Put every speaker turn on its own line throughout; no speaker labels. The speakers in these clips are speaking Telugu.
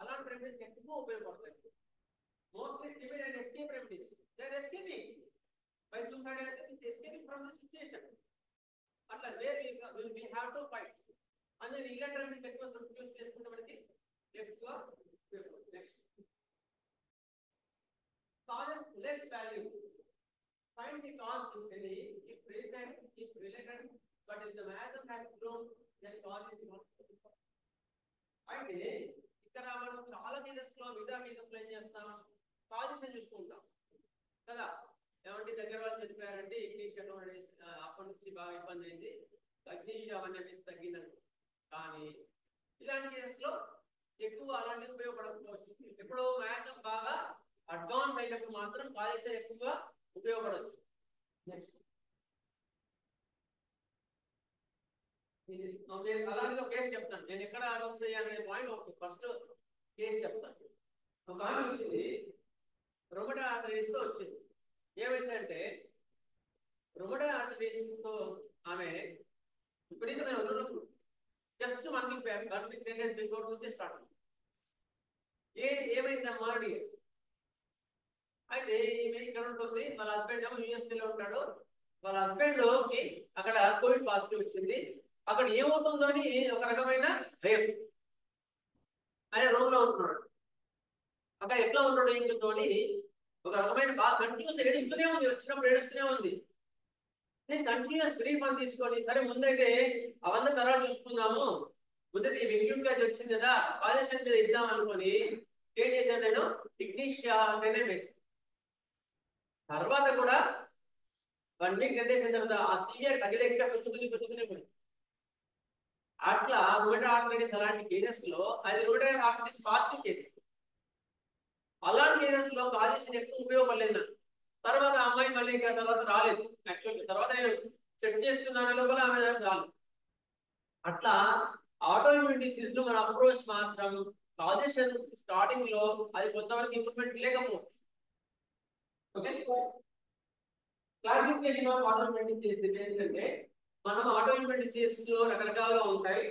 అలాంటి రెమెడీస్ ఎక్కువ ఉపయోగపడతాయి. Mostly timid and escape remedies, they are escaping by suicide అంటే ఎస్కేపింగ్ ఫ్రమ్ ది సిచువేషన్. అట్లా we have to fight. అందులో ఇలాంటి రెమెడీస్ ఎక్కువ సబ్స్టిట్యూట్ చేసుకుంటే మనకి ఎక్కువ next causes less value. Find the cause usually if present, if related, but if the matter has grown, then cause is not. అయితే ఇక్కడ మనం చాలా కేసెస్ లో మిగతా కేసెస్ లో ఏం చేస్తాం, కాజెస్ అని చూసుకుంటాం కదా. ఏమంటే దగ్గర వాళ్ళు చెప్పారంటే ఇగ్నిషన్ అప్పటి నుంచి బాగా ఇబ్బంది అయింది, అగ్నిషియా అనేది తగ్గిందని. కానీ ఇలాంటి కేసెస్ లో ఎక్కువ అలాంటివి ఉపయోగపడకపోవచ్చు. ఎప్పుడు మ్యాథ్ బాగా అడ్వాన్స్ అయినప్పుడు మాత్రం కాజెస్ ఎక్కువగా ఉపయోగపడవచ్చు. నెక్స్ట్ అలాంటి కేసు చెప్తాను నేను, ఎక్కడ వస్తాయి అనే పాయింట్ ఓకే. ఫస్ట్ కేసు చెప్తాను. ఒక ఆమె వచ్చింది రొమటా ఆర్థరైటిస్ తో వచ్చింది. ఏమైందంటే రొమటా ఆర్థరైటిస్ తో ఆమె విపరీతమైన వదులుకు జస్ట్ 1 వీక్ 10 days బిఫోర్ నుంచి స్టార్ట్ అయింది. ఏమైందమ్మా అడిగి, అయితే ఈమె ఇక్కడ ఉంటుంది, వాళ్ళ హస్బెండ్ ఏమో యూఎస్ఏలో ఉంటాడు. వాళ్ళ హస్బెండ్ కి అక్కడ కోవిడ్ పాజిటివ్ వచ్చింది. అక్కడ ఏమవుతుందో అని ఒక రకమైన భయం. ఆయన రూమ్ లో ఉంటున్నాడు. అక్కడ ఎట్లా ఉన్నాడు ఏంటో అని ఒక రకమైన బాగా కంటిన్యూస్ ఏడుస్తూనే ఉంది, వచ్చినప్పుడు ఏడుస్తూనే ఉంది. నేను కంటిన్యూస్ బ్రీఫ్ అని తీసుకొని సరే ముందైతే అవన్నీ తర్వాత చూసుకుందాము, ముందైతే విక్యూట్ గా వచ్చింది కదా కాజేషన్ మీద ఇద్దాం అనుకొని ఏం చేశాను నేను, ఇగ్నిషియా అంటేనే వేసి తర్వాత కూడా 1 వీక్ 10 days అయిన తర్వాత ఆ సీనియర్ తగిలేక పెరుగుతూనే పోయింది. అట్లా రొమటా ఆర్థరైటిస్ అలాంటి కేసెస్ లో అది రొమటా ఆర్థరైటిస్ పాజిటివ్ కేసు. అలాంటి కేసెస్ లో కాజేషన్ ఎక్కువ ఉపయోగపడలేదు నాకు. తర్వాత అమ్మాయి మళ్ళీ ఇంకా తర్వాత రాలేదు. యాక్చువల్గా తర్వాత నేను చెక్ చేసుకున్నాను లోపల ఆమె రాలేదు. అట్లా ఆటో ఇమ్యూన్ డిసీజ్ లో మన అప్రోచ్ మాత్రం కాజేషన్ స్టార్టింగ్ లో అది కొంతవరకు ఇంప్రూవ్మెంట్ లేకపోవచ్చు. Okay, classification of auto immune disease ఏంటంటే మనం ఆటో ఇమ్యూన్ డిసీజ్ లో రకరకాలుగా ఉంటాయి.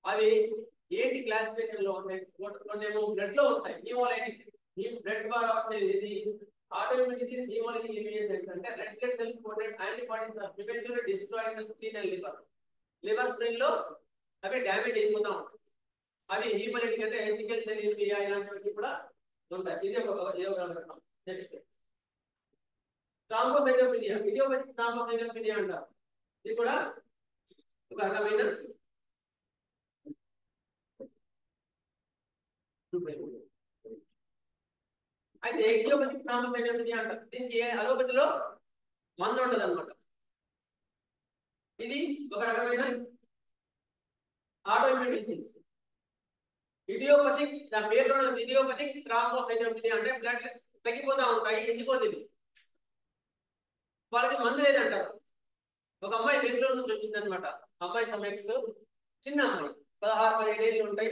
అవి ఏంటి క్లాసిఫికేషన్ లో ఉంటాయి, కొన్ని ఏమో బ్లడ్ లో ఉంటాయి. న్యూమోలైటిక్, ఈ బ్లడ్ ద్వారా వచ్చేది auto immune disease. Pneumolytic immunity అంటే red blood cells coated antibodies are preventively destroying the screen and liver screen లో అవి డ్యామేజ్ అయిపోతా ఉంటాయి. అవి హీమోలైటిక్ అంటే సికిల్ సెల్ ఎనిమియా ఇలాంటివి కూడా ఉంటాయి. ఇది ఒక రకం. నెక్స్ట్ థ్రాంబోసైటోపెనియా, ఇడియోపతిక్ థ్రాంబోసైటోపెనియా అంటారు. ఇది కూడా ఒక రకమైన అయితే ఇడియోపతిక్ థ్రాంబోసైటోపెనియా అంటారు. దీనికి అలోపతిలో మందు ఉండదు అనమాట. ఇది ఒక రకమైన ఆటో ఇమ్యూన్ డిసీజ్. ఇడియోపతిక్, దాని పేరులో ఇడియోపతిక్ థ్రాంబోసైటోపెనియా అంటే బ్లడ్ తగ్గిపోతా ఉంటాయి. ఎందుకో తెలియదు, వాళ్ళకి మందు లేదంటారు. ఒక అమ్మాయి బెంగళూరు నుంచి వచ్చింది అనమాట. అమ్మాయి సమెక్స్, చిన్న అమ్మాయి 16-17 ఏళ్ళు ఉంటాయి.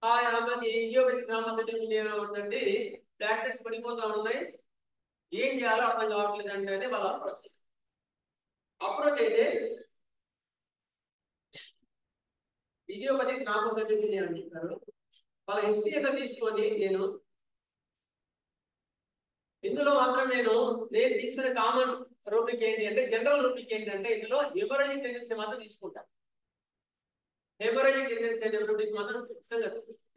ఆ అమ్మాయికి ఇడియోపతిక్ థ్రాంబోసైటోపెనియా ఉందండి, ప్లాట్లెట్స్ పడిపోతా ఉన్నాయి, ఏం చేయాలో అర్థం కావట్లేదు అంటే వాళ్ళు అప్రోచ్ అయితే ఇడియోపతిక్ థ్రాంబోసైటోపెనియా అని చెప్తారు. వాళ్ళ హిస్టరీ అంతా తీసుకొని ఇందులో మాత్రం నేను తీసుకునే కామన్ రూబ్రిక్ ఏంటి అంటే, జనరల్ రూబ్రిక్ ఏంటంటే ఇందులో హెమరేజిక్ టెండెన్సీ మాత్రం తీసుకుంటాను. హెమరేజిక్ టెండెన్సీ అనే రూబ్రిక్ మాత్రం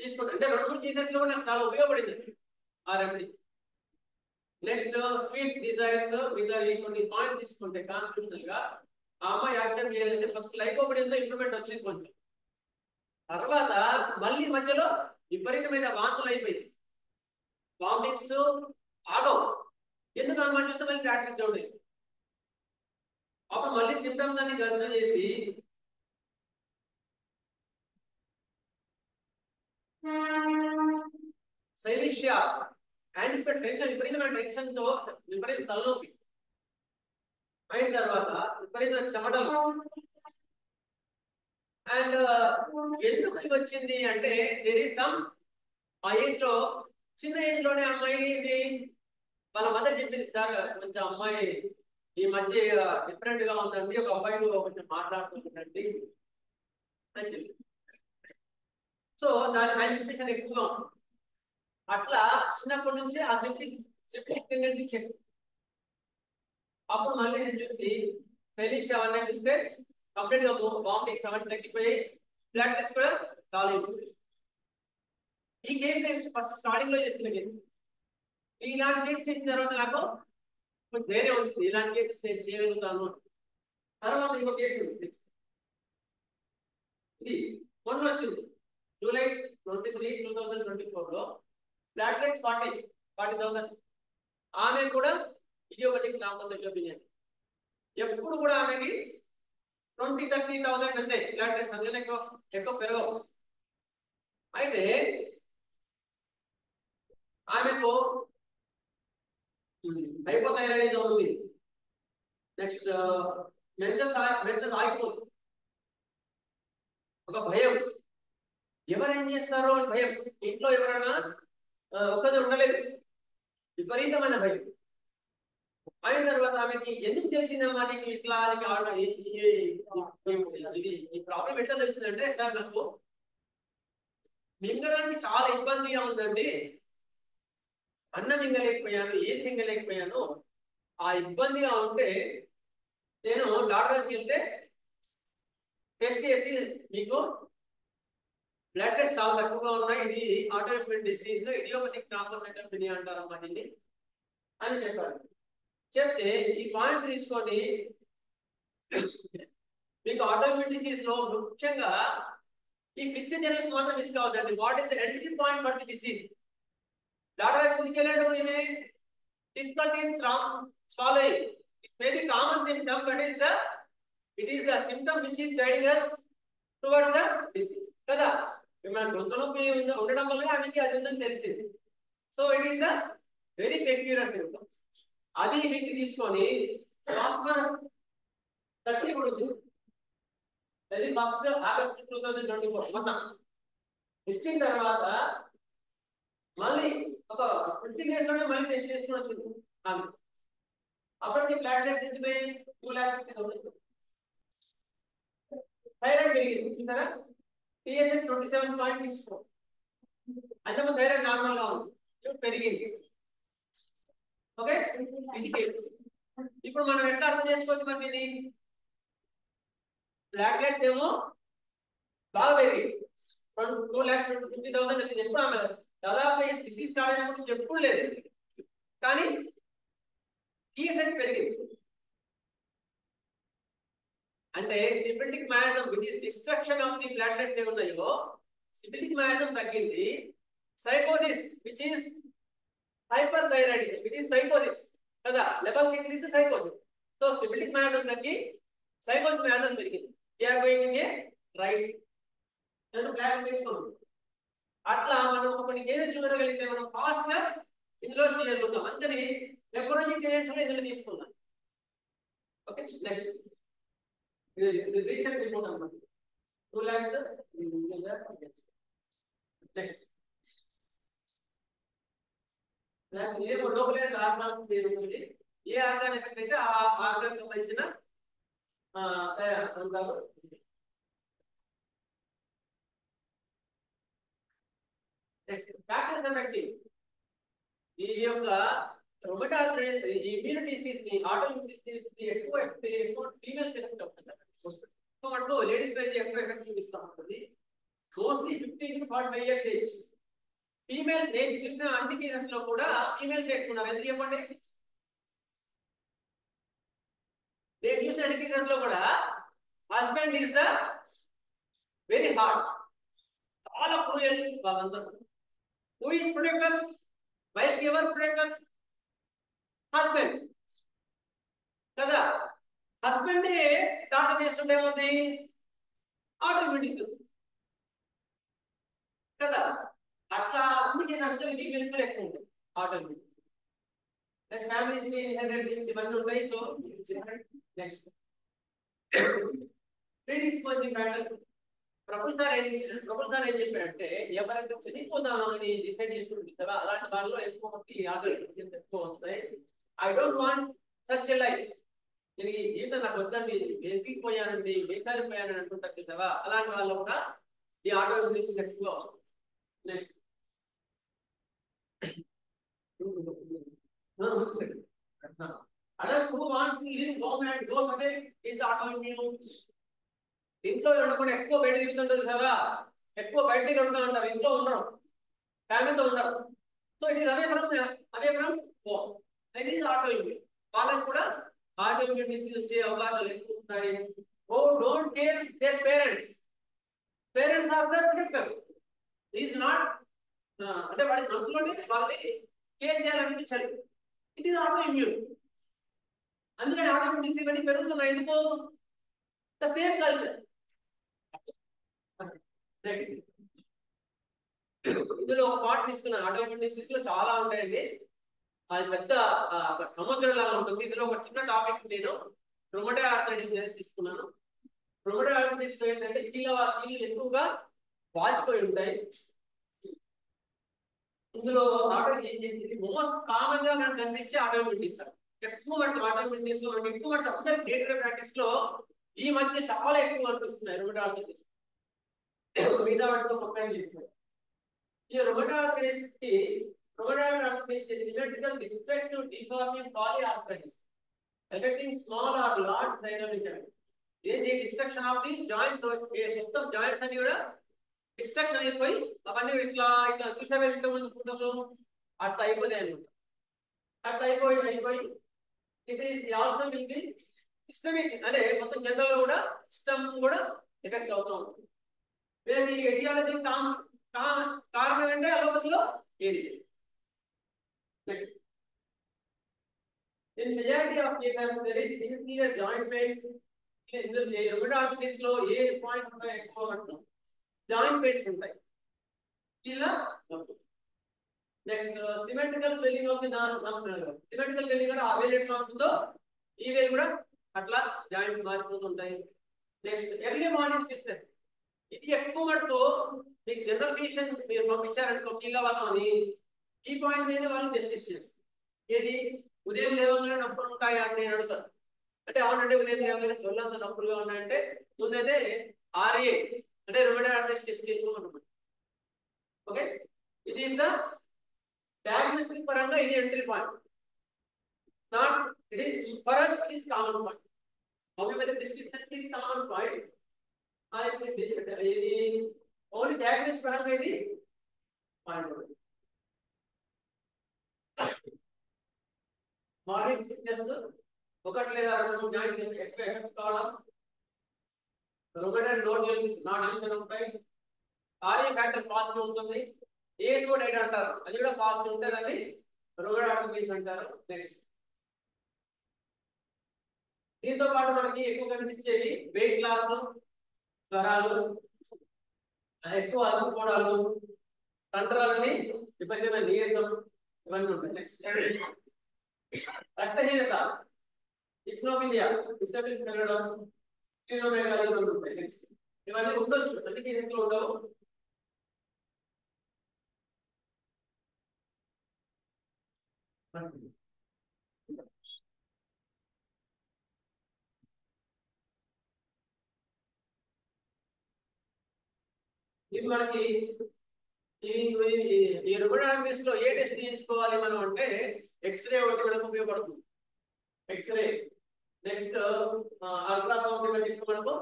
తీసుకుంటాను. అంటే 2 కేసెస్ లో నాకు చాలా ఉపయోగపడింది ఆ రెమెడీ. నెక్స్ట్ స్వీట్స్ డిజైర్స్ మీద కొన్ని పాయింట్స్ తీసుకుంటే కాన్స్టిట్యూషనల్ గా ఆ అమ్మాయి యాక్సెప్ట్ చేయాలంటే ఫస్ట్ లైకోపెడిన్లో ఇంప్రూవ్మెంట్ వచ్చింది కొంచెం. తర్వాత మళ్ళీ మధ్యలో విపరీతమైన వాంతులు అయిపోయింది, వామిటింగ్స్ ఆగవు. ఎందుకు అనుమానం చూస్తే మళ్ళీ ట్యాబ్లెట్ డౌన్ అయింది. అప్పుడు మళ్ళీ సిమ్టమ్స్ అన్ని కన్సిడర్ చేసి సైలిషియా యాంటిసిపేట్ టెన్షన్, విపరీతమైన టెన్షన్ తో విపరీత తలనొప్పి అయిన తర్వాత విపరీతమైన చెమటలు. అండ్ ఎందుకు ఇది వచ్చింది అంటే దేర్ ఇస్ సమ్ ఆ ఏజ్ లో, చిన్న ఏజ్ లోనే అమ్మాయి వాళ్ళ మదర్ చెప్పింది, సార్ కొంచెం అమ్మాయి ఈ మధ్య డిఫరెంట్ గా ఉందండి, ఒక అబ్బాయితో కొంచెం మాట్లాడుతుందండి అని చెప్పి. సో దాని యాంటిసిపేషన్ ఎక్కువగా ఉంటుంది. అట్లా చిన్నప్పటి నుంచి ఆ సింప్లిక్ చెప్పు. అప్పుడు మళ్ళీ నేను చూసి శైలిష్ అవన్నీ చూస్తే కంప్లీట్ గా వామిటింగ్స్ అవన్నీ తగ్గిపోయి బ్లడ్ టెస్ట్ కూడా చాలా ఇంప్రూవ్. ఈ కేసు నేను ఫస్ట్ స్టార్టింగ్ లో చేసుకున్న కేసు. ఇలాంటి కేసు చేసిన తర్వాత నాకు కొంచెం ధైర్యం వచ్చింది, ఇలాంటి కేసెస్ నేను చేయగలుగుతాను. తర్వాత ఇంకో కేసు ఉంది, ఇది మొన్న వచ్చింది జూలై 23, 2024 లో ప్లాట్లెట్స్ 40,000. ఆమె కూడా ఇడియోపతిక్ థ్రాంబోసైటోపెనియా. ఎప్పుడు కూడా ఆమెకి 20-30,000 అంతే ప్లాట్లెట్స్, అందులో ఎక్కువ ఎక్కువ పెరగవు. అయితే ఆమెకు హైపోథైరాయిడిజం ఉంది. నెక్స్ట్ మెన్సెస్ ఆగిపోతుంది. ఒక భయం, ఎవరేం చేస్తారో అని భయం. ఇంట్లో ఎవరైనా ఒక్కదే ఉండలేదు, విపరీతమైన భయం. అయిన తర్వాత ఆమెకి ఎందుకు తెలిసిందమ్మా నీకు ఇట్లా ఇది ఈ ప్రాబ్లం ఎట్లా తెలిసిందంటే, సార్ నాకు మింగడానికి చాలా ఇబ్బందిగా ఉందండి, అన్నం మింగలేకపోయాను, ఏది మింగలేకపోయాను. ఆ ఇబ్బందిగా ఉంటే నేను డాక్టర్ దగ్గరికి వెళ్తే టెస్ట్ చేసి మీకు బ్లడ్ టెస్ట్ చాలా తక్కువగా ఉన్నాయి, ఇది ఆటోఇమ్యూన్ డిసీజ్, ఇడియోపతిక్ థ్రాంబోసైటోపెనియా అంటారమ్మా దీన్ని అని చెప్పారు. చెప్తే ఈ పాయింట్స్ తీసుకొని మీకు ఆటోఇమ్యూన్ డిసీజ్ లో ముఖ్యంగా ఈ ఫిజికల్ జెనెటిక్స్ మాత్రం మిస్ కావద్దండి. What is the entry point for the disease? Doctor ఎందుకు వెళ్ళాడు? ఈమె difficulty in swallowing. It may be common symptom, but it is the symptom which is guiding us towards the disease. కదా, మన గొంతు నొప్పి ఉండడం వల్ల ఆమెకి అది ఉందని తెలిసింది. So it is the very peculiar symptom. అది మీకు తీసుకొని ఫాస్ఫరస్ 30 కొడుకు, అది ఫస్ట్ ఆగస్ట్ 2024 మొన్న ఇచ్చిన తర్వాత మళ్ళీ ఒక 15 days లోనే మళ్ళీ టెస్ట్ చేసుకుని వచ్చింది ఆమె. అప్పటికి ప్లాట్లెట్ ఎత్తిపోయి 2,50,000. థైరాయిడ్ పెరిగింది చూసారా, TSH 27.64. అంతకుముందు థైరాయిడ్ నార్మల్ గా ఉంది, ఇప్పుడు పెరిగింది. ఓకే, ఇది ఇప్పుడు మనం ఎట్లా అర్థం చేసుకోవచ్చు మరి ఇది? ప్లాట్లెట్స్ ఏమో బాగా పెరిగి 2,50,000 వచ్చింది. ఎప్పుడు ఆమె దాదాపు డిసీజ్ స్టార్ట్ అయినప్పుడు ఎప్పుడు లేదు, కానీ TSH పెరిగింది. అంటే syphilitic miasm, which is destruction of the platelets ఏమున్నాయో, సిబిలిటిక్ మయాజం తగ్గింది. Sycosis which is hyperthyroidism, it is sycosis కదా, level increase sycosis. So syphilitic miasm తగ్గి సైకోసిస్ మయాజం పెరిగింది. They are going in a right plan పెట్టుకోండి. అట్లా మనం కొన్ని కేసెస్ చూడగలిగితే మనం ఫాస్ట్ గా ఇందులో చేయగలుగుతాం. అందుకని నెఫ్రాలజీ క్లినిక్స్ కూడా ఇందులో తీసుకుందాం. ఓకే, నెక్స్ట్ రీసెంట్ రిపోర్ట్ అన్నమాట 2 lakhs. నెక్స్ట్ ఏమో లోకలైజ్ ఆర్గాన్స్ ఉంది, ఏ ఆర్గాన్ ఎఫెక్ట్ అయితే ఆ ఆర్గాన్ సంబంధించిన అంటారు. నెక్స్ట్ ఫ్యాక్టర్స్ ఎఫెక్టివ్, ఈ యొక్క రొమటాలజీ ఇమ్యూనిటీ డిసీజ్ ని, ఆటోఇమ్యూన్ డిసీజ్ ని ఎక్కువ ఫీమేల్స్ ఎఫెక్ట్ అవుతుంది. మటుకు లేడీస్ అయితే ఎక్కువ ఎఫెక్ట్ చూపిస్తూ ఉంటుంది. Mostly 15 to 45 years age females. నేను చూసిన అన్ని కేసెస్ లో కూడా ఫీమేల్స్ ఎక్కున్నారు. ఎందుకు చెప్పండి? నేను చూసిన అన్ని కేసెస్ లో కూడా husband is the very hard, చాలా క్రూయల్ వాళ్ళందరూ. Who is protector? వైఫ్ ఎవరు ప్రొటెక్టర్? హస్బెండ్ కదా. హస్బెండ్ డాక్టర్ చేస్తుంటే ఏమవుతుంది? ఆటోమేటిక్ కదా. అట్లా అన్ని కేసెస్ ఫీమేల్స్ ఎక్కువ ఉంటాయి ఆటోమేటిక్. ఫ్యామిలీస్ ఇవన్నీ ఉంటాయి. So next predisposing factor. ప్రభుత్వ సార్ ఏం చెప్పాడంటే, ఎవరైతే చనిపోదామో అని డిసైడ్ చేసుకుంటారా అలాంటి వాళ్ళలో ఎక్కువ మంది ఆటోమేటిక్ ఎక్కువ వస్తాయి. I don't want such a life, నేను ఈ జీవితం నాకు వద్దండి, వేసిపోయానండి, వేసారిపోయానని అంటుంటారు చూసావా, అలాంటి వాళ్ళు కూడా ఈ ఆటోఇమ్యూన్ డిసీజ్ ఎక్కువగా వస్తుంది. Next adults who want to live long and goes away is the autoimmune. ఇంట్లో ఉండకుండా ఎక్కువ బయట తిరుగుతుంటారు కదా, ఎక్కువ బయటకి ఉంటా ఉంటారు, ఇంట్లో ఉండరు, ఫ్యామిలీతో ఉండరు. So it is away from home. It is autoimmune. వాళ్ళకి కూడా ఆటోఇమ్యూన్ డిసీజ్ వచ్చే అవకాశాలు ఎక్కువ ఉంటాయి. Oh don't care their parents. Parents are their protector. Is not అంటే వాడి మనసులోనే వాళ్ళని కేర్ చేయాలనిపించాలి. It is autoimmune. అందుకని ఆటోఇమ్యూన్ డిసీజ్ ఇవన్నీ పెరుగుతున్నాయి. ఎందుకు? The same culture. నెక్స్ట్ ఇందులో ఒక పార్ట్ తీసుకున్నాను. ఆటోఇమ్యూన్ డిసీజ్ లో చాలా ఉంటాయండి. అది పెద్ద సముద్రం లాగా ఉంటుంది. ఇందులో ఒక చిన్న టాపిక్ నేను రొమటాయిడ్ ఆర్థరైటిస్ తీసుకున్నాను. రొమటాయిడ్ ఆర్థరైటిస్ ఏంటంటే కీళ్ళు ఎక్కువగా వాచిపోయి ఉంటాయి. ఇందులో ఇది మోస్ట్ కామన్ గా మనకు కనిపించే ఆటోఇమ్యూన్ డిసీజ్. ఎక్కువ పడుతుంది ఆటోఇమ్యూన్ డిసీజ్ లో, మనకి ఎక్కువ పడుతుంది. అందరి డే టు డే ప్రాక్టీస్ లో ఈ మధ్య చాలా ఎక్కువ అనిపిస్తున్నాయి రొమటాయిడ్ ఆర్థరైటిస్. మిగతా వాటితో కంపేర్ చేస్తున్నాయి. ఈ రొమటాయిడ్ ఆర్థరైటిస్ కి rheumatoid arthritis is identical destructive deforming polyarthritis affecting small or large dynamic joints. This is the destruction of the joints. మొత్తం జాయింట్స్ అన్ని కూడా డిస్ట్రక్షన్ అయిపోయి అవన్నీ ఇట్లా ఇట్లా చూసారా ఇంట్లో ముందు అట్లా అయిపోతాయి అన్నమాట. అట్లా అయిపోయి ఇది ఆల్సో విల్ బి సిస్టమిక్. అంటే మొత్తం జనరల్ కూడా సిస్టమ్ కూడా ఎఫెక్ట్ అవుతూ ఉంటుంది. దీని ఎటియాలజీ కారణం అంటే అలోపతిలో ఏది? Next. In majority of cases, there is inferior joint pains. In the rheumatoid arthritis లో ఏ పాయింట్ ఉంటాయి? ఎక్కువ అంటాం జాయింట్ పెయిన్స్ ఉంటాయి. ఇలా next symmetrical swelling of the symmetrical swelling కూడా ఆ వేలు ఎట్లా ఉంటుందో ఈ వేలు కూడా అట్లా జాయింట్ మారిపోతుంటాయి. Next early morning stiffness. ఇది ఎక్కువ మటుకు మీకు జనరల్ ఫిజిషియన్ మీరు పంపించారనుకో కీళ్ళవాతం అని, ఈ పాయింట్ మీద వాళ్ళు జస్టిస్ చేస్తారు. ఏది ఉదయం లేవగానే నొప్పులు ఉంటాయా అని నేను అడుగుతాను. అంటే అవునంటే ఉదయం లేవగానే ఒళ్ళంతా నొప్పులుగా ఉన్నాయంటే ముందైతే RA అంటే రొమటాయిడ్ ఆర్థరైటిస్ టెస్ట్ చేసుకోమన్నమాట. ఓకే, ఇది ఇస్ ద డయాగ్నోస్టిక్ పరంగా ఇది entry point. Not it is for us it is common point. Homeopathy prescription is common point. ఇది ఓన్లీ డయాగ్నోస్టిక్ పరంగా ఇది పాయింట్. మార్నింగ్ స్టిఫ్నెస్ ఒకటి లేదా రెండు జాయింట్ ఎక్కువ ఎఫెక్ట్ కావడం, రొమటాయిడ్ నాట్ యూజ్ ఉంటాయి. RA ఫ్యాక్టర్ పాజిటివ్ ఉంటుంది. ASO డైట్ అంటారు, అది కూడా పాజిటివ్ ఉంటుంది, అది రొమటాయిడ్ ఆర్థరైటిస్ అంటారు. నెక్స్ట్ దీంతో పాటు మనకి ఎక్కువ కనిపించేవి వెయిట్ లాస్, జ్వరాలు, ఎక్కువ అలసిపోవడాలు, కండరాలని విపరీతమైన నీరసం, ఇవన్నీ ఉంటాయి. నెక్స్ట్ రక్తహీనత, ఇస్నోఫిలియా పెరగడం, స్టెనోమెగాలి ఉంటాయి. నెక్స్ట్ ఇవన్నీ ఉండొచ్చు, అన్ని కేసులు ఉండవు. ఇది మనకి ఈ రొమటాయిడ్ ఆర్థరైటిస్ లో ఏ టెస్ట్ చేయించుకోవాలి మనం అంటే ఎక్స్రే ఒకటి మనకు ఉపయోగపడుతుంది. ఎక్స్రే, నెక్స్ట్ అల్ట్రాసౌండ్ మనకు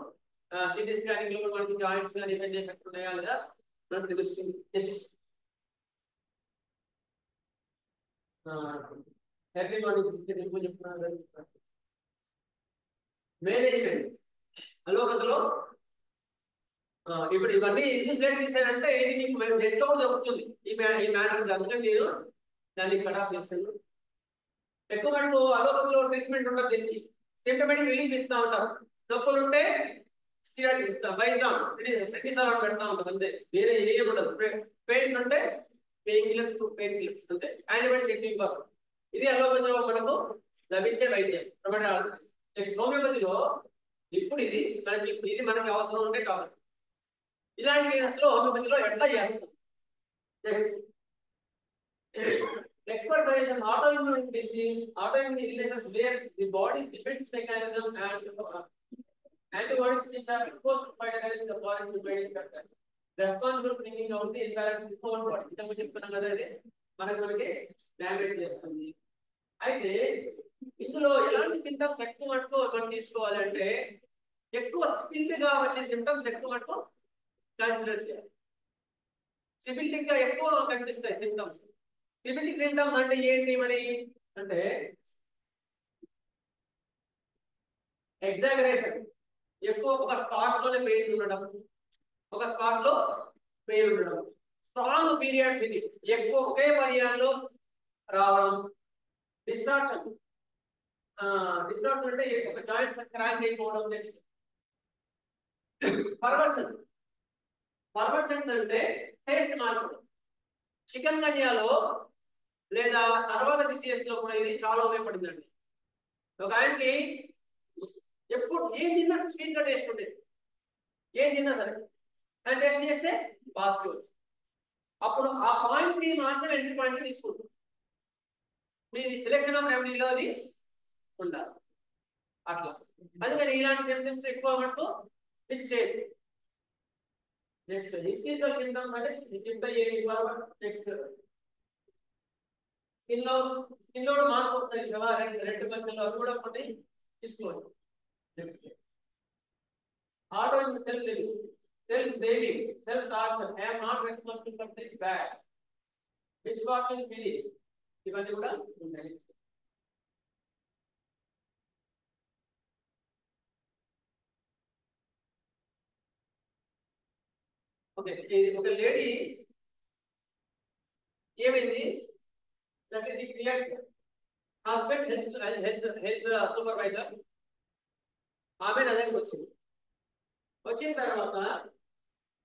సిటీ స్కానింగ్ లో మనకి జాయింట్స్ కానీ ఇవన్నీ ఎఫెక్ట్ ఉన్నాయా లేదా మనకు తెలుస్తుంది. ఎర్లీ మార్నింగ్ చెప్తున్నారు. మేనేజ్మెంట్ అలోపతిలో ఇప్పుడు ఇవన్నీ ఎందుకు సెలెక్ట్ చేశానంటే ఇది మీకు నెట్ లో దొరుకుతుంది ఈ మ్యాటర్. అందుకని నేను దాన్ని కట్ ఆఫ్ చేస్తాను. ఎక్కువ మటుకు అలోపతిలో ట్రీట్మెంట్ ఉండదు. దీనికి సిమ్టమాటిక్ రిలీఫ్ ఇస్తా ఉంటారు. నొప్పులు ఉంటే స్టీరాయిడ్స్ ఇస్తాం, వైజ్రామ్ ప్రెడిసాలాన్ పెడతా ఉంటుంది, అంతే, వేరే ఏం ఉండదు. పెయిన్స్ ఉంటే పెయిన్ కిల్లర్స్ అంతే, యాంటీబయాటిక్స్ ఎక్కువ ఇవ్వరు. ఇది అలోపతిలో మనకు లభించే వైద్యం రొమటాయిడ్ ఆర్థరైటిస్. నెక్స్ట్ హోమియోపతిలో ఇప్పుడు ఇది మనకి అవసరం ఉంటే టాపిక్. ఇలాంటి కేసెస్ లో హోమియోపతిలో ఎట్లా చేస్తాం? Expert autoimmune disease, autoimmune illnesses where the body's defense mechanism and antibodies which are exposed to fight against the foreign invading factor. Responsible thinking అవుతుంది, ఇంబ్యాలెన్స్ ఫోన్ బాడీ ఇంతకు చెప్తున్నాం కదా, ఇది మనకి డ్యామేజ్ చేస్తుంది. అయితే ఇందులో ఎలాంటి సింటమ్స్ ఎక్కువ మటుకు మనం తీసుకోవాలి అంటే, ఎక్కువ సిబిలిటీ గా వచ్చే సింటమ్స్ ఎక్కువ మటుకు కన్సిడర్ చేయాలి. సిబిలిటీ గా ఎక్కువ కనిపిస్తాయి సింటమ్స్. సిబిలిటీ సింటమ్స్ అంటే ఏంటి మరి అంటే, ఎగ్జాగరేషన్, ఎక్కువ ఒక స్పాట్ లోనే పెయిన్ ఉండడం, ఒక స్పాట్ లో పెయిన్ ఉండడం, స్ట్రాంగ్ పీరియడ్స్, ఇది ఎక్కువ ఒకే పర్యాయంలో రావడం, డిస్టార్షన్, డిస్టార్షన్ అంటే ఒక జాయింట్స్ క్రాక్ అయిపోవడం, నెక్స్ట్ పర్వర్షన్. పర్వర్షన్ అంటే టేస్ట్ మార్పు. చికెన్ గన్యాలో లేదా తర్వాత డిసీజెస్ లో కూడా ఇది చాలా ఉపయోగపడిందండి. ఒక ఆయనకి ఎప్పుడు ఏం తిన్నా స్వీట్ గా టేస్ట్ ఉండేది, ఏం తిన్నా సరే ఆయన టేస్ట్ చేస్తే పాజిటివ్ వచ్చింది. అప్పుడు ఆ పాయింట్ ని మాత్రమే ఎంట్రీ పాయింట్ తీసుకుంటాం. మీది సెలెక్షన్ ఆఫ్ రెమెడీలో అది ఉండాలి అట్లా. అందుకని ఇలాంటి సింటమ్స్ ఎక్కువ మటుకు మిస్ చేయదు. నెక్స్ట్ హిస్టరికల్ సింటమ్స్ అంటే నెక్స్ట్ స్కిన్ లో మార్పు వస్తాయి కదా, రెడ్ మచ్చలు అవి కూడా కొన్ని తీసుకోవచ్చు. Next auto self living, self dialing, self torture, I'm not responsible for this bad, మిస్వాకింగ్ ఫీలింగ్, ఇవన్నీ కూడా ఉన్నాయి. ఓకే, ఒక లేడీ ఏమైంది, 36 years, హస్బెండ్ హెల్త్ సూపర్వైజర్, ఆమె నా దగ్గరికి వచ్చింది. వచ్చిన తర్వాత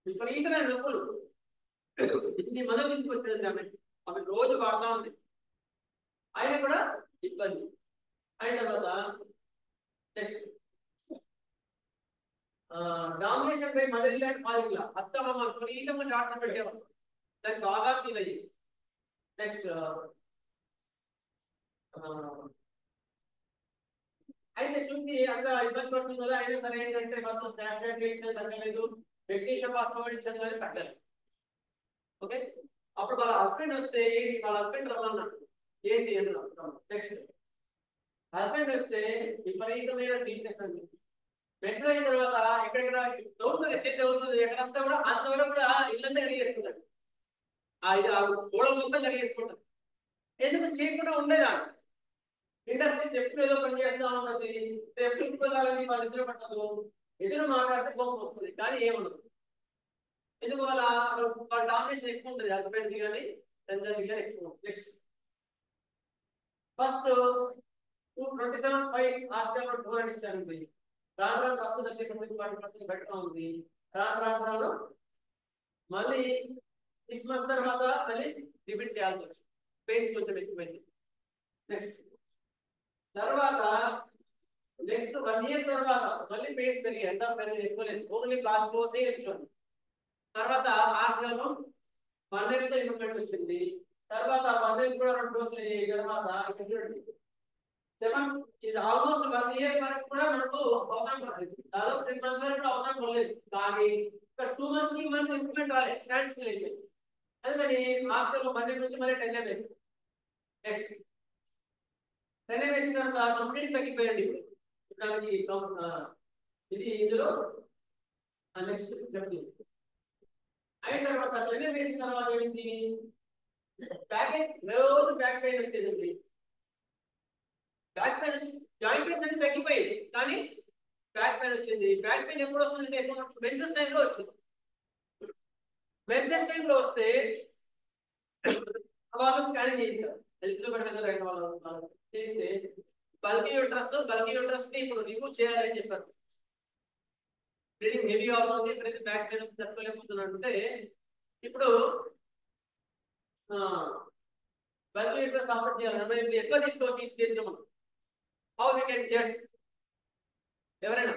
విపరీతమైన నొప్పులు, ఇన్ని మందులు తీసుకొచ్చిందండి ఆమె. ఆమె రోజు వాడుతూ ఉంది, ఆయన కూడా ఇబ్బంది. అయిన తర్వాత next domination by mother and father law, అత్త మామ విపరీతంగా టార్చర్ పెట్టేవాళ్ళు, దానికి బాగా ఫీల్ అయ్యి. నెక్స్ట్ అయితే చూసి అంత ఇబ్బంది పడుతుంది కదా, అయినా సరే ఏంటంటే ఫస్ట్ స్టాండర్డ్ ఇచ్చాను తగ్గలేదు, వెకేషన్ పాస్పోర్ట్ ఇచ్చాను కానీ తగ్గలేదు. ఓకే, అప్పుడు వాళ్ళ హస్బెండ్ వస్తే వాళ్ళ హస్బెండ్ రమ్మన్నాడు, ఏంటి అన్నాడు. నెక్స్ట్ హస్బెండ్ వస్తే విపరీతమైన వీక్నెస్ అండి. మెట్రో అయిన తర్వాత ఎక్కడెక్కడ అవుతుంది, చేతి అవుతుంది, ఎక్కడంతా కూడా అంతవరకు కూడా ఇల్లంతా కడిగేసుకుంటాడు, ఆ ఇది ఆ గోడల మొత్తం కడిగేసుకుంటాడు. ఎందుకు చేయకుండా ఉండేదా, ఇండస్ట్రీ ఎప్పుడు ఏదో పని చేస్తా ఉన్నది, ఎప్పుడు వెళ్ళాలని వాళ్ళ ఎదురు పట్టదు, ఎదురు మాట్లాడితే కోపం వస్తుంది కానీ ఏముండదు. ఎందుకు వాళ్ళ డామినేషన్ ఎక్కువ ఉంటుంది, హస్బెండ్ ది కానీ తండ్రి కానీ ఎక్కువ. నెక్స్ట్ ఫస్ట్ 27/5 హాస్టల్ 200 ఇచ్చారండి. రాను రాను ఫస్ట్ దగ్గర 20% బెటర్ ఉంది. రాను మళ్ళీ 6 months తర్వాత మళ్ళీ రిపీట్ చేయాల్సి వచ్చింది, పెయిన్స్ కొంచెం ఎక్కువైంది. నెక్స్ట్ తర్వాత నెక్స్ట్ 1 year తర్వాత మళ్ళీ పెయిన్స్ పెరిగాయి, ఎంత పెరిగి ఎక్కువ లేదు, ఓన్లీ క్లాస్ కోసే ఇచ్చాను. తర్వాత ఆశ్రమం 1 year తో ఇంప్రూవ్మెంట్ వచ్చింది. తర్వాత 1 year కూడా 2 డోసులు అయ్యాయి. తర్వాత ఇక్కడ చూడండి 7, ఇది ఆల్మోస్ట్ 1 year వరకు కూడా మనకు అవసరం పడలేదు, దాదాపు 10 months వరకు అవసరం పడలేదు. కానీ ఇక్కడ 2 months కి మనకు ఇంప్రూవ్మెంట్ రాలేదు, స్టాండ్ స్టిల్ అయిపోయింది. అందుకని హాస్పిటల్ 1 year నుంచి మళ్ళీ 10 years వేసింది. నెక్స్ట్ 10 years వేసిన తర్వాత కంప్లీట్ తగ్గిపోయండి. దానికి ఇది ఇందులో నెక్స్ట్ చెప్తుంది. అయిన తర్వాత 10 years వేసిన తర్వాత ఏమైంది, రోజు బ్యాక్ పెయిన్ వచ్చేది. బ్యాక్ పెయిన్ జాయింట్ పెయిన్స్ అన్ని తగ్గిపోయాయి కానీ బ్యాక్ పెయిన్ వచ్చింది. బ్యాక్ పెయిన్ ఎప్పుడు వస్తుందంటే మెన్సెస్ టైంలో వచ్చింది. మెన్సెస్ టైంలో వస్తే వాళ్ళు స్కానింగ్ చేయించారు, హెల్త్ పడిన వాళ్ళు చేస్తే బల్కీ యూట్రస్ ని ఇప్పుడు రిమూవ్ చేయాలని చెప్పారు. బ్లీడింగ్ హెవీ అవుతుంది, బ్యాక్ పెయిన్ వస్తుంది, తట్టుకోలేకపోతున్నాడు. ఇప్పుడు బల్కీ యూట్రస్ ఆపరేట్ చేయాలి. ఎట్లా తీసుకోవచ్చు ఈ స్టేజ్ లో మనం, హౌ వి కెన్ జడ్జ్? ఎవరైనా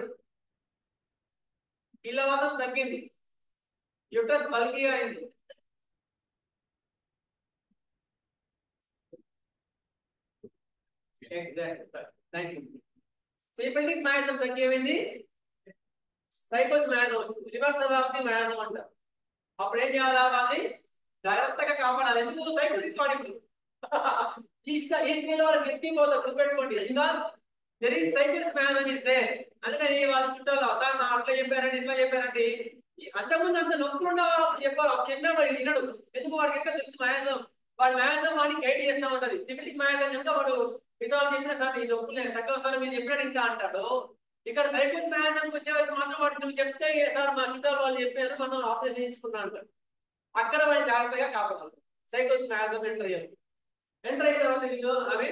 కీళ్ళవాతం తగ్గింది, యూట్రస్ బల్కీ అయింది, సిపెటిక్ మ్యాథం తగ్గేమైంది, సైకోస్ మ్యాథం వచ్చింది, రివర్సల్ ఆఫ్ ది మ్యాథం అంటారు. అప్పుడు ఏం చేయాలా వాళ్ళని జాగ్రత్తగా కాపాడాలి. ఎందుకు సైకిల్ తీసుకోండి ఈ స్టేజ్ వాళ్ళకి ఎక్కిపోతారు గుర్తుపెట్టుకోండి. ఇంకా జరిగి సైకిల్ మ్యాన్ ఇస్తే అందుకని వాళ్ళ చుట్టాలు నా అట్లా చెప్పారండి ఇట్లా చెప్పారండి. అంతకుముందు అంత నొప్పులు ఉండేవారు చెప్పారు చిన్నవాడు వినడు. ఎందుకు వాడికి ఎక్కడ తెలుసు మ్యాథం. వాడు మ్యాథం వాడికి గైడ్ చేస్తా ఉంటది. సివిలిక్ మ్యాథం కనుక వాడు మిగతా వాళ్ళు చెప్పిన సార్ ఈ నొప్పులు తక్కువ సార్ మీరు చెప్పినట్టు ఇంకా అంటాడు. ఇక్కడ సైకిల్ మ్యాథంకి వచ్చే వరకు మాత్రం వాడు నువ్వు చెప్తే సార్ మా చుట్టాలు వాళ్ళు చెప్పారు మనం ఆపరేషన్ చేయించుకున్నా అంటాడు. అక్కడ వాడిని జాగ్రత్తగా కాపాడాలి. సైకిల్స్ మ్యాథం ఎంటర్ అయ్యారు. ఎంటర్ అయిన తర్వాత వీళ్ళు అవి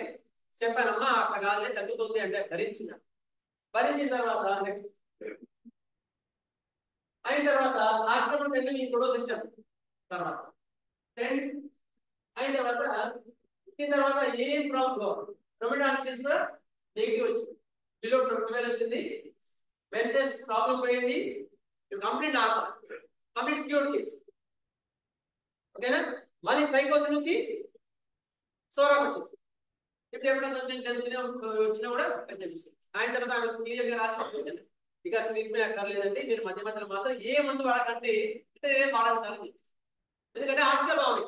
చెప్పానమ్మా అట్లా కాదులే తగ్గుతుంది అంటే భరించిన తర్వాత నెక్స్ట్ అయిన తర్వాత ఆశ్రమం వెళ్ళి నేను కూడా వచ్చాను. తర్వాత 10 అయిన తర్వాత ఇచ్చిన తర్వాత ఏం ప్రాబ్లం ప్రొమిడాన్స్ కూడా నెగిటివ్ వచ్చింది. బిలో 12 వచ్చింది. మెన్సెస్ ప్రాబ్లం పోయింది. Complete normal, complete cure case. ఓకేనా. మళ్ళీ సైకోస్ నుంచి సోరాకు వచ్చేసి ఇప్పుడు ఎప్పుడైనా వచ్చినా కూడా పెద్ద విషయం. ఆయన తర్వాత ఆమె క్లియర్ గా రాసి ఇక ట్రీట్మెంట్ అక్కర్లేదండి మీరు మధ్య మధ్యలో మాత్రం ఏ మందు వాడకండి నేనే వాడాలని చెప్పేసి. ఎందుకంటే హాస్పిటల్ బాగుంది.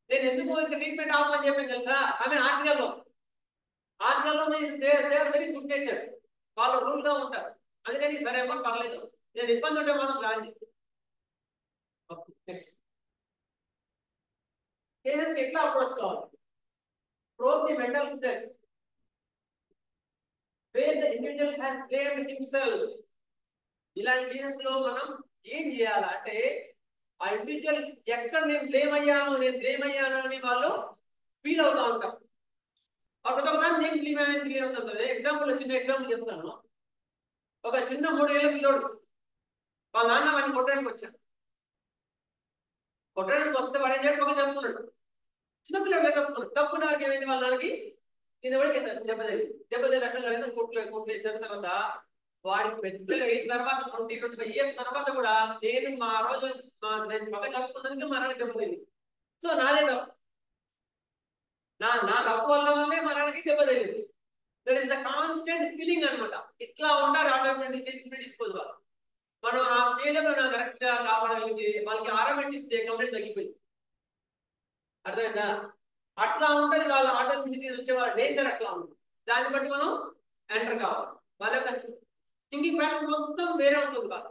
నేను ఎందుకు ఇంకా ట్రీట్మెంట్ ఆపమని చెప్పాను తెలుసా. ఆమె హాస్పిటల్లో వెరీ గుడ్ నేచర్, వాళ్ళు రూల్ గా ఉంటారు. అందుకని సరే అమ్మా పర్లేదు నేను ఇబ్బంది ఉంటే మాత్రం ప్లాన్ చేయండి. నెక్స్ట్ కేసెస్ ఎట్లా అప్రోచ్ కావాలి. Probe the mental stress where the individual has blamed himself. ఇలాంటి కేసెస్ లో మనం ఏం చేయాలంటే ఆ ఇండివిజువల్ ఎక్కడ నేను బ్లేమ్ అయ్యాను అని వాళ్ళు ఫీల్ అవుతా ఉంటారు. అప్పుడు ఒకదాన్ని నేను బ్లేమ్ అవుతాను. చిన్న ఎగ్జాంపుల్ చెప్తాను. ఒక చిన్న 3 ఏళ్ల పిల్లోడు వాళ్ళ నాన్న వాడిని కొట్టడానికి వచ్చాడు. కొట్టడానికి వస్తే వాడు ఏం చేయడం ఒక తప్పుకున్నాడు. చిన్నపిల్లడు తప్పుకున్న వారికి ఏమైంది వాళ్ళ నాన్నకి దెబ్బతగిలి అక్కడ కొట్లేసిన తర్వాత వాడికి పెద్దగా అయిన తర్వాత 20-25 ఇయర్స్ తర్వాత కూడా నేను మా రోజు మగ తప్పుకున్నందుకు మా నాన్న దెబ్బతగింది. సో నాదే తప్పు, నా తప్పు వల్లే మా నాన్నకి దెబ్బతగింది. That is the constant feeling అనమాట. ఇట్లా ఉంటారు ఆటోమేటిక్ డిసీజ్ ప్రిడిస్పోజ్ వాళ్ళు. మనం ఆ స్టేజ్ లో కరెక్ట్ గా కాపాడగలిగితే వాళ్ళకి ఆటోమేటిక్ స్టే కంప్లీట్ తగ్గిపోయింది. అర్థమైందా. అట్లా ఉంటుంది వాళ్ళ ఆటోమేటిక్ వచ్చే వాళ్ళ నేచర్ అట్లా ఉంటుంది. దాన్ని బట్టి మనం ఎంటర్ కావాలి. వాళ్ళ యొక్క థింకింగ్ ప్యాటర్న్ మొత్తం వేరే ఉంటుంది. వాళ్ళు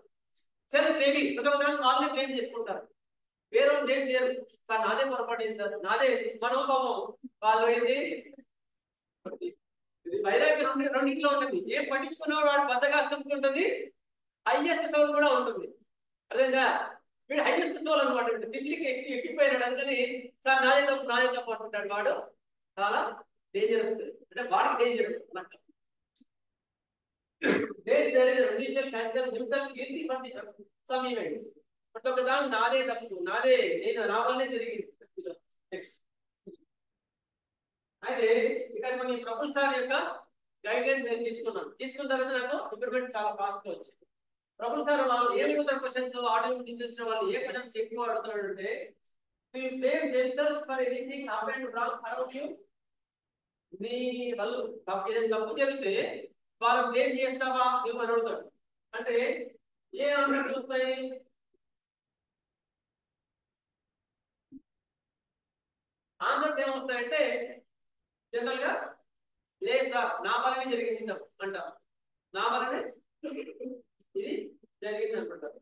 సెల్ఫ్ బ్లేమింగ్ ప్రతి వాళ్ళని బ్లేమ్ చేసుకుంటారు. వేరే బ్లేమ్ చేయరు. సార్ నాదే పొరపాటు అయింది సార్ నాదే మనోభావం వాళ్ళు ఏంటి వైరాగ్యం రెండింటిలో ఉంటుంది. ఏం పట్టించుకున్నవాడు వాడు బద్దగా ఉంటుంది. హైయెస్ట్ సోల్ కూడా ఉంటుంది. అదేందా వీడు హైయెస్ట్ సోల్ అనమాట. సిడ్లీకి ఎక్కిపోయినాడు. అందుకని సార్ నాదే తప్పు అంటుంటాడు. వాడు చాలా డేంజరస్. అంటే వాడికి డేంజర్ నాదే తప్పు నేను నా వల్లనే జరిగింది. అయితే ఇక్కడ కొన్ని ప్రఫుల్ సార్ యొక్క గైడ్లైన్స్ నేను తీసుకున్న తర్వాత నాకు ఇంప్రూవ్మెంట్ చాలా ఫాస్ట్ గా వచ్చింది. ప్రఫుల్ సార్ వాళ్ళు ఏం అడుగుతారు క్వశ్చన్స్ ఆటోమేటిక్ డిసిజన్స్ వాళ్ళు ఏ క్వశ్చన్స్ ఎక్కువ అడుగుతారు అంటే నీ వాళ్ళు ఏదైనా తప్పు జరిగితే వాళ్ళు బ్లేమ్ చేస్తావా నువ్వు అని అడుగుతాడు. అంటే ఏ ఆన్సర్ చూస్తాయి. ఆన్సర్స్ ఏమొస్తాయంటే జనరల్ గా లేదు సార్ నా వల్లనే జరిగింది అంటారు. నా వల్లనే ఇది జరిగింది అనుకుంటారు.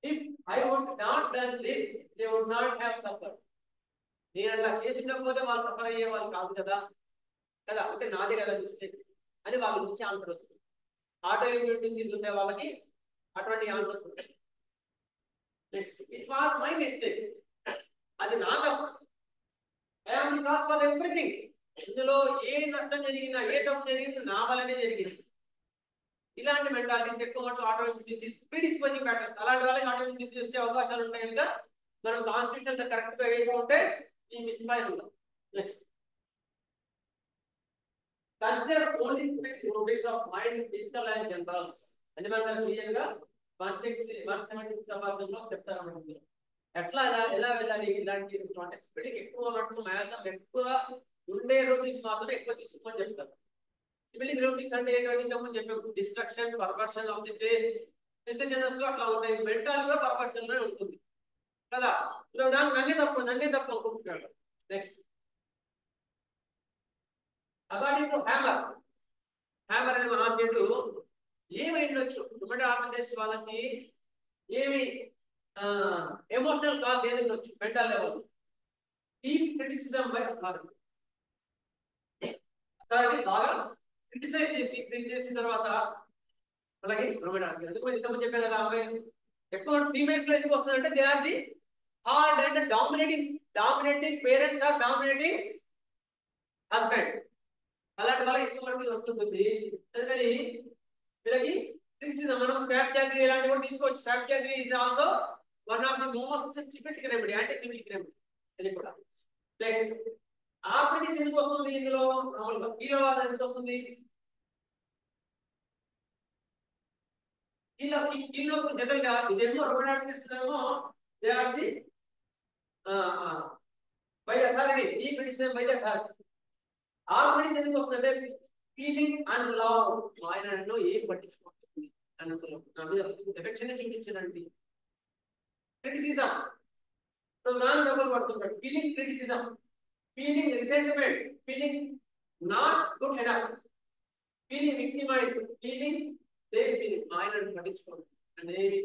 If I would not done this, they would not have suffered. నేను అలా చేసినకపోతే వాళ్ళు సఫర్ అయ్యే వాళ్ళు కాదు కదా అంటే నాదే కదా మిస్టేక్ అని వాళ్ళ నుంచి ఆన్సర్ వస్తుంది. ఆటో ఇమ్యూన్ డిసీజ్ ఉండే వాళ్ళకి అటువంటి ఆన్సర్స్ ఉంటాయి. Next it was my mistake, అది నా తప్పు. I am the cause for everything. ఇందులో ఏ నష్టం జరిగినా ఏ తప్పు జరిగినా నా వల్లనే జరిగింది. ఇలాంటి మెంటాలిటీస్ ఎక్కువ మటు ఆటోఇమ్యూన్ డిసీజ్ ప్రిడిస్పోజింగ్ ఫ్యాక్టర్స్. అలాంటి వాళ్ళకి ఆటోఇమ్యూన్ డిసీజ్ వచ్చే అవకాశాలు ఉంటాయి కనుక మనం కాన్స్టిట్యూషన్ కరెక్ట్ గా వేసుకుంటే ఈ మిస్ఫైర్ ఉందాం. Next consider only rubrics of mind, physical and generals. అంటే మనం క్లియర్ గా 176 అపార్థంలో చెప్తారన్నమాట. ఎట్లా ఎలా వెళ్ళాలి ఇలాంటి కేసెస్ అంటే స్పీడింగ్ ఎక్కువ ఉన్నట్టు మ్యాథం ఎక్కువ ఉండే రూటింగ్స్ మాత్రమే ఎక్కువ తీసుకోమని చెప్తారు. స్పీడింగ్ రూటింగ్స్ అంటే ఏంటంటే ఇంతకుముందు చెప్పాము destruction perversion of the taste distance లో అట్లా ఉంటాయి. మెంటల్ కూడా పర్వర్షన్ లోనే ఉంటుంది కదా. దానికి నన్నే తప్పు అనుకుంటున్నాడు. నెక్స్ట్ అకార్డింగ్ టు హ్యామర్ అనే మహాశయుడు ఏమై ఉండొచ్చు ఉమ్మడి ఆంధ్రప్రదేశ్ వాళ్ళకి ఏమి ఎమోషనల్ కాజ్ ఏది ఉండొచ్చు mental level deep criticism by authority. Authority బాగా క్రిటిసైజ్ చేసిన తర్వాత అలాగే ఉమ్మడి ఆంధ్రప్రదేశ్ ఎందుకు ఇంతకుముందు చెప్పాను కదా అమ్మాయి ఎక్కువ ఫీమేల్స్ లో ఎందుకు వస్తుందంటే they are the hard and dominating parents or dominating husband. అలాంటి వాళ్ళకి ఎక్కువ మంది వస్తుంటుంది. అందుకని వీళ్ళకి క్రిటిసిజం మనం స్టాఫ్ చాకరీ ఇలాంటివి కూడా తీసుకోవచ్చు. స్టాఫ్ చాకరీ is also one of the most symmetric remedy, anti symmetric remedy. అది కూడా నెక్స్ట్ ఆర్థరైటిస్ ఎందుకు వస్తుంది ఇందులో మామూలుగా కీళ్ళవాదం ఎందుకు వస్తుంది? కీళ్ళ జనరల్ గా ఇదేమో rheumatoid they are the by authority ఈ క్రిటిసిజం బై అథారిటీ. ఆర్థరైటిస్ ఎందుకు వస్తుందంటే ఫీలింగ్ అండ్ లవ్ ఆయన ఏం పట్టించుకుంటుంది అని అసలు నా మీద ఎఫెక్షన్ చూపించడండి. క్రిటిసిజం నాన్ డబుల్ పడుతుంటాడు. Feeling criticism, feeling resentment, feeling not good enough, feeling victimize, feeling దేని ఫీలింగ్ ఆయన పట్టించుకోండి అనేది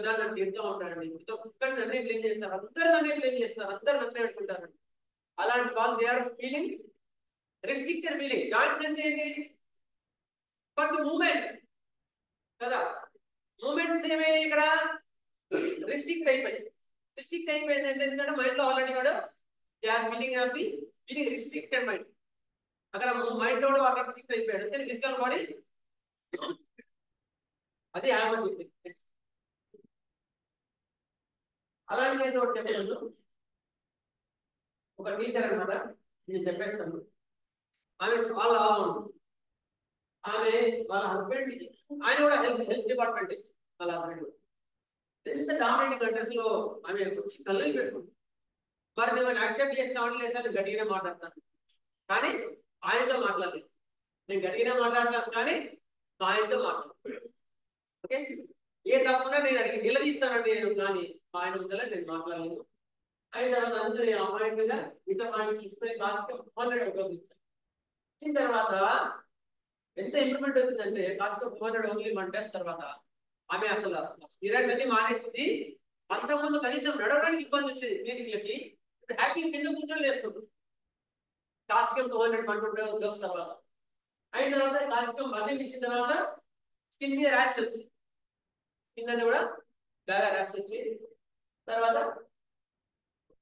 దాన్ని తింటూ ఉంటాడండి. ఒక్కటి నన్నే బ్లేమ్ చేస్తారు, అందరు నన్నే బ్లేమ్ చేస్తారు, అందరు నన్నే అనుకుంటారండి. అలాంటి వాళ్ళు they are feeling restricted feeling. Joints అంటే ఏంటి? ఫర్ ది మూమెంట్ కదా. మూమెంట్స్ ఏమయ్యాయి ఇక్కడ రిస్ట్రిక్ట్ అయిపోయింది అంటే ఎందుకంటే మైండ్ లో ఆల్రెడీ కూడా feeling of the feeling restricted mind. అక్కడ మైండ్ లో కూడా రిస్ట్రిక్ట్ అయిపోయాడు అంతే. ఫిజికల్ బాడీ అది ఆమె అలాంటి కేసు ఒకటి చెప్తాను. ఒక టీచర్ అనమాట, నేను చెప్పేస్తాను. ఆమె చాలా ఆమె వాళ్ళ హస్బెండ్ ఆయన కూడా హెల్త్ డిపార్ట్మెంట్. వాళ్ళ హస్బెండ్ ఎంత డామినేటింగ్ కంట్రీస్ లో ఆమె వచ్చి కళ్ళని పెట్టుకుంది. మరి నేను యాక్సెప్ట్ చేస్తామని లేదు, గట్టిగానే మాట్లాడతాను కానీ ఆయనతో మాట్లాడలేదు. నేను గట్టిగానే మాట్లాడతాను కానీ ఆయనతో మాట్లాడతాను. ఓకే, ఏ తప్పున్నా నేను అడిగి నిలదీస్తానండి నేను, కానీ ఆయన ముందర నేను మాట్లాడలేదు. అయిన తర్వాత అందరూ అమ్మాయి మీద ఇతర పాయింట్స్ తీసుకొని కాస్ట్ 100 ఉపయోగించాను. వచ్చిన తర్వాత ఎంత ఇంప్రూవ్మెంట్ వచ్చిందంటే కాస్ట్ 200 ఓన్లీ 1 days తర్వాత ఆమె అసలు స్టీరాయిడ్స్ అన్ని మానేసింది. అంతకుముందు కనీసం నడవడానికి ఇబ్బంది వచ్చేది క్లినిక్లకి, హ్యాపీ కింద కూర్చొని లేస్తుంది. కాస్ట్యూమ్ 200 డోస్ తర్వాత అయిన తర్వాత కాస్ట్యూమ్ బర్నింగ్ ఇచ్చిన తర్వాత స్కిన్ మీద ర్యాష్ వచ్చింది. స్కిన్ అనేది కూడా బాగా ర్యాష్ వచ్చి తర్వాత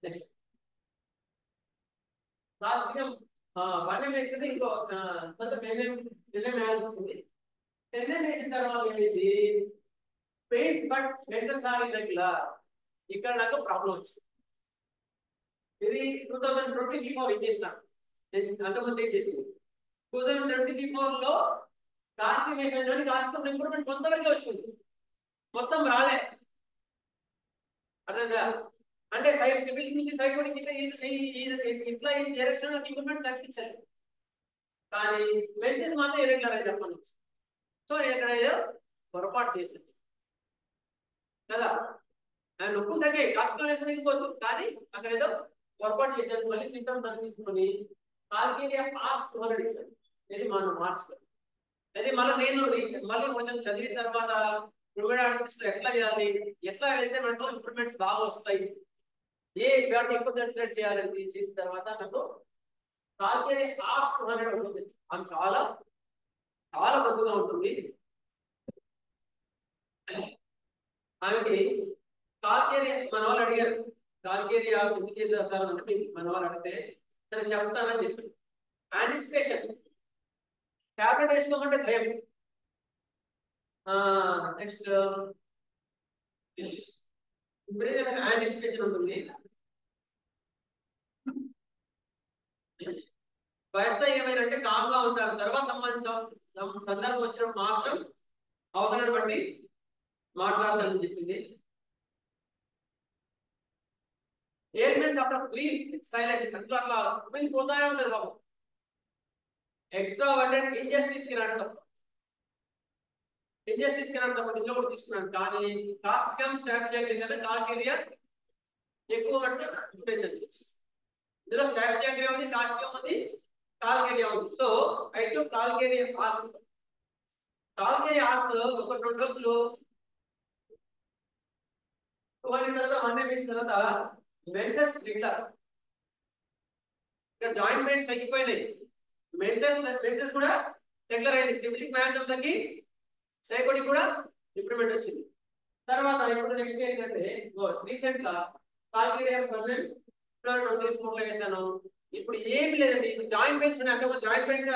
నెక్స్ట్ కాస్ట్యూమ్ బర్నింగ్ వేసింది. ఇంకో కొంత టెన్షన్ వచ్చింది. టెన్షన్ వేసిన తర్వాత ఏమైంది? ఫేస్ బట్ మెన్షన్ సాగినట్లా ఇక్కడ నాకు ప్రాబ్లం వచ్చింది. ఇది 2024 చేసిన, అంతమంది ఏం చేసింది 2024 లో కాస్ట్యూమ్ వేసిన కాస్ట్యూమ్ ఇంప్రూవ్మెంట్ కొంతవరకు వచ్చింది, మొత్తం రాలే. అర్థంగా? అంటే సివిల్ నుంచి సైకోటిక్ ఇట్లా ఈ డైరెక్షన్ లో ఇంప్రూవ్మెంట్ కనిపించాలి కానీ మెన్షన్ మాత్రం ఇరెగ్యులర్ అని చెప్పండి. సో ఇక్కడ ఏదో పొరపాటు చేసింది కదా. నొప్పులు తగ్గాయి, కాన్సన్ట్రేషన్ తగ్గిపోతుంది కానీ అక్కడ ఏదో పొరపాటు చేశాను. మళ్ళీ సింటమ్స్ అని తీసుకుని కాల్కేరియా ఆర్ట్స్ 200 ఇచ్చాను. ఇది మనం మార్క్స్ అది నేను మళ్ళీ కొంచెం చదివిన తర్వాత రుమటాలజిస్ట్ ఎట్లా చేయాలి, ఎట్లా వెళ్తే మనకు ఇంప్రూవ్మెంట్స్ బాగా వస్తాయి, ఏ వాటిని ఎక్కువ కన్సిడర్ చేయాలని చేసిన తర్వాత నాకు కాల్కేరియా ఆర్ట్స్ 200 ఉంటుంది. అది చాలా చాలా మందుగా ఉంటుంది. ఆమెకి కాల్కేరియా మన వాళ్ళు అడిగారు, కాల్కేరియా ఎందుకు చేసేస్తారు అంటే మన వాళ్ళు అడిగితే సరే చెప్తానని చెప్పి యాంటిసిపేషన్ టాబ్లెట్ వేసుకోమంటే భయం. నెక్స్ట్ ఇప్పుడు యాంటిసిపేషన్ ఉంటుంది. భర్త ఏమైనా కామ్గా ఉంటారు, తర్వాత సందర్భం వచ్చినప్పుడు మాత్రం అవసరాన్ని బట్టి మాట్లాడతానని చెప్పింది. మూమెంట్స్ ఆఫ్టర్ ఫ్రీ సైలెంట్ అట్లా అట్లా పోతానే ఉంటుంది బాబు. ఎక్స్ట్రావర్టెడ్ ఇంజస్టిస్ కి రాడు తప్ప, ఇంజస్టిస్ కి రాడు తప్ప ఇంట్లో కూడా తీసుకున్నాను. కానీ కాస్ట్ కమ్ స్ట్రాటజీ కదా కాల్ ఏరియా ఎక్కువ ఉంటుంది. ఇందులో స్ట్రాటజీ ఉంది, కాస్ట్ కమ్ ఉంది, కాల్ ఏరియా ఉంది. So I to calcarea ars, calcarea ars ఒక 2 రోజులు 200 తర్వాత 100 వేసిన తర్వాత మెన్సెస్ రిగ్యులర్, ఇక్కడ జాయింట్ పెయిన్స్ తగ్గిపోయినాయి, మెన్సెస్ కూడా రెగ్యులర్ అయింది, సిబిలిక్ మ్యాథం తగ్గి సైకోటిక్ కూడా ఇంప్రూవ్మెంట్ వచ్చింది. తర్వాత ఇప్పుడు నెక్స్ట్ ఏంటంటే రీసెంట్ గా కాల్కేరియా వేసాను. ఇప్పుడు ఏమి లేదండి, జాయింట్ పెయిన్స్ ఉన్నాయి. Joint pains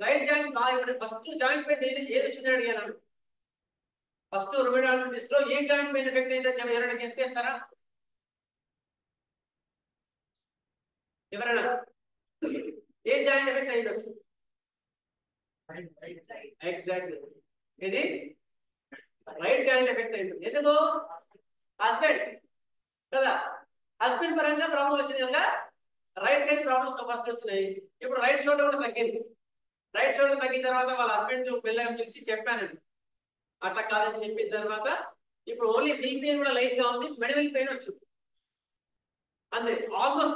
right joint first joint pain ఏది వచ్చిందని అడిగాను. ఫస్ట్ రుమటాలజిస్ట్ లో ఏ జాయింట్ పెయిన్ ఎఫెక్ట్ అయిందని ఎవరైనా గెస్ట్ చేస్తారా? ఎవరైనా ఏ జాయింట్ ఎఫెక్ట్ అయ్యొచ్చు? ఎగ్జాక్ట్లీ, ఇది రైట్ జాయింట్ ఎఫెక్ట్ అయింది. ఎందుకు? హస్బెండ్ కదా, హస్బెండ్ పరంగా ప్రాబ్లం వచ్చింది కనుక రైట్ సైడ్ ప్రాబ్లమ్స్ ఫస్ట్ వచ్చినాయి. ఇప్పుడు రైట్ షోల్డర్ కూడా తగ్గింది. రైట్ షోల్డర్ తగ్గిన తర్వాత వాళ్ళ హస్బెండ్ పిలిచి చెప్పాను, అట్లా కాదని చెప్పిన తర్వాత ఇప్పుడు ఓన్లీ సీ పెయిన్ కూడా లైట్ గా ఉంది, మెడికల్ పెయిన్ వచ్చింది అంతే. ఆల్మోస్ట్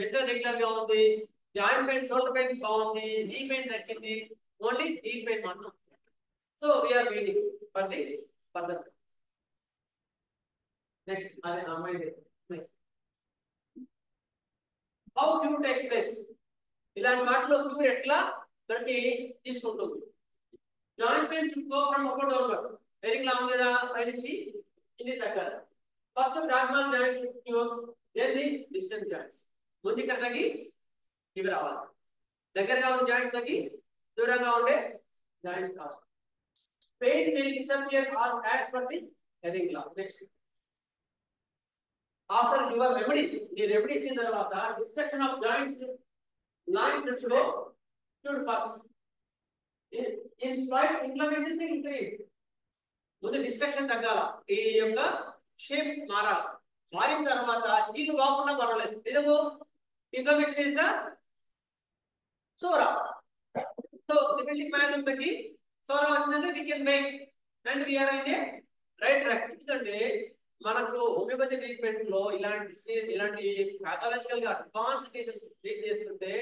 మెజర్ రెగ్యులర్ గా ఉంది, జాయింట్ పెయిన్ షోల్డర్ పెయిన్ బాగుంది, నీ పెయిన్ తగ్గింది, ఓన్లీ ఈ పెయిన్ మాత్రం. So we are waiting for the further. Next అదే అమ్మాయి హౌ క్యూర్ టేక్స్ ప్లేస్, ఇలాంటి వాటిలో క్యూర్ ఎట్లా మనకి తీసుకుంటుంది. Joint pain should go from up down, very long కదా పైనుంచి ఇది తగ్గాలి. First proximal joint should cure, then the distant joints. ముందు ఇక్కడ తగ్గి ఇవి రావాలి, దగ్గరగా ఉన్న జాయింట్స్ తగ్గి దూరంగా ఉండే జాయింట్స్ కావాలి. Pain will disappear all as per the herring law. Next after your remedies, ఈ రెమెడీ ఇచ్చిన తర్వాత డిస్ట్రక్షన్ ఆఫ్ జాయింట్స్ లైన్ లో should first in slight inflammation will increase. ముందు డిస్ట్రక్షన్ తగ్గాల, ఈ యొక్క షేప్ మారాలి, మారిన తర్వాత హీల్ కాకుండా పర్వాలేదు. ఎందుకు? Inflammation is the psora. So syphilitic miasm తగ్గి సోరా వచ్చిందంటే we can make and we are in a right track. ఎందుకంటే మనకు హోమియోపతి ట్రీట్మెంట్ లో ఇలాంటి పాథాలజికల్ గా అడ్వాన్స్ కేసెస్ ట్రీట్ చేస్తుంటే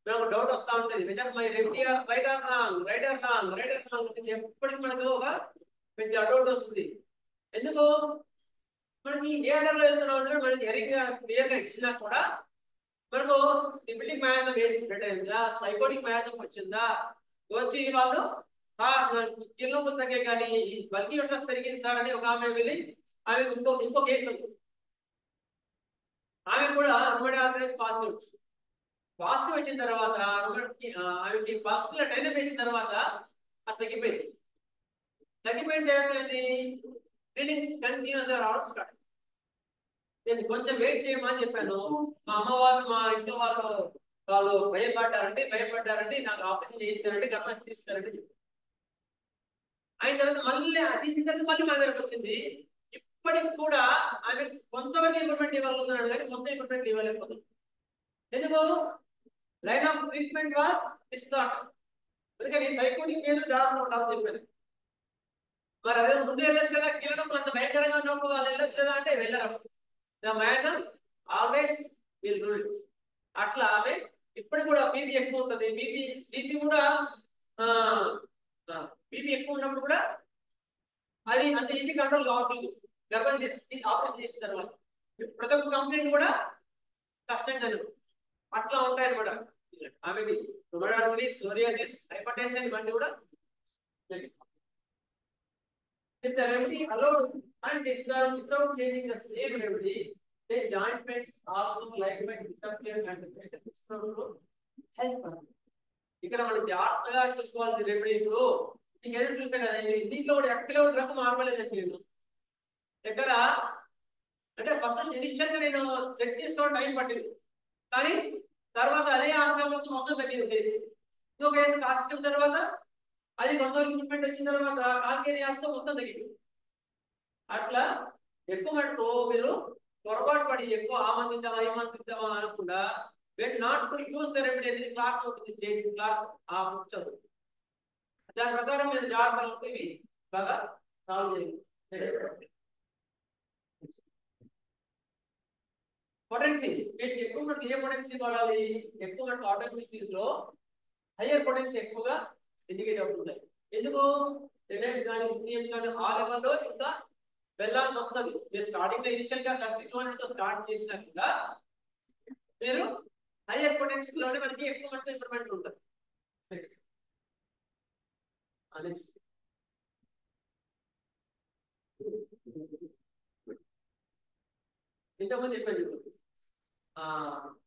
మనకు డౌట్ వస్తా ఉంటుంది, whether my remedy are right or wrong, right or wrong, right or wrong. ఎప్పటికీ మనకు ఒక పెద్ద డౌట్ వస్తుంది. ఎందుకు? మనకి ఏ ఆర్డర్ లో వెళ్తున్నాం అంటే మనకి హెరింగ్ క్లియర్ గా ఇచ్చినా కూడా మనకు సిబిలిక్ మ్యాథం పెట్టిందా, సైకోటిక్ మ్యాథం వచ్చిందా, వచ్చి వాళ్ళు కిలో తగ్గే కానీ బల్కీ యూట్రస్ పెరిగింది సార్ అని ఒక ఆమె వెళ్ళి, ఆమె ఇంకో కేసు ఉంది, ఆమె కూడా రుమటాలజిస్ట్ పాజిటివ్ వచ్చిన తర్వాత ఆమెకి పాజిటివ్ ట్రైన్ వేసిన తర్వాత అది తగ్గిపోయింది. తగ్గిపోయిన తర్వాత బ్లీడింగ్ కంటిన్యూస్ గా రావడం స్టార్ట్. నేను కొంచెం వెయిట్ చేయమని చెప్పాను. మా అమ్మ వాళ్ళు మా ఇంట్లో వాళ్ళు భయపడ్డారండి, నాకు ఆపరేషన్ చేస్తారండి, గర్భం తీస్తారండి. అయిన తర్వాత మళ్ళీ తీసిన తర్వాత మళ్ళీ మన దగ్గరకు వచ్చింది. ఇప్పటికి కూడా ఆమె కొంతవరకు ఇంప్రూవ్మెంట్ ఇవ్వగలుగుతున్నాడు కానీ మొత్తం ఇంప్రూవ్మెంట్ ఇవ్వలేకపోతుంది. ఎందుకు? Line of treatment was distort. అందుకని సైకోటిక్ మీద జాగ్రత్త ఉండాలని చెప్పాను. మరి అదే ముందు వెళ్ళొచ్చు కదా, కీలనప్పుడు అంత భయంకరంగా ఉన్నప్పుడు వాళ్ళు వెళ్ళొచ్చు కదా అంటే వెళ్ళరు. The miasm always will rule. అట్లా ఆమె ఇప్పుడు కూడా బీపీ ఎక్కువ ఉంటుంది, బీపీ కూడా బీపీ ఎక్కువ ఉన్నప్పుడు కూడా అది అంత ఈజీ కంట్రోల్ కావట్లేదు. గర్భం ఆపరేషన్ చేసిన తర్వాత ప్రతి ఒక్క కంప్లైంట్ కూడా కష్టంగా అట్లా ఉంటాయి అనమాట. ఆమెకి రుమటాలజిస్, సోరియాసిస్, హైపర్ టెన్షన్ ఇవన్నీ కూడా. If the remedy allowed and discharged without changing the same remedy, then joint pains also likewise disappear and the patient is able to help. ఇక్కడ మనం జాగ్రత్తగా చూసుకోవాల్సిన రెమెడీ ఇప్పుడు నీకు ఎదురు చూపే కదండి, దీంట్లో కూడా ఎక్కడ డ్రగ్ మార్వలేదండి. నేను ఎక్కడ అంటే ఫస్ట్ ఇనిషియల్ గా నేను సెట్ చేసుకోవడం టైం పట్టింది, కానీ తర్వాత అదే ఆరోగ్యంలో మొత్తం తగ్గింది కేసు. ఇంకో కేసు కాస్తం తర్వాత అది కొంతవరకు ఇంప్రూవ్మెంట్ వచ్చిన తర్వాత కాల్కేరియాస్తో మొత్తం తగ్గింది. అట్లా ఎక్కువ మటుకు మీరు పొరపాటు పడి ఎక్కువ ఆమందిద్దామా ఏమందిద్దామా అనకుండా when not to use the remedy అనేది క్లార్క్ ఉంటుంది, జేడి క్లార్క్ ఆ బుక్ చదువు. దాని ప్రకారం మీరు జాగ్రత్తలు ఇవి బాగా సాల్వ్ చేయండి. పొటెన్సీ ఎక్కువ మనకి ఏ పొటెన్సీ వాడాలి? ఎక్కువ మనకి ఆటోమేటిక్ లో హయ్యర్ పొటెన్సీ ఎక్కువగా ఇండికేట్ అవుతుంది. ఎందుకు? రిలయన్స్ కానీ ఇండియన్స్ కానీ ఆ లెవెల్లో ఇంకా వెళ్ళాల్సి వస్తుంది. మీరు స్టార్టింగ్ లో ఇనిషియల్ గా 3200 తో స్టార్ట్ చేసినా కూడా మీరు హయ్యర్ పొటెన్సీ లోనే మనకి ఎక్కువ మనకి ఇంప్రూవ్మెంట్ ఉంటుంది. నెక్స్ట్ ఇంతకుముందు చెప్పాను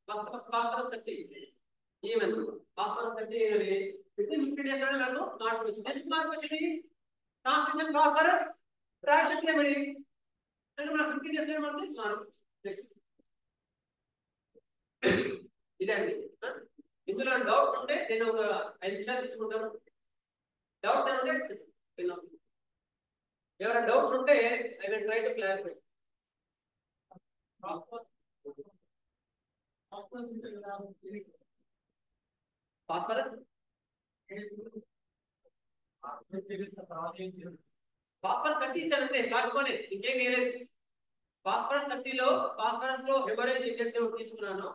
phosphorus 30 even phosphorus 30 within 50 days లోనే నాకు మార్పు వచ్చింది. ఎందుకు మార్పు వచ్చింది? ట్రాన్స్మిషన్ ఫాస్ఫరస్ ఫ్రాక్షన్ రెమెడీ అంటే మన 50 డేస్ లో మనకి మార్పు. నెక్స్ట్ ఇదండి. ఇందులో డౌట్స్ ఉంటే నేను ఒక 5 నిమిషాలు తీసుకుంటాను. డౌట్స్ ఏమంటే ఎవరైనా డౌట్స్ ఉంటే I will try to clarify. Phosphorus phosphorus 30 ఇచ్చానంతే, కాకపోతే ఇంకేం వేయలేదు. ఫాస్ఫరస్ 30లో ఫాస్ఫరస్ లో హెమరేజ్ ఇంజెక్షన్ తీసుకున్నాను.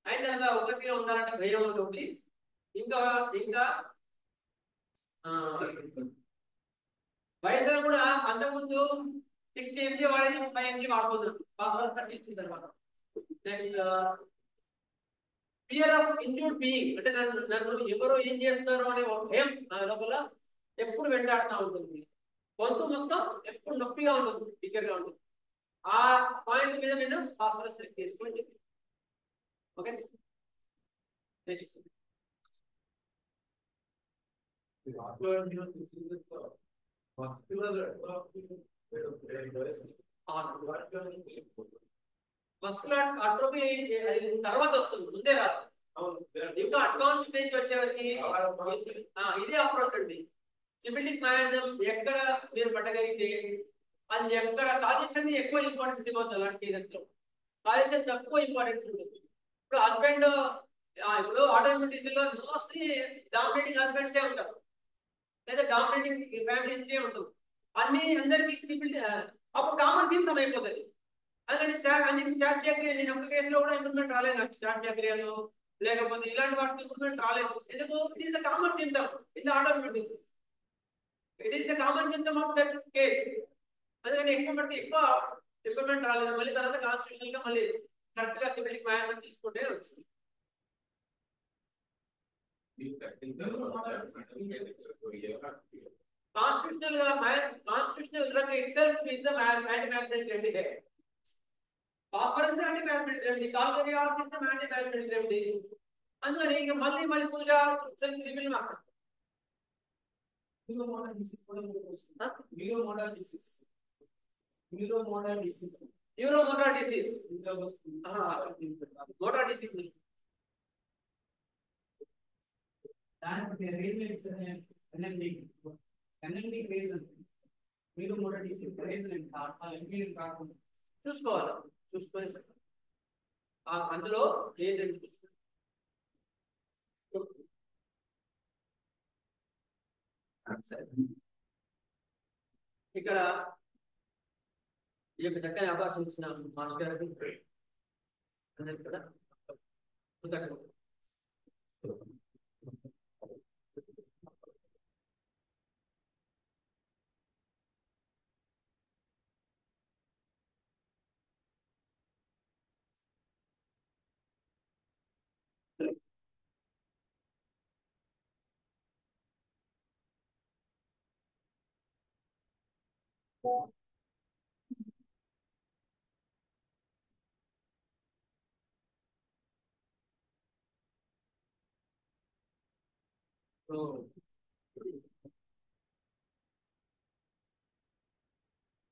అయిన తర్వాత ఒకటిగా ఉండాలంటే భయం ఉంటుంది. ఇంకా ఇంకా వయసులో కూడా అంతకుముందు 60 mg వాడేది 5 mg వాడుతున్నాను ఫాస్ఫరస్ 30 ఇచ్చిన తర్వాత. Next fear of injured being అంటే నన్ను ఎవరో ఏం చేస్తారో అనే ఒక భయం నా లోపల ఎప్పుడు వెంటాడుతూ ఉంటుంది. గొంతు మొత్తం ఎప్పుడు నొప్పిగా ఉంటుంది, బిగ్గరగా ఉంటుంది. ఆ పాయింట్ మీద నేను ఫాస్ఫరస్ సెలెక్ట్ చేసుకుని చెప్పి. ఓకే నెక్స్ట్ మస్కులర్ అట్రోఫీ తర్వాత వస్తుంది, ముందే రాదు. ఇంకా అడ్వాన్స్ స్టేజ్ వచ్చేవరకు ఇదే అప్రోచ్ అండి. సిబిలిక్ మ్యానేజం ఎక్కడ మీరు పట్టగలిగితే అది ఎక్కడ కాజెషన్ ఎక్కువ ఇంపార్టెన్స్ ఇవ్వద్దు. అలాంటి కేసెస్ లో కాజెషన్ తక్కువ ఇంపార్టెన్స్ ఉంటుంది. ఇప్పుడు హస్బెండ్ ఇప్పుడు ఆటోమేటిక్ లో మోస్ట్లీ డామినేటింగ్ హస్బెండ్సే ఉంటారు, లేదా డామినేటింగ్ ఫ్యామిలీస్ ఉంటుంది. అందరికీ సిబిలిటీ అప్పుడు కామన్ థీమ్ అయిపోతుంది. అందుకని స్టార్ట్ జాగ్రత్త నేను ఒక కేసులో కూడా ఇంప్రూవ్మెంట్ రాలేదు. నాకు స్టార్ట్ జాగ్రత్తలు లేకపోతే ఇలాంటి వాటికి ఇంప్రూవ్మెంట్ రాలేదు. ఎందుకు? It is the common symptom in the automatic. It is the common symptom of that case. అందుకని ఎక్కువ ఇంప్రూవ్మెంట్ రాలేదు. మళ్ళీ తర్వాత కాన్స్టిట్యూషన్ గా మళ్ళీ కరెక్ట్ గా సిబిలిక్ మ్యాథ్స్ తీసుకుంటే వచ్చింది. Constitutional drug itself is the anti-magnetic remedy. Phosphorus anti-magnetic remedy, calcarea ars is the anti-magnetic remedy. అందుకని ఇక మళ్ళీ పూజ civil market neuromotor disease motor disease చూసుకోవాలి. చూసుకొని అందులో ఏంటంటే ఇక్కడ ఈ యొక్క చక్కని అవకాశం ఇచ్చిన మాస్టర్ గారికి అందరికి కూడా కృతజ్ఞతలు.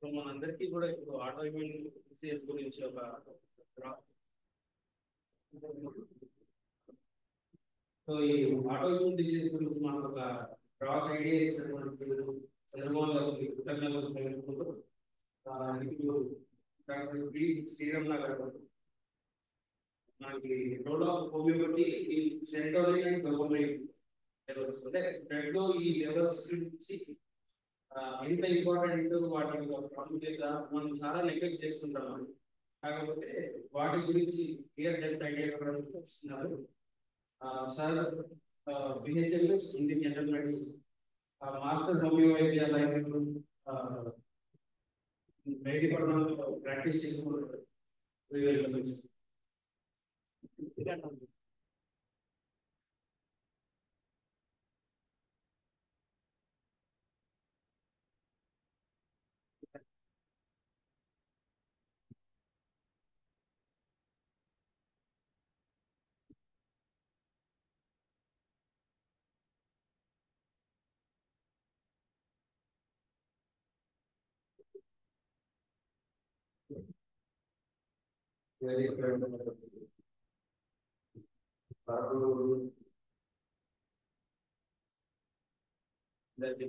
మనందరికీ కూడా ఇప్పుడు ఆటోఇమ్యూన్ డిసీజ్ గురించి ఒక సో ఈ ఆటోఇమ్యూన్ డిసీజ్ గురించి మనకు ఒక క్రాస్ ఐడియా ఇచ్చినటువంటి చంద్రమోహన్ గారికి కృతజ్ఞతలు తెలుపుకుంటూ ఇప్పుడు డాక్టర్ బి శ్రీరామ్ నగర్ మనకి రోడ్ ఆఫ్ హోమియోపతి ఈ సెంట్రోలిన్ అండ్ డోపమైన్ లెవెల్స్ అంటే బ్లడ్ లో ఈ లెవెల్స్ గురించి ఎంత ఇంపార్టెంట్ వాటి యొక్క ప్రాముఖ్యత మనం చాలా నెగ్లెక్ట్ చేస్తుంటాం. కాకపోతే వాటి గురించి క్లియర్ డెప్త్ ఐడియా వస్తున్నారు. Sir BHMS Hindi general medicine master homeopathy మెడిపట్నంలో ప్రాక్టీస్ చేసుకుంటారు.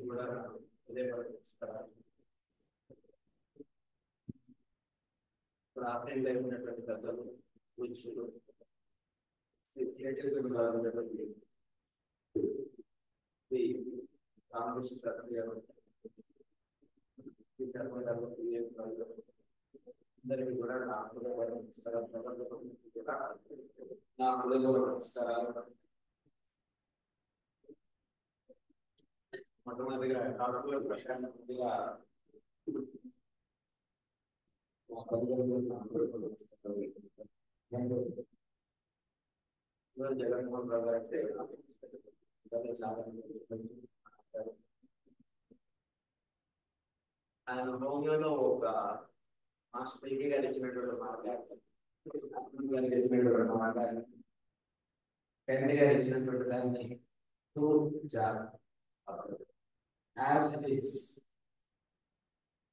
కూడా ఉన్నటువంటి పెద్దలు పురుషులు రామకృష్ణ అందరికీ కూడా నా మొట్టమొదటిగా డాక్టర్ల ప్రశాంతంగా జగన్మోహన్ రావు గారు అంటే చాలా ఆయన హోమియోలో ఒక మాస్టర్ గారు ఇచ్చినటువంటి మాట పెండి గారు ఇచ్చినటువంటి దాన్ని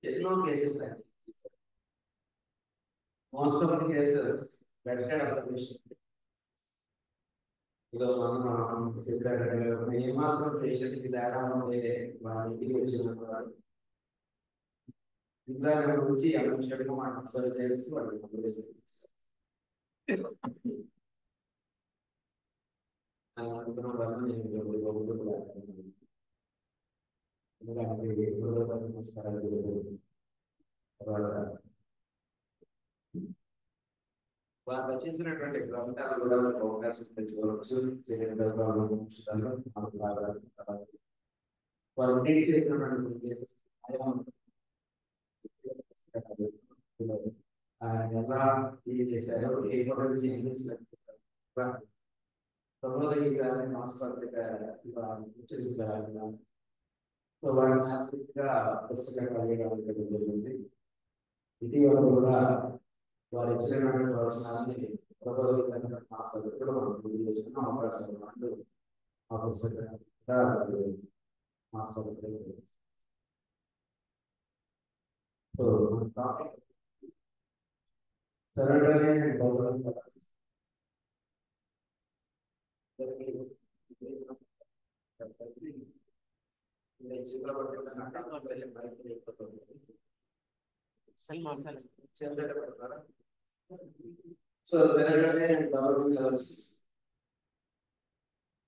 ఎన్నో cases most of the cases ఏమాత్రం పేషెంట్ కి తేడా ఉంటే వాళ్ళ ఇంటికి వచ్చినప్పుడు ఇంట్లో గురించి అంశంగా మనం అబ్జర్వ్ చేస్తూ వాళ్ళు అనుకున్న వల్ల నేను వారు రచించినటువంటి గ్రంథాలు కూడా అవకాశం తెచ్చుకోవచ్చు. వారు చేసినటువంటి ఎలా ఇది చేశారు ఏ ప్రబోధగీతాన్ని ఉచ్చరించారు. సో వారిగా పుస్తకంగా జరిగింది. ఇటీవల కూడా వారు ఇచ్చినటువంటి ప్రవచనాన్ని ప్రబోధగీతాన్ని కూడా మనం పూర్తి చేసుకున్న అవకాశం ఉన్నట్టు ఆ పుస్తకంగా సో సరళమైన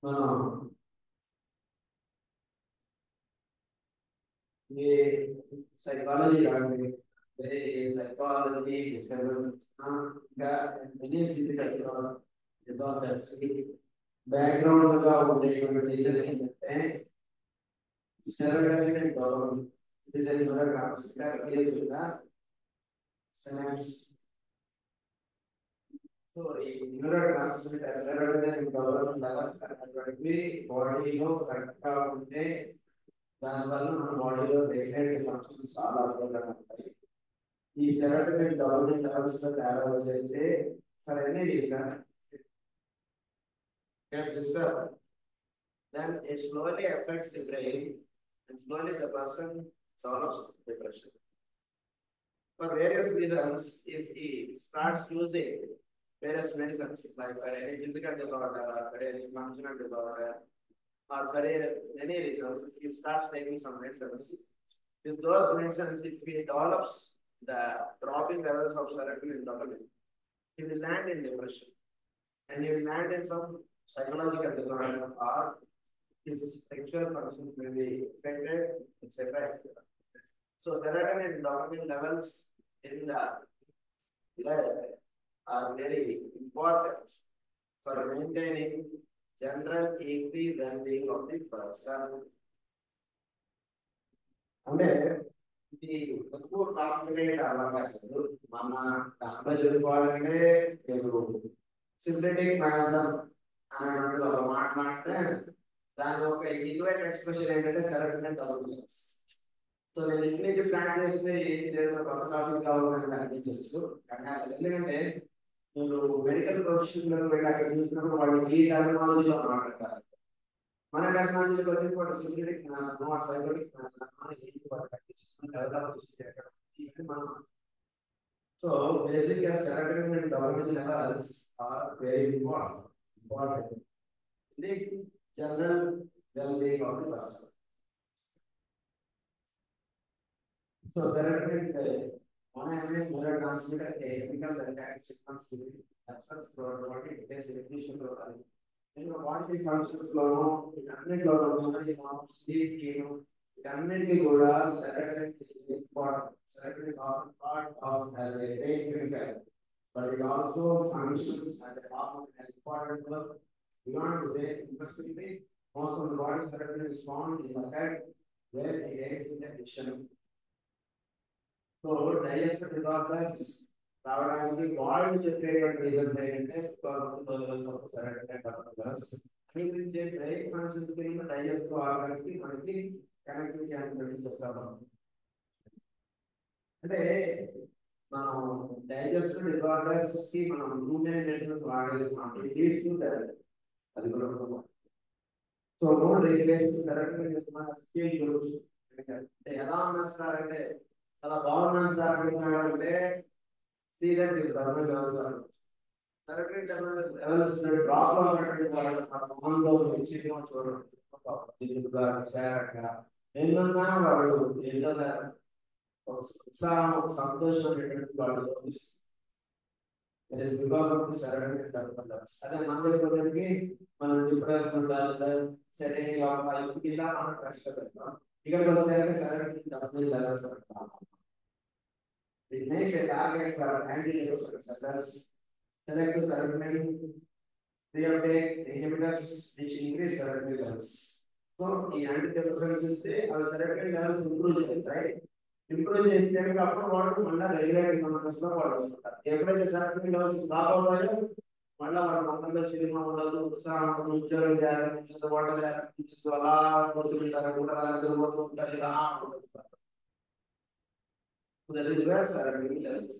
సో ये साइकोलॉजी काटेंगे ये साइकोलॉजी डिस्टर्बेंस का मैंने फिजिकल बैकग्राउंड का डिजाइन करते हैं सेरेब्रल डेवलपमेंट डिजाइन वाला ट्रांसफर ये होगा सिनेप्स तो ये न्यूरल ट्रांसमीटर सेरेब्रल डेवलपमेंट लगा करने बॉडी లో కరెక్ట్ గా ఉంటే దానివల్ల మన బాడీలో రేటెడ్ ఫంక్షన్స్ చాలా అద్భుతంగా ఉంటాయి. ఈ సెరోటోనిన్ డెవలప్మెంట్ లెవెల్స్ లో తేడా వచ్చేస్తే for any reason can disturb, then it slowly affects the brain and slowly the person develops depression. For various reasons, if he starts using various medicines like for any physical disorder, for any functional disorder, or for any reasons, if he starts taking some medicines, with those medicines, if he develops
the dropping levels of serotonin in dopamine, he will land in depression, and he will land in some psychological disorder, or his sexual functions will be affected, etc. etc. So serotonin and dopamine levels in the blood are very important for maintaining general equity well-being of the person. అంటే ఇది ఎక్కువ కాంప్లికేట్ అవ్వలేదు. మన దాంట్లో చెప్పుకోవాలంటే మీరు సింథటిక్ మ్యాథం అనేటువంటి ఒక మాట్లాడితే దాని ఒక ఇండివిజువల్ ఎక్స్ప్రెషన్ ఏంటంటే సెరోటోనిన్ డెవలప్మెంట్. సో నేను ఇంటి నుంచి స్టార్ట్ చేస్తే ఏంటి లేదు కొత్త టాపిక్ కావాలని అనిపించవచ్చు. కానీ అది ఎందుకంటే మీరు మెడికల్ ప్రొఫెషన్లో వెళ్ళి అక్కడ చూసినప్పుడు వాళ్ళు ఈ టెక్నాలజీలో మాట్లాడతారు. మన టెక్నాలజీలో వచ్చి కూడా synthetic మ్యాథం, సైబరిక్ మ్యాథం So basically, serotonin and dopamine levels are very important in the general well-being of the person. So serotonin is one neurotransmitter, a chemical that carries signals to the efforts for the body. It is recognition of the in the body functions flow, it memory, sleep, అన్నిటికీ కూడా serotonin is important. Serotonin is also part of as a brain chemical, but it also functions as a hormone and important work beyond the brain. Interestingly, most of the body serotonin is found in the head, where it aids in addiction. So, digestive disorders రావడానికి వాళ్ళు చెప్పేటువంటి రీజన్స్ ఏంటంటే levels of serotonin and dopamine. అందించే బ్రెయిన్ ఫంక్షన్స్ కి డైజెస్టివ్ ఆర్గన్స్ కి మనకి కనెక్టివిటీ అని చెప్తాము. అంటే మనం డైజెస్టివ్ డిజార్డర్స్ కి మనం టూ మెనీ మెడిసిన్స్ వాడేస్తున్నాం. It leads to that. అది కూడా so more regulation serotonin is my feel good. ఎలా ఉన్నారు సార్ అంటే చాలా బాగున్నాను సార్ అంటే see that is double levels are serotonin levels drop లో ఉన్నటువంటి వాళ్ళు మన మొహంలో విచిత్రంగా చూడండి. ఏమన్నా వాడు ఏదో సార్ ఉత్సాహం సంతోషం అనేటువంటి వాళ్ళు అదే మన దగ్గరికి మనం డిప్రెషన్ ఉండాలి, సెటిల్ ఇలా మనం కష్టపడతాం. ఇక్కడికి వస్తే serotonin it makes a target for antidepressants such as selective serotonin reuptake inhibitors which increase serotonin levels. So, the antidepressants is serotonin levels improve చేస్తాయి. ఇంప్రూవ్ చేస్తే అప్పుడు వాడు మళ్ళీ రెగ్యులర్ సంబంధించిన వాడు వస్తారు. ఎప్పుడైతే సెరోటోనిన్ లెవెల్స్ డ్రాప్ అవుతాయో మళ్ళీ వాడు మొత్తంలో సినిమా ఉండదు, ఉత్సాహం, ఉద్యోగం చేయాలి, చదవడం అలా కూర్చుంటారు, కూడా పోతూ ఉంటారు, ఇలా ఉంటుంది. So that is where serotonin levels.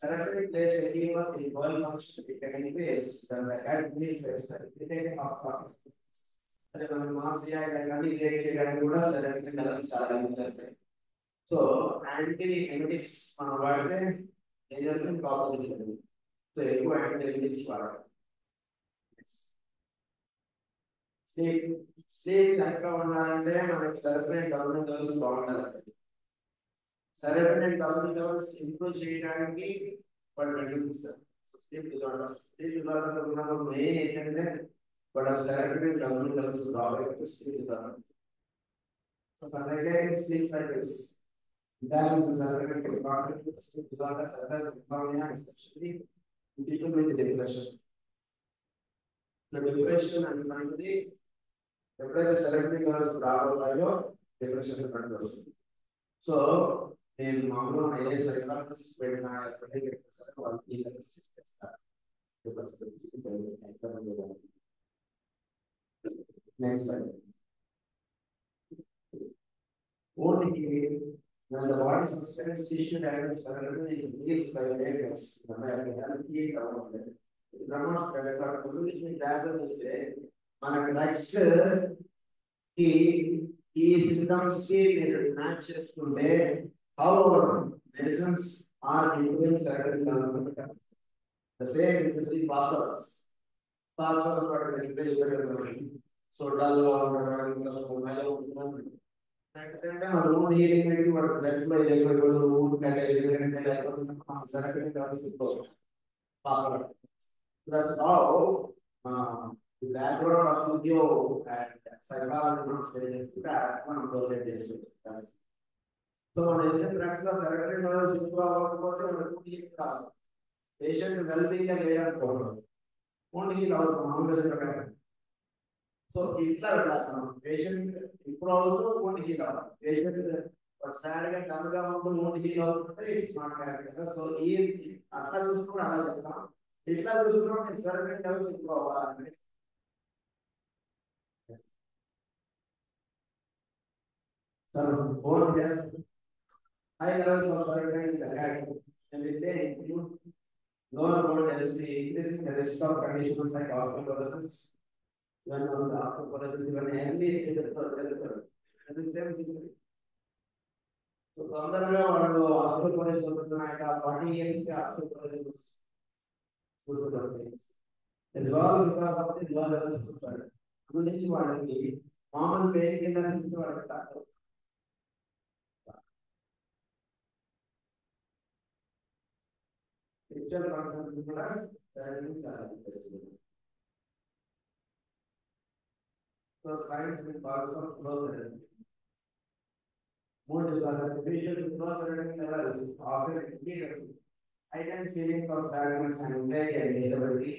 Serotonin plays a key role in bowel function. It can increase the activity of అంటే మనం మాస్ చేయడానికి క్రియేట్ చేయడానికి కూడా సెరోటోనిన్ లెవెల్స్ చాలా యూజ్ చేస్తాయి. సో యాంటీ ఎమిటిక్స్ మనం వాడితే ఏదైనా ప్రాబ్లమ్ లేదు. సో ఎక్కువ యాంటీ ఎమిటిక్స్ వాడాలి. స్లీప్ చక్కగా ఉండాలంటే మనకి సెరోటోనిన్ డబుల్ లెవెల్స్ బాగుండాలి. సెరోటోనిన్ డబుల్ లెవెల్స్ ఇంప్రూవ్ చేయడానికి వాళ్ళు నడిపిస్తారు. స్లీప్ డిజార్డర్స్ ఉన్నప్పుడు మెయిన్ ఏంటంటే but as serotonin double levels drop to sleep disorder. So for regulating sleep cycles, imbalance in serotonin can contribute to sleep disorders such as insomnia, especially in people with depression. The depression and finally, eప్పుడైతే serotonin levels drop అవుతాయో depression కంట్రోల్. So నేను మామూలుగా ఏ సైకాలజిస్ట్ వెళ్ళినా ఎప్పుడైతే వాళ్ళకి ఈ లెవెల్స్ చేస్తారు. Next slide. Only when the body suspends tissue damage, serotonin is released by the nerves. మన డ్రగ్స్ కి ఈ సిస్టమ్స్ కి మ్యాచ్ చేసుకుంటే how medicines are improving serotonin. The same with phosphorus. Phosphorus వాడు ఇంప్రూవ్ చేయగలరు. సో డల్ గా ఉండడం ఇంకా మొబైల్ ఉంటుంది అంటే మన ఓన్ హీరింగ్ అనేది మన బ్లడ్ ఫ్లో అయిపోయి ఊరు కంటే అయిపోతుంది సరైన password. That's how the background of video and psychology stages that one project is. So when I say practical secretary knowledge, patient well-being and later problem. Only our so itla vellasam patient ఇప్పుడు also only heal patient but sad గా కనుగా ఉంటుంది only heal అవుతుంటే it's not correct సో ఈ అట్లా చూసుకుంటే అలా చెప్తాం ఇట్లా చూసుకుంటే ఎక్స్పెరిమెంట్ అవి చెప్పుకోవాలి sir board high levels of surrender is ahead and if they include lower body density increasing the risk of conditions like osteoporosis when on the osteoporosis even early stages of development and the same thing so తొందరగా వాళ్ళు ఆస్ట్రోపోరోసిస్ వస్తున్నాక 40 years కి ఆస్ట్రోపోరోసిస్ వస్తుంది as well because of the lower levels of surrender గురించి వాళ్ళకి మామూలు పెయిన్ కిల్లర్స్ ఇచ్చి వాళ్ళకి డాక్టర్ పిక్చర్ కాన్సెప్ట్ కూడా సరైన చాలా interesting so science with also close more disorder patient with no certain levels often experience heightened feelings of sadness and anxiety and irritability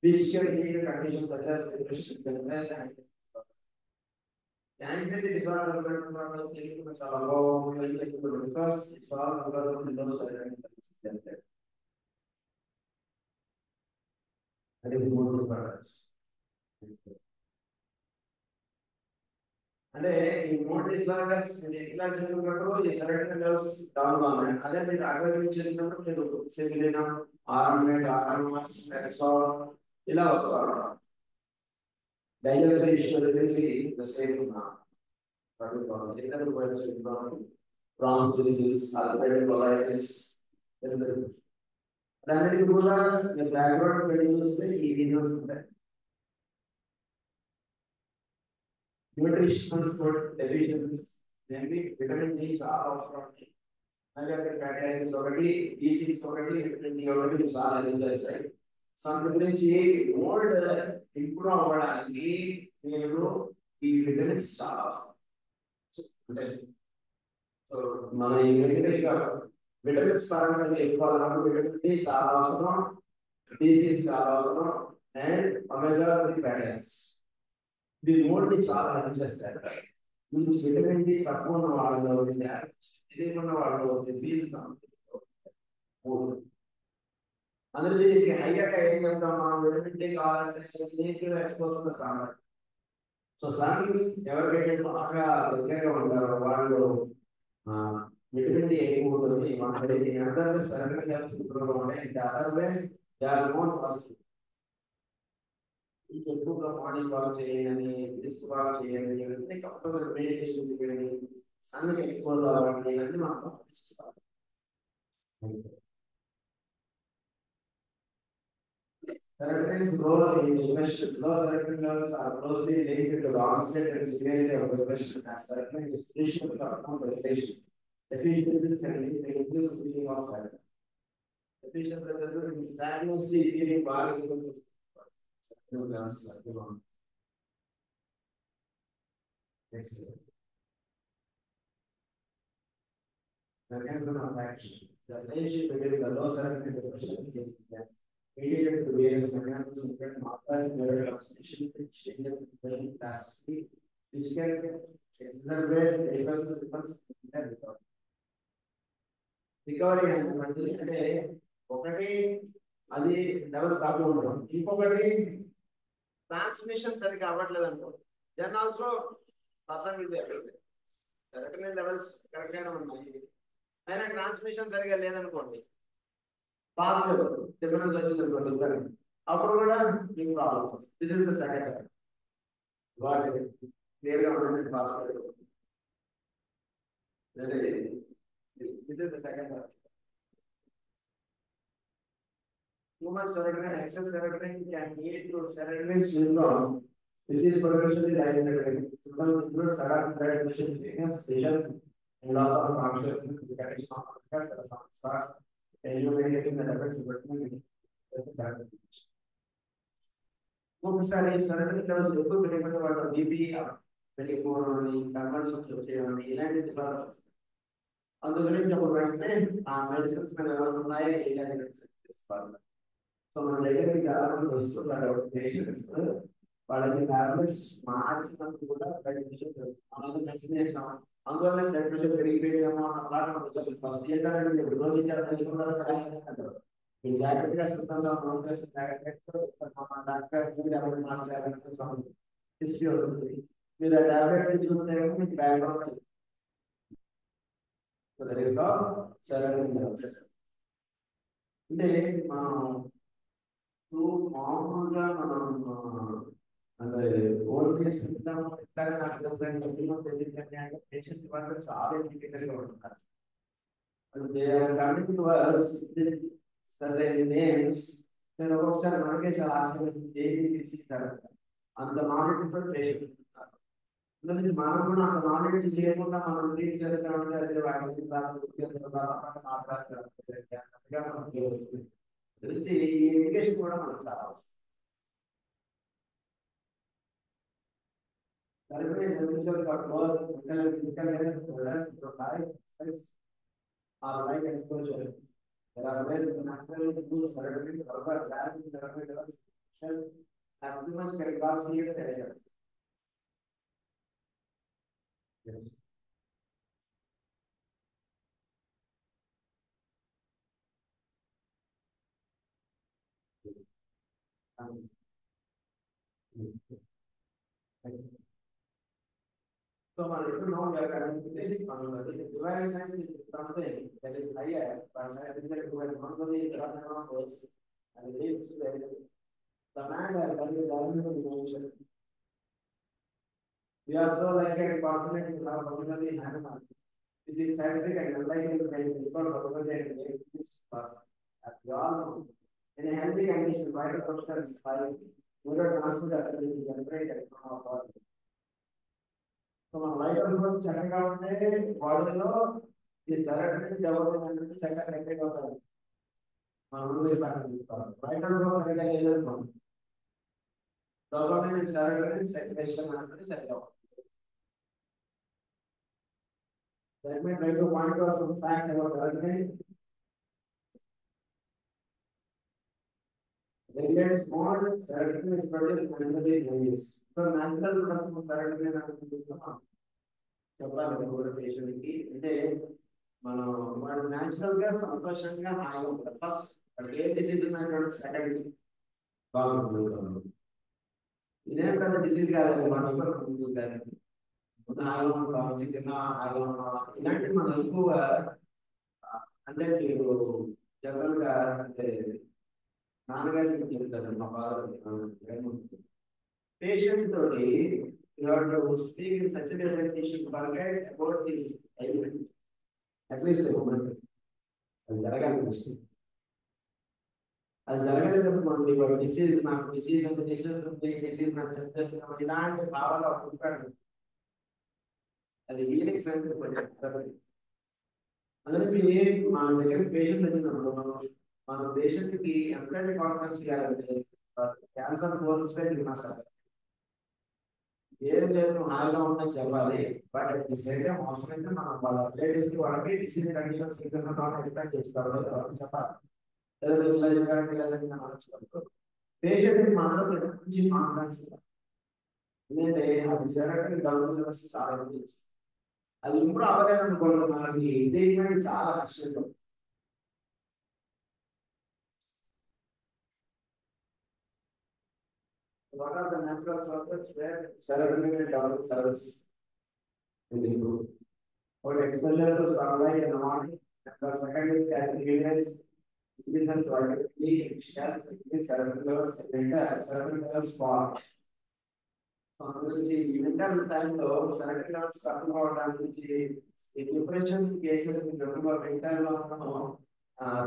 which can lead to conditions such as depression illness and anxiety disorder problem is చాలా low because it's all because of the low certain levels. That is more disorders. అంటే ఈ మోడ్ డిసార్డర్స్ మీరు ఎట్లా చేసినప్పుడు ఈ సరైన లెవెల్స్ డౌన్ గా ఉన్నాయి అదే మీరు అడ్వైజ్ చేసినప్పుడు మీరు సెమిలినా ఆర్నమెంట్ ఆర్నమెంట్స్ ఎక్స్ట్రా ఇలా వస్తారు డైజెస్టివ్ ఇష్యూస్ గురించి సేమ్ ఇతర virus prawns disease ulcerative colitis దానికి కూడా మీ బ్యాక్గ్రౌండ్ పెట్టి చూస్తే ఈ రీజన్స్ ఉంటాయి nutritional food deficiencies namely vitamin D చాలా అవసరం అలాగే ఫ్యాటీ యాసిడ్స్ ఒకటి B6 ఒకటి విటమిన్ D ఒకటి చాలా హెల్ప్ చేస్తాయి సో అందు గురించి మోల్డ్ ఇంప్రూవ్ అవ్వడానికి మీరు ఈ విటమిన్స్ చాలా అంటే సో మన మెడికల్ గా విటమిన్స్ పరంగా చెప్పుకోవాలన్నప్పుడు విటమిన్ D చాలా అవసరం B6 చాలా అవసరం and omega 3 fatty acids the more the చాలా హెల్ప్ చేస్తారు దీనికి విటమిన్ డి తక్కువ ఉన్న వాళ్ళలో ఇది ఉన్న వాళ్ళలో ఫీల్ అందరికీ హైగా ఏం చెప్తాం మనం విటమిన్ డి కావాలంటే నీటిలో ఎక్స్పోజ్ ఉన్న సాంబార్ సో సన్ ఎవరికైతే బాగా దగ్గరగా ఉంటారో వాళ్ళు విటమిన్ డి ఎక్కువ ఉంటుంది మనకి అందరూ సరైన ఉంటాయి ఇంకా otherwise they are more positive ఎక్కువగా మార్నింగ్ వాక్ చేయండి డిస్క్ వాక్ చేయండి అంటే కంపల్సరీ మెడిటేషన్ చేయండి సన్కి ఎక్స్పోజ్ అవ్వండి అన్ని మనం పంపిస్తాం serotonin role in depression low serotonin levels are closely linked to the onset and severity of depression as serotonin is crucial for hormone regulation deficiencies can lead to increased feeling of sadness deficiencies result in sadness feeling బాగా next mechanism of action the relationship between the low serotonin and depression is mediated through various mechanisms including markers neurotransmission changes in brain plasticity which can exacerbate depressive symptoms and recovery అంటే ఒకటి అది లెవెల్ తక్కువ ఉండడం ఇంకొకటి ట్రాన్స్మిషన్ సరిగ్గా అవ్వట్లేదు అనుకో then also person will be affected serotonin levels correct గానే ఉన్నాయి అయినా ట్రాన్స్మిషన్ సరిగ్గా లేదనుకోండి పాజిటివ్ డిఫరెన్స్ వచ్చింది అనుకోండి అప్పుడు కూడా మీకు problem this is the second what clear గా ఉంటుంది positive this is the second too much serotonin excess serotonin can lead to serotonin syndrome which is potentially life-threatening. Symptoms include sudden blood pressure changes, seizures, and loss of consciousness, the condition of contact, the start, eliminating the level of ఒక్కొక్కసారి సడన్ లెవెల్స్ ఎక్కువ పెరిగిపోతే వాళ్ళ బీపీ పెరిగిపోవడం అని కన్వల్షన్స్ వచ్చేయడం ఇలాంటి డిజార్డర్స్. అందు గురించి అప్పుడు వెంటనే ఆ మెడిసిన్స్ మీద ఎవరు ఉన్నాయో ఇలాంటి మెడిసిన్స్ తీసుకోవాలి. సో మన దగ్గరికి చాలా మంది వస్తున్నారు పేషెంట్స్, వాళ్ళకి టాబ్లెట్స్ మార్చినప్పుడు కూడా బ్లడ్ ప్రెషర్ పెరుగుతుంది. మెడిసిన్ చేస్తాం, అందువల్ల బ్లడ్ ప్రెషర్ పెరిగిపోయేదేమో అన్న కారణం వచ్చేసి ఫస్ట్ ఏంటంటే ఇప్పుడు రోజు ఇచ్చారు తెలుసుకుంటారు కదా. మీరు జాగ్రత్తగా సిస్టంలో డాక్టర్ హిస్టరీ వస్తుంది. మీరు ఆ టాబ్లెట్ చూస్తే మీకు బ్యాక్గ్రౌండ్ అంటే మనం మామూలుగా మనం అంటే ఓన్లీ సిస్టమ్ ఇట్లాగా నాకు తెలియదు అంటే పేషెంట్ వాళ్ళు చాలా ఎడ్యుకేటెడ్గా ఉంటున్నారు. సరే నేమ్స్ నేను ఒక్కొక్కసారి మనకే చాలా ఆశ్చర్యం ఏమి తీసుకుంటారు, అంత నాలెడ్జ్ పేషెంట్ ఉంటారు. అందుకని మనం కూడా అంత నాలెడ్జ్ చేయకుండా మనం డీల్ చేస్తామంటే అదే వాడికి గురించి ఈ ఎడ్యుకేషన్ కూడా మనకు చాలా అవసరం. There are ways to naturally do surgery, however, that is the as too much can cause serious failure. Yes. So, man, if you know we are currently on the device science is something that is higher, but I think that we are not only around words and it is the man that is learning the dimension. We are so like a continent in our community animal. It is scientific and unlike in the called community and this but as we all know, in a healthy condition, vital substance like neurotransmitter activity generated from our body. So, మన వైటల్ ఫోర్స్ చక్కగా ఉంటే బాడీలో ఈ సెరటోనిన్ డెవలప్మెంట్ అనేది చక్కగా సెక్రెట్ అవుతుంది. మనం వైటల్ ఫోర్స్ సరిగా లేదనుకోండి, డోపామైన్ సెరటోనిన్ సెక్రెషన్ అనేది సరిగా అవుతుంది. Let me try to point out some facts about serotonin. Regulates more serotonin is produced naturally in babies. So natural production of serotonin అనేది చెప్పాలి కూడా పేషెంట్ కి. అంటే మనం వాడు న్యాచురల్ గా సంతోషంగా హాయిగా ఉంటారు. ఫస్ట్ వాడికి ఏ డిసీజ్ ఉన్నా సెకండ్ బాగుంటుంది. ఇదేం పెద్ద డిసీజ్ కాదండి, మనసులో ముందు హాయిగా ఉంటాం, చికెన్ హాయిగా ఉంటాం. ఇలాంటివి మనం ఎక్కువ అంటే మీరు జనరల్ గా అంటే నాన్నగారికి చెప్తారు మా ఫాదర్ పేషెంట్ తోటి you have to speak in such a way that he should forget about his ailment, at least a moment. అది జరగాలి ఫస్ట్. అది జరగలేదనుకోండి, వాడు డిసీజ్ నాకు డిసీజ్ ఉంది, డిసీజ్ నాకు చేస్తున్నాం ఇలాంటి భావాలు ఉంటాడు. అది హీలింగ్ సైన్స్ చెప్తారు. అందుకని మన దగ్గర పేషెంట్ వచ్చినప్పుడు మన పేషెంట్ కి ఎంతటి కాన్ఫిడెన్స్ ఇవ్వాలంటే క్యాన్సర్ కోర్స్ సార్ ఏం లేదు నువ్వు హాయిగా ఉందని చెప్పాలి. But at the same time అవసరమైతే మనం వాళ్ళ రిలేటివ్స్ కి వాళ్ళకి డిసీజ్ కండిషన్స్ ఎక్స్ప్లెయిన్ చేస్తారు చెప్పాలి. పేషెంట్ మాత్రం మంచి కాన్ఫిడెన్స్ ఎందుకంటే అది జరగడానికి డెవలప్ చాలా అది ఇప్పుడు అవ్వలేదు అనుకోండి, మనకి ఎంగేజ్మెంట్ చాలా కష్టంగా. What are the natural sources where serotonin will develop levels will improve? For exposure to sunlight in the morning, the second is caffeine, increases vitamin D, stress, increase serotonin levels, serotonin levels fall. So, ఈ వింటర్ టైంలో సెరటోనిన్ లెవెల్స్ తక్కువ అవడానికి ఈ డిప్రెషన్ కేసెస్ వింటర్ లో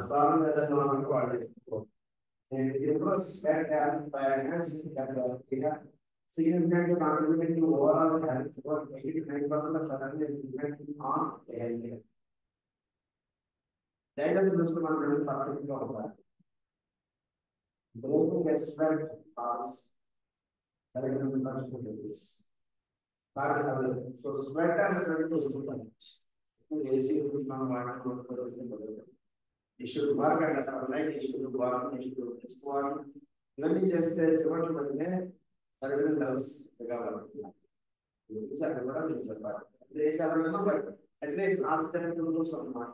స్ట్రాంగ్ వెదర్ లో వాళ్ళు and it improves bad health by enhancing gut bacteria, significantly contributing to overall health. About 80 to 90% of surgery is depending on healthcare. Diagnosis చూసుకున్నప్పుడు పర్ఫెక్ట్ గా ఉండాలి. Breathing extract cause cerebral infarction. So sweat and sweat AC మనం వాడుకుంటున్నాం. You should work at sunlight, you should work, you should explore. ఇవన్నీ చేస్తే చివరికి పడితే cerebral levels కావాలి. అక్కడ కూడా మీరు చెప్పాలి. దేశాలలో అట్లీస్ట్ ఆస్ట్రేలియా రూల్స్ అన్నమాట.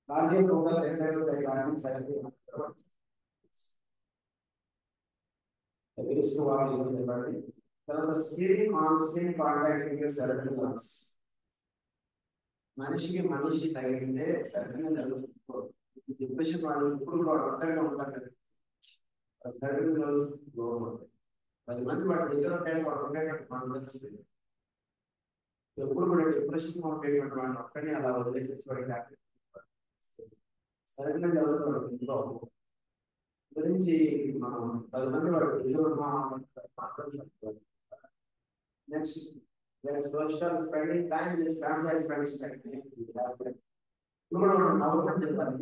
Cardiac focus exercise by running cycling. The risk of our body. The speeding constant contact with the cerebral nerves. మనిషి తగిలితే cerebral nerves డిప్రెషన్ వాళ్ళు ఇప్పుడు కూడా ఒంటరిగా ఉంటారు కదా. cerebral nerves గ్రో అవుతాయి. 10 మంది వాటి దగ్గర ఉంటాయి వాడు ఉండేటట్టు కాన్ఫిడెన్స్ ఎప్పుడు కూడా డిప్రెషన్ ఉండేటువంటి వాడిని ఒక్కనే అలా వదిలేసేసి వాడికి సరైన జరుగుతుంది గురించి మనం 10 మంది వాడు next spending time with family and friends ఇప్పుడు మనం నవ్వమని చెప్పాలి.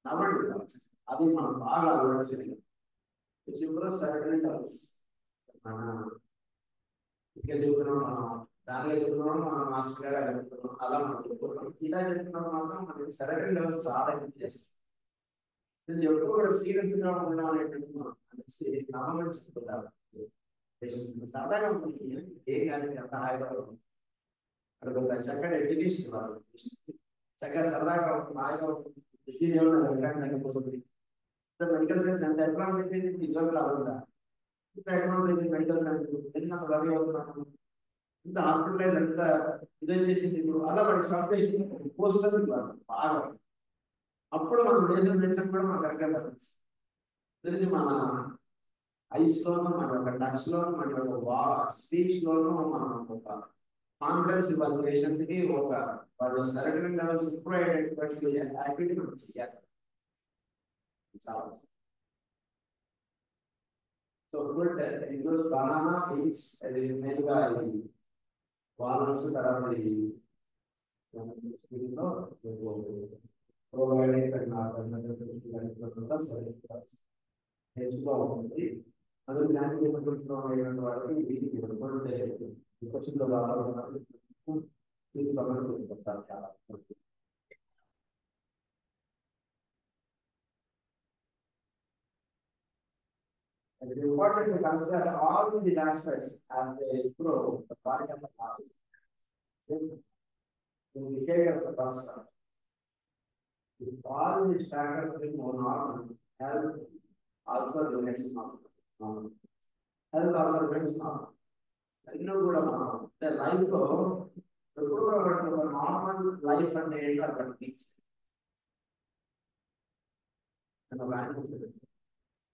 నవ్వండి అది మనం బాగా అలవాటు ఇప్పుడు సరైన ఇంకా చెప్తున్నాం మనం దానిలో చెప్తున్నాం మనం మాస్టర్ గారు చెప్తున్నాం అలా మనం చెప్పుకుంటాం. ఇలా చెప్తున్నాం మాత్రం మనకి సరైన లెవెల్స్ చాలా ఎక్కువ చేస్తాం. ఇది ఎప్పుడు కూడా సీరియస్ గా ఉన్నాం అనేటువంటి అనేసి నమ్మకం చెప్తున్నారు. సరదాగా ఉంటుంది ఏ కానీ అంత హాయిగా ఉంటుంది. అక్కడ ఒక చక్కటి ఎడ్యుకేషన్ ఇవ్వాలి. చక్కగా సరదాగా ఉంటుంది, హాయిగా ఉంటుంది. పోతుంది మెడికల్ సైన్స్ ఎంత అడ్వాన్స్ అయిపోయింది ఇజ్రాయిల్ అవుతుందా ఇంత అడ్వాన్స్ అయిపోయింది మెడికల్ సైన్స్ ఎంత రవి అవుతున్నాను ఇంత హాస్పిటలైజ్ ఎంత ఇదే చేసింది ఇప్పుడు అలా మనకి సబ్జెక్ట్ పోస్టర్ బాగా అప్పుడు మనం నేషనల్ మెడిసిన్ కూడా మనకు అక్కడ తెలిసి మన ఐస్ లోను మన యొక్క టచ్ లోను మన యొక్క స్పీచ్ లోను మనం ఒక కాన్ఫిడెన్స్ ఇవ్వాలి పేషెంట్ కి ఒక వాళ్ళు సరైన లెవెల్స్ ఇంప్రూవ్ అయ్యేటువంటి యాక్టివిటీ మనం చేయాలి. So good includes banana, beans, mainly walnuts, tarapudi. Provided and it is important to consider all these aspects as they improve the quality of the life. In the behavior of the person, if all these factors are more normal, health also remains normal. Health also remains normal. You know, the life of the normal life and the end of the teach. And the language.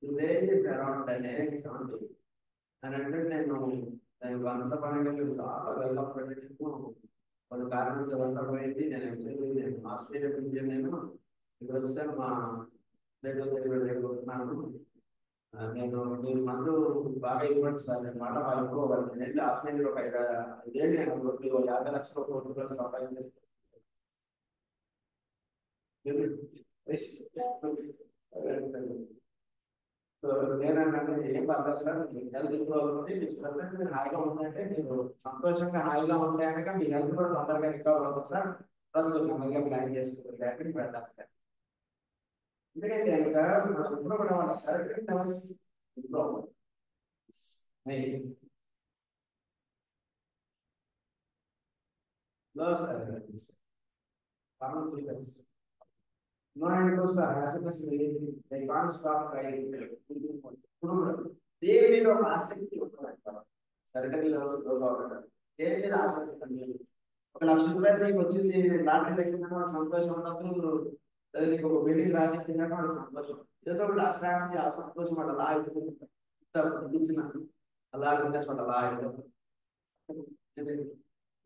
Today is around 10 years only. And నేను వన్స్ అపాన్ చాలా వెళ్ళకపోయింది కొన్ని కారణం చదవకపోయింది. నేను యాక్చువల్లీ నేను ఆస్ట్రేలియా నుంచి నేను ఇక్కడ వస్తే మా లేకపోతున్నాను. నేను మీరు మందు బాగా ఇవ్వండి సార్ నేను మాట అనుకోవాలి. నేను వెళ్ళి ఆస్ట్రేలియాలో ఒక 5 ఏళ్ళు నేను 50 లక్షల కోట్లు సంపాదించాను. సో నేనంటే ఏం పర్లేదు సార్ మీ హెల్త్ ఇంప్రూవ్ అవుతుంది మీరు హాయిగా ఉందంటే మీరు సంతోషంగా హాయిగా ఉంటే కనుక మీ హెల్త్ కూడా తొందరగా రికవర్ అవుతుంది సార్ ప్రజలు నెమ్మదిగా ప్లాన్ చేసుకుంటారు కాబట్టి పెట్టాలి సార్. ఎందుకంటే కనుక మన ఇంట్లో కూడా వాళ్ళ సరైన లెవెల్స్ ఇంప్రూవ్ అవుతుంది. No interest or happiness related, they can't stop crying. They will not ఆసక్తి ఉంటుంది సరైన లెవెల్స్ గ్రో అవ్వడం దేని మీద ఆసక్తి ఉంది. 1 లక్ష రూపాయలు మీకు వచ్చింది లాటరీ తగ్గిందని వాడు సంతోషం ఉన్నప్పుడు లేదా నీకు ఒక బిల్డింగ్ రాసి తిన్నాక వాడు సంతోషం ఏదో ఒకటి అసహాయం ఆ సంతోషం వాడు అలా ఇచ్చిన అలా వాడు అలా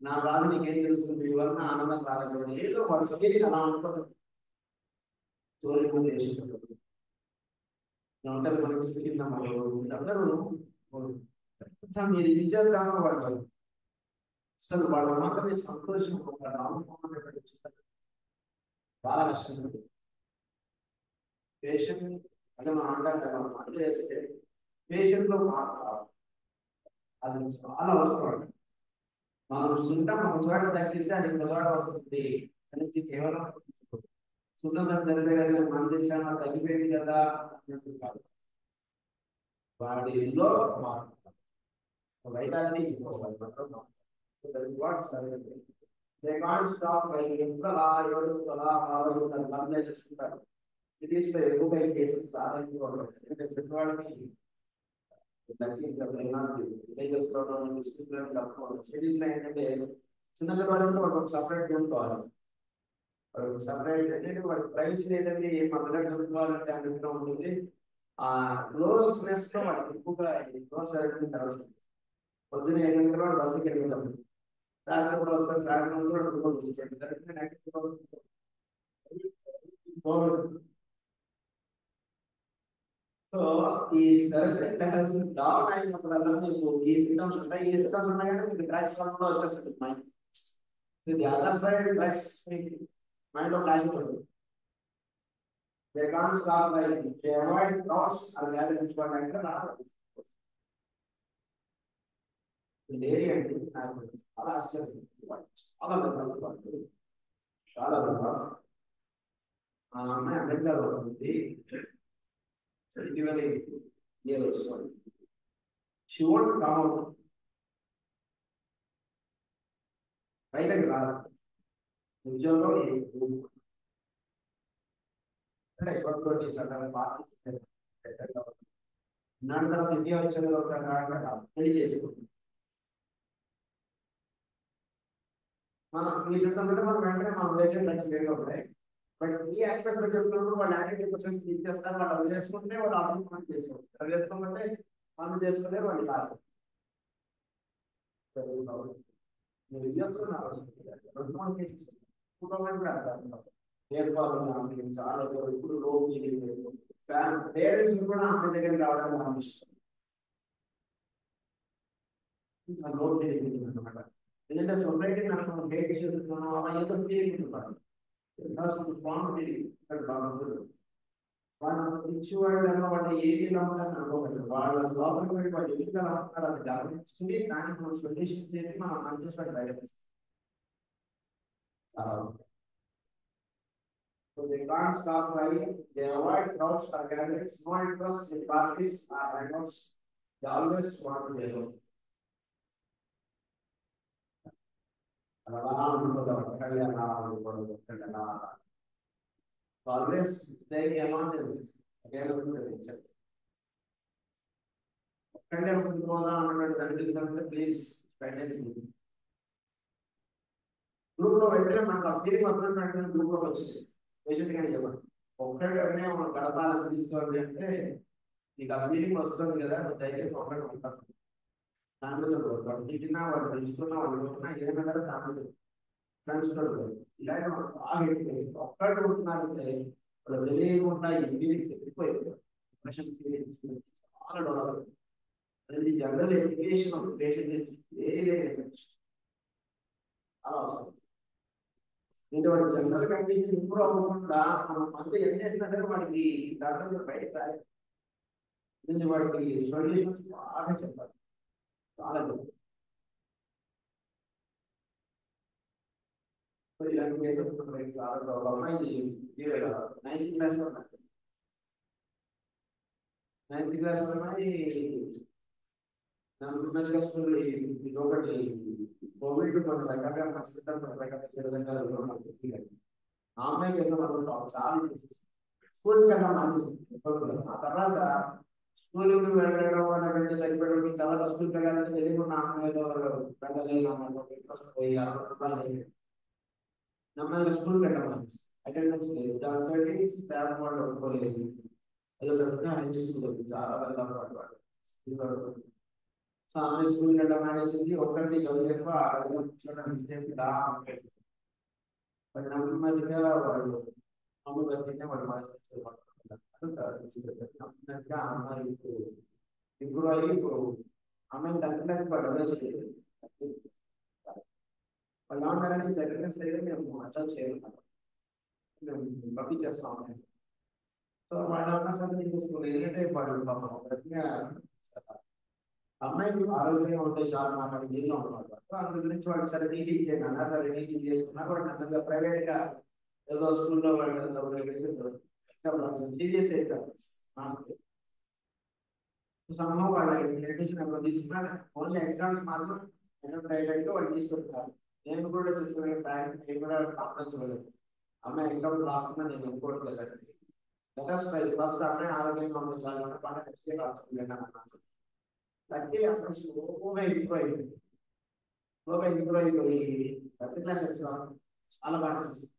నా బాధ నీకేం తెలుస్తుంది మీ వల్ల ఆనందం రాలేదు ఏదో వాడు ఫీలింగ్ అలా అనుకుంటుంది. ఉంటుంది మనకి చిన్నమ్మలు వీళ్ళందరూ మీరు ఇది చేద్దామని వాళ్ళు అసలు వాళ్ళ మాత్రమే సంతోషం ఒక నమ్మకం చాలా కష్టం. పేషెంట్ అంటే మనం అంటాం కదా, మనం మందు వేస్తే పేషెంట్ లో మార్పు రావాలి. అది చాలా అవసరం. మనం సున్నం ఒక చోట తగ్గిస్తే అది ఇంకో చోట వస్తుంది అనేది కేవలం సున్నం జరిపే కదా మనం చేసామా తగ్గిపోయింది కదా అన్నట్టు కాదు. వాటిలో మార్పు vitality they can't stop by ఇంతలా ఏడుస్తలా బాధపడుతున్నారు మళ్ళీ చేసుకుంటారు. సిటీస్లో ఎక్కువగా ఈ కేసెస్ ప్రారంభించబడ్డాయి. ఎందుకంటే పెద్దవాళ్ళని సిటీస్లో ఏంటంటే చిన్నపిల్లవాళ్ళు వాళ్ళకి సపరేట్ కొనుక్కోవాలి. వాళ్ళకి సపరేట్ అంటే వాళ్ళకి ప్రైస్ లేదండి మా పిల్లలు చదువుకోవాలంటే అన్నింటిలో ఉంటుంది. ఆ క్లోజ్నెస్ లో వాళ్ళకి ఎక్కువగా క్లోజ్ జరుగుతుంటారు. పొద్దున 7 గంటల వాళ్ళు బస్సుకి వెళ్ళిపోతాం, రాత్రి కూడా వస్తారు, సాయంత్రం సో ఈ సర్ఫెక్ట్ లెవెల్స్ డౌన్ అయినప్పుడల్లా మీకు ఈ సిమ్టమ్స్ ఉంటాయి. ఈ సిమ్టమ్స్ ఉండగానే మీకు డ్రగ్స్ కూడా వచ్చేస్తుంది mind. The other side drugs mind లో ఫ్లాష్ ఉంటుంది. They can't stop by they avoid thoughts are gathering అంటే రావాలి. లేడీ అంటే నాకు చాలా ఆశ్చర్యం, చాలా పెద్ద చాలా పెద్ద ఆ అమ్మాయి అమెరికాలో ఉంది. ఇటీవల నేను వచ్చేవాడు షీ వాంట్ కమ్ అవుట్, బయటకు రాదు. ఉద్యోగం ఎప్పటితోటి నాన్న తర్వాత ఇండియా వచ్చేది పెళ్లి చేసుకుంటుంది. మనం ఈ సిస్టమ్ అంటే మనం వెంటనే మనం వేసే లైఫ్ వేరే ఉంటాయి. బట్ ఈ ఆస్పెక్ట్ లో చెప్తున్నప్పుడు వాళ్ళు యాక్టివిటీ కొంచెం ఇచ్చేస్తారు. వాళ్ళు అవి చేసుకుంటే వాళ్ళు ఆఫీస్ మనం చేసుకోవచ్చు, అవి చేసుకోమంటే మనం చేసుకుంటే వాళ్ళు కాదు. మీరు చేస్తున్నారు చాలా ఇప్పుడు పేరెంట్స్ కూడా ఆమె దగ్గర రావడానికి ఆలోచిస్తారు. లో ఫీలింగ్ అనమాట. ఎందుకంటే సొసైటీ మనం హేట్ చేస్తున్నాం అలా ఏదో ఫీలింగ్ ఉంటుంది. స్ట్రాంగ్ ఫీలింగ్ వాళ్ళు ఇచ్చేవాళ్ళు వాళ్ళు ఏది నమ్ముతారు అనుకోగలరు. వాళ్ళ లోపల వాళ్ళు ఎదుగుదల నమ్ముతారు, అది గమనించుకుని దానికి మనం సొల్యూషన్ చేసి మనం అందించడానికి ప్రయత్నిస్తాం. So they can't stop writing. They avoid crowds or gatherings. No interest in parties or hangouts. They always want to be alone. Always stay alone is again a good nature. Please spend it. Group లో వెంటనే మనకు ఆ ఫీలింగ్ వస్తున్నట్టు గ్రూప్ లో వచ్చింది. పేషెంట్ గానే చెప్పండి, ఒక్కడినే మనం గడపాలని తీసుకోవాలి అంటే నీకు ఆ ఫీలింగ్ వస్తుంది కదా, నువ్వు దయచేసి ఒక్కడే ఉంటాను. ఫ్యామిలీతో వాడు తిట్టినా వాడు పెంచుతున్నా వాడు పోతున్నా ఏదైనా ఫ్యామిలీ ఫ్రెండ్స్ తో ఇలాంటి మనం బాగా ఒక్కడే ఉంటున్నారంటే వాళ్ళు తెలియకుండా ఈ ఫీలింగ్స్ ఎక్కువైపోయి డిప్రెషన్ ఫీలింగ్స్ చాలా డెవలప్. అనేది జనరల్ ఎడ్యుకేషన్ ఆఫ్ పేషెంట్ వేరే చాలా అవసరం. ఇంకా వాడి జనరల్ కండిషన్ ఇంప్రూవ్ అవ్వకుండా మనం అంతా ఎంత చేసినట్టే వాడికి దాంట్లో బయటకు రాలేదు. వాడికి సొల్యూషన్స్ బాగా చెప్పాలి, చాలా చెప్పాలి. ఇలాంటి కేసెస్ చాలా అమ్మాయి 9th క్లాస్ అమ్మాయి మెల్లగా స్కూల్ ఒకటి కోవిడ్ కొన్ని రకాలుగా ఆ అమ్మాయి చాలా స్కూల్కి వెళ్ళడం మానేసింది. ఆ తర్వాత స్కూల్కి వెళ్ళడం అని వెళ్ళి తగ్గిపోవడం, తర్వాత స్కూల్కి వెళ్ళాలంటే తెలియకుండా అమ్మాయిలో వెళ్ళలేదు ఇంట్రెస్ట్ పోయి నెమ్మదిగా స్కూల్కి వెళ్ళడం మానేసి అటెండెన్స్ లేదు. దాంతో స్టాఫ్ వాళ్ళు ఒప్పుకోలేదు. ఏదో పెద్ద హై స్కూల్ చాలా వెళ్ళాలి. సో ఆమె స్కూల్కి వెళ్ళడం మానేసింది. ఒక్కరిని చదివేపు నెమ్మదిగా వాళ్ళు అమ్మ బతికితే వాళ్ళు అమ్మాయి ఇప్పుడు ఇప్పుడు అమ్మాయిని తగ్గినట్టు పడదు వాళ్ళు ఏమంటారని జరిగిన సరే మేము అటెండ్ చేయాలి మేము పంపించేస్తాం. సో వాళ్ళు ఏమన్నా సరే తీసేసుకోండి, ఎందుకంటే వాళ్ళు ప్రతిగా అమ్మాయిలు ఆరోగ్యంగా ఉంటే చాలా మాట్లాడి జైల్లో ఉన్నారు. అందు గురించి వాళ్ళు సరే తీసి ఇచ్చేయండి అన్నారు. సరే తీసి చేసుకున్నా కూడా నాకు ప్రైవేట్ గా ఏదో స్కూల్లో వాళ్ళు సీరియస్ ఎగ్జామ్స్ సంభవం వాళ్ళు ఎడ్యుకేషన్ ఎప్పుడు తీసుకున్నా ఓన్లీ ఎగ్జామ్స్ మాత్రం ప్రైవేట్ వాళ్ళు తీసుకుంటారు. నేను కూడా చూసుకునే ఫ్యాక్ట్ నేను కూడా కాంపల్సరీ అమ్మాయి ఎగ్జామ్స్ రాస్తున్నా నేను అనుకోవట్లేదండి. ఫస్ట్ అమ్మాయి ఆరోగ్యంగా ఉంది చాలా పంట నెక్స్ట్ డే రాస్తున్నాను అన్నాను. లక్కీ అక్కడ స్లోగా ఇంప్రూవ్ అయిపోయింది. ప్రతి క్లాస్ ఎగ్జామ్ చాలా బాగా చేసింది,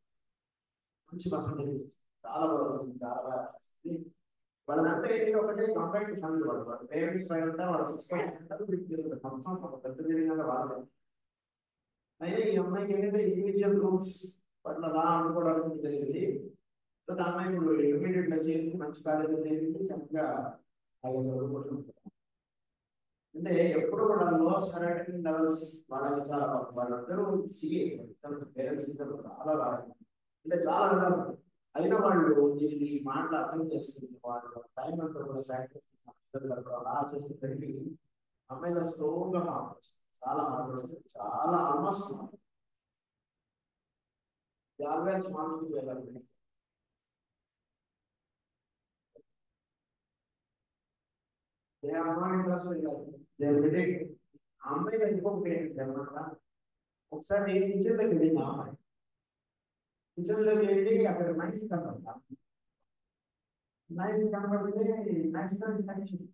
మంచి పర్సెంటేజ్ చాలా బాగా వచ్చింది, చాలా బాగా చేసింది. వాళ్ళదంతా ఏంటి ఒకటే కంపేర్ ఫ్యామిలీ వాళ్ళ పేరెంట్స్ పైన వాళ్ళ సిస్టమ్ మొత్తం ఒక పెద్ద తిరిగిన వాళ్ళు. అయితే ఈ అమ్మాయికి ఏంటంటే ఇండివిజువల్ గ్రూప్స్ పట్ల రా అనుకోవడానికి జరిగింది. సో ఆ అమ్మాయి ఇమీడియట్ గా చేసి మంచి కాలేజీలో చేసి చక్కగా అలా చదువుకుంటున్నారు. అంటే ఎప్పుడు కూడా లో సరౌండింగ్ లెవెల్స్ వాళ్ళకి చాలా వాళ్ళందరూ పేరెంట్స్ ఇద్దరు చాలా బాగా అంటే చాలా విధాలు అయినా వాళ్ళు దీనికి మాటలు అర్థం చేసుకుని వాళ్ళు టైం అంతా కూడా సాక్రిఫైస్ అలా చేసేసరికి అమ్మాయిలో స్లోగా చాలా మాట్లాడుతుంది, చాలా ఆల్మోస్ట్ ఆల్వేస్ మాట్లాడుతూ వెళ్ళాలి. అమ్మాయి వెళ్ళిపోయింది. ఒకసారి కిచెన్ దగ్గర వెళ్ళింది అమ్మాయి. కిచెన్ లోకి వెళ్ళి అక్కడ నైఫ్ కనబడతా, నైఫ్ కనబడితే నైఫ్ కనెక్షన్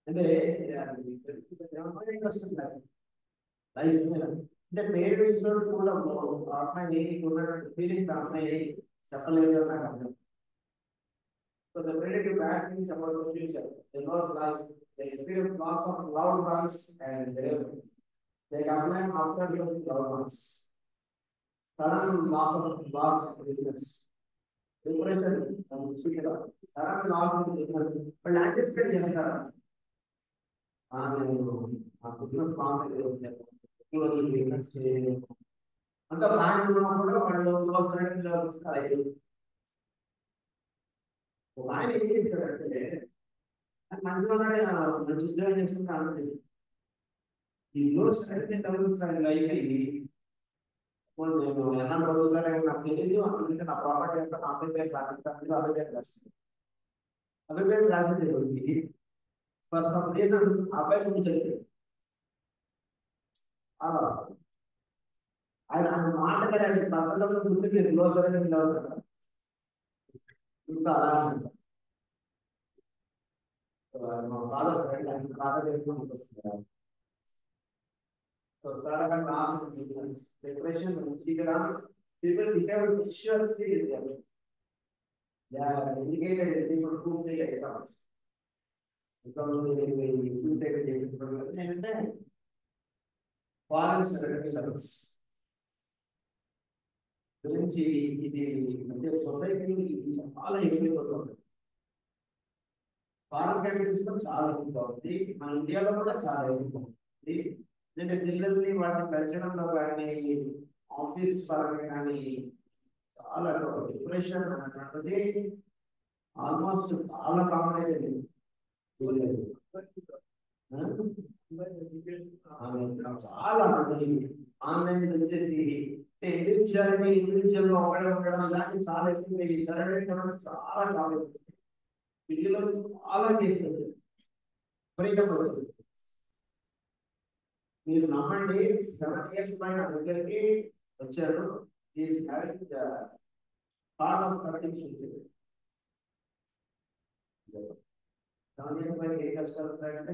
అంటే అంటే పేరెంట్స్ కూడా అమ్మాయి ఉన్నటువంటి ఫీలింగ్స్ అమ్మాయి చెప్పలేదు నాకు అర్థం. So the relative bad things about the future, they lost life, they experience loss of loved ones and they complain after losing loved ones. Sudden loss of business, depression, sudden loss of business. But anticipate చేస్తారు. బిజినెస్ బిజినెస్ అంత ప్లాన్ ఉన్నప్పుడు వాళ్ళు ఆయన ఏం చేస్తాడంటే మంచిలోనే మంచి ఉద్యోగం చేస్తున్నాను. ఈ లోస్ అయితే డెవలప్మెంట్ అయిపోయి నేను ఎలా చదువుతానే నాకు తెలియదు. అందుకే నా ప్రాపర్టీ అంతా అభిప్రాయం రాసిస్తాను, అభిప్రాయం రాస్తుంది. అభిప్రాయం రాసేది ఫర్ సమ్ రీజన్స్ అబ్బాయి ముందు చదివాడు అలా ఆయన మాట కదా పద్ధతుల్లో చూస్తే మీరు క్లోజ్ అనేది అవసరం ఇంకా అలా మా ఫాదర్ ఫ్రెండ్ ఆయన ఫాదర్ ఎక్కువ వస్తున్నారు. So Sarakan asked preparation people became viciously they are indicated in people who fail exams because they foreign security levels గురించి ఇది అంటే సొసైటీ చాలా ఎక్కువ ఫారెన్ కంట్రీస్ లో చాలా ఎక్కువ ఉంది, మన ఇండియాలో కూడా చాలా ఎక్కువ ఉంది. అంటే పిల్లల్ని వాటిని పెంచడంలో కానీ ఆఫీస్ పరంగా కానీ చాలా డిప్రెషన్ అన్నది ఆల్మోస్ట్ చాలా కామన్ అయిపోయింది. చాలా ఆన్లైన్ వచ్చేసి ఇండివిజువల్ గా ఉండడం ఇలాంటి చాలా ఎక్కువ సరైన చాలా కావాలి. పిల్లలు చాలా చేస్తుంది విపరీతపడుతుంది. మీరు నమ్మండి 7 years పైన దగ్గరికి వచ్చారు. పార్ట్ ఆఫ్ కటింగ్స్ ఉంటుంది. 7 years పైన ఏ కష్టాలు ఉంటాయంటే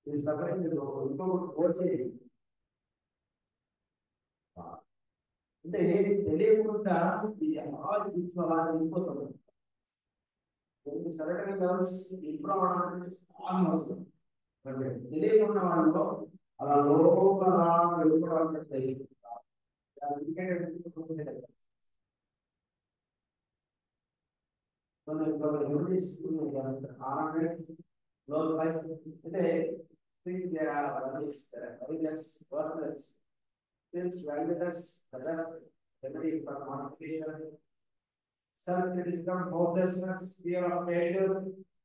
మీరు సపరేట్ మీరు ఇంకొకటి కోర్స్ అంటే తెలియకుండా అలా వెళ్ళిపోతుంది. సరైన లెవెల్స్ ఇంప్రూవ్ అవడానికి చాలా అవసరం. తెలియకుండా వాళ్ళు అలా లోపల వెళ్ళిపోవడానికి low price. Today, think they are very less worthless, since valueless, the best remedy for modification, self-criticism, hopelessness, fear of failure,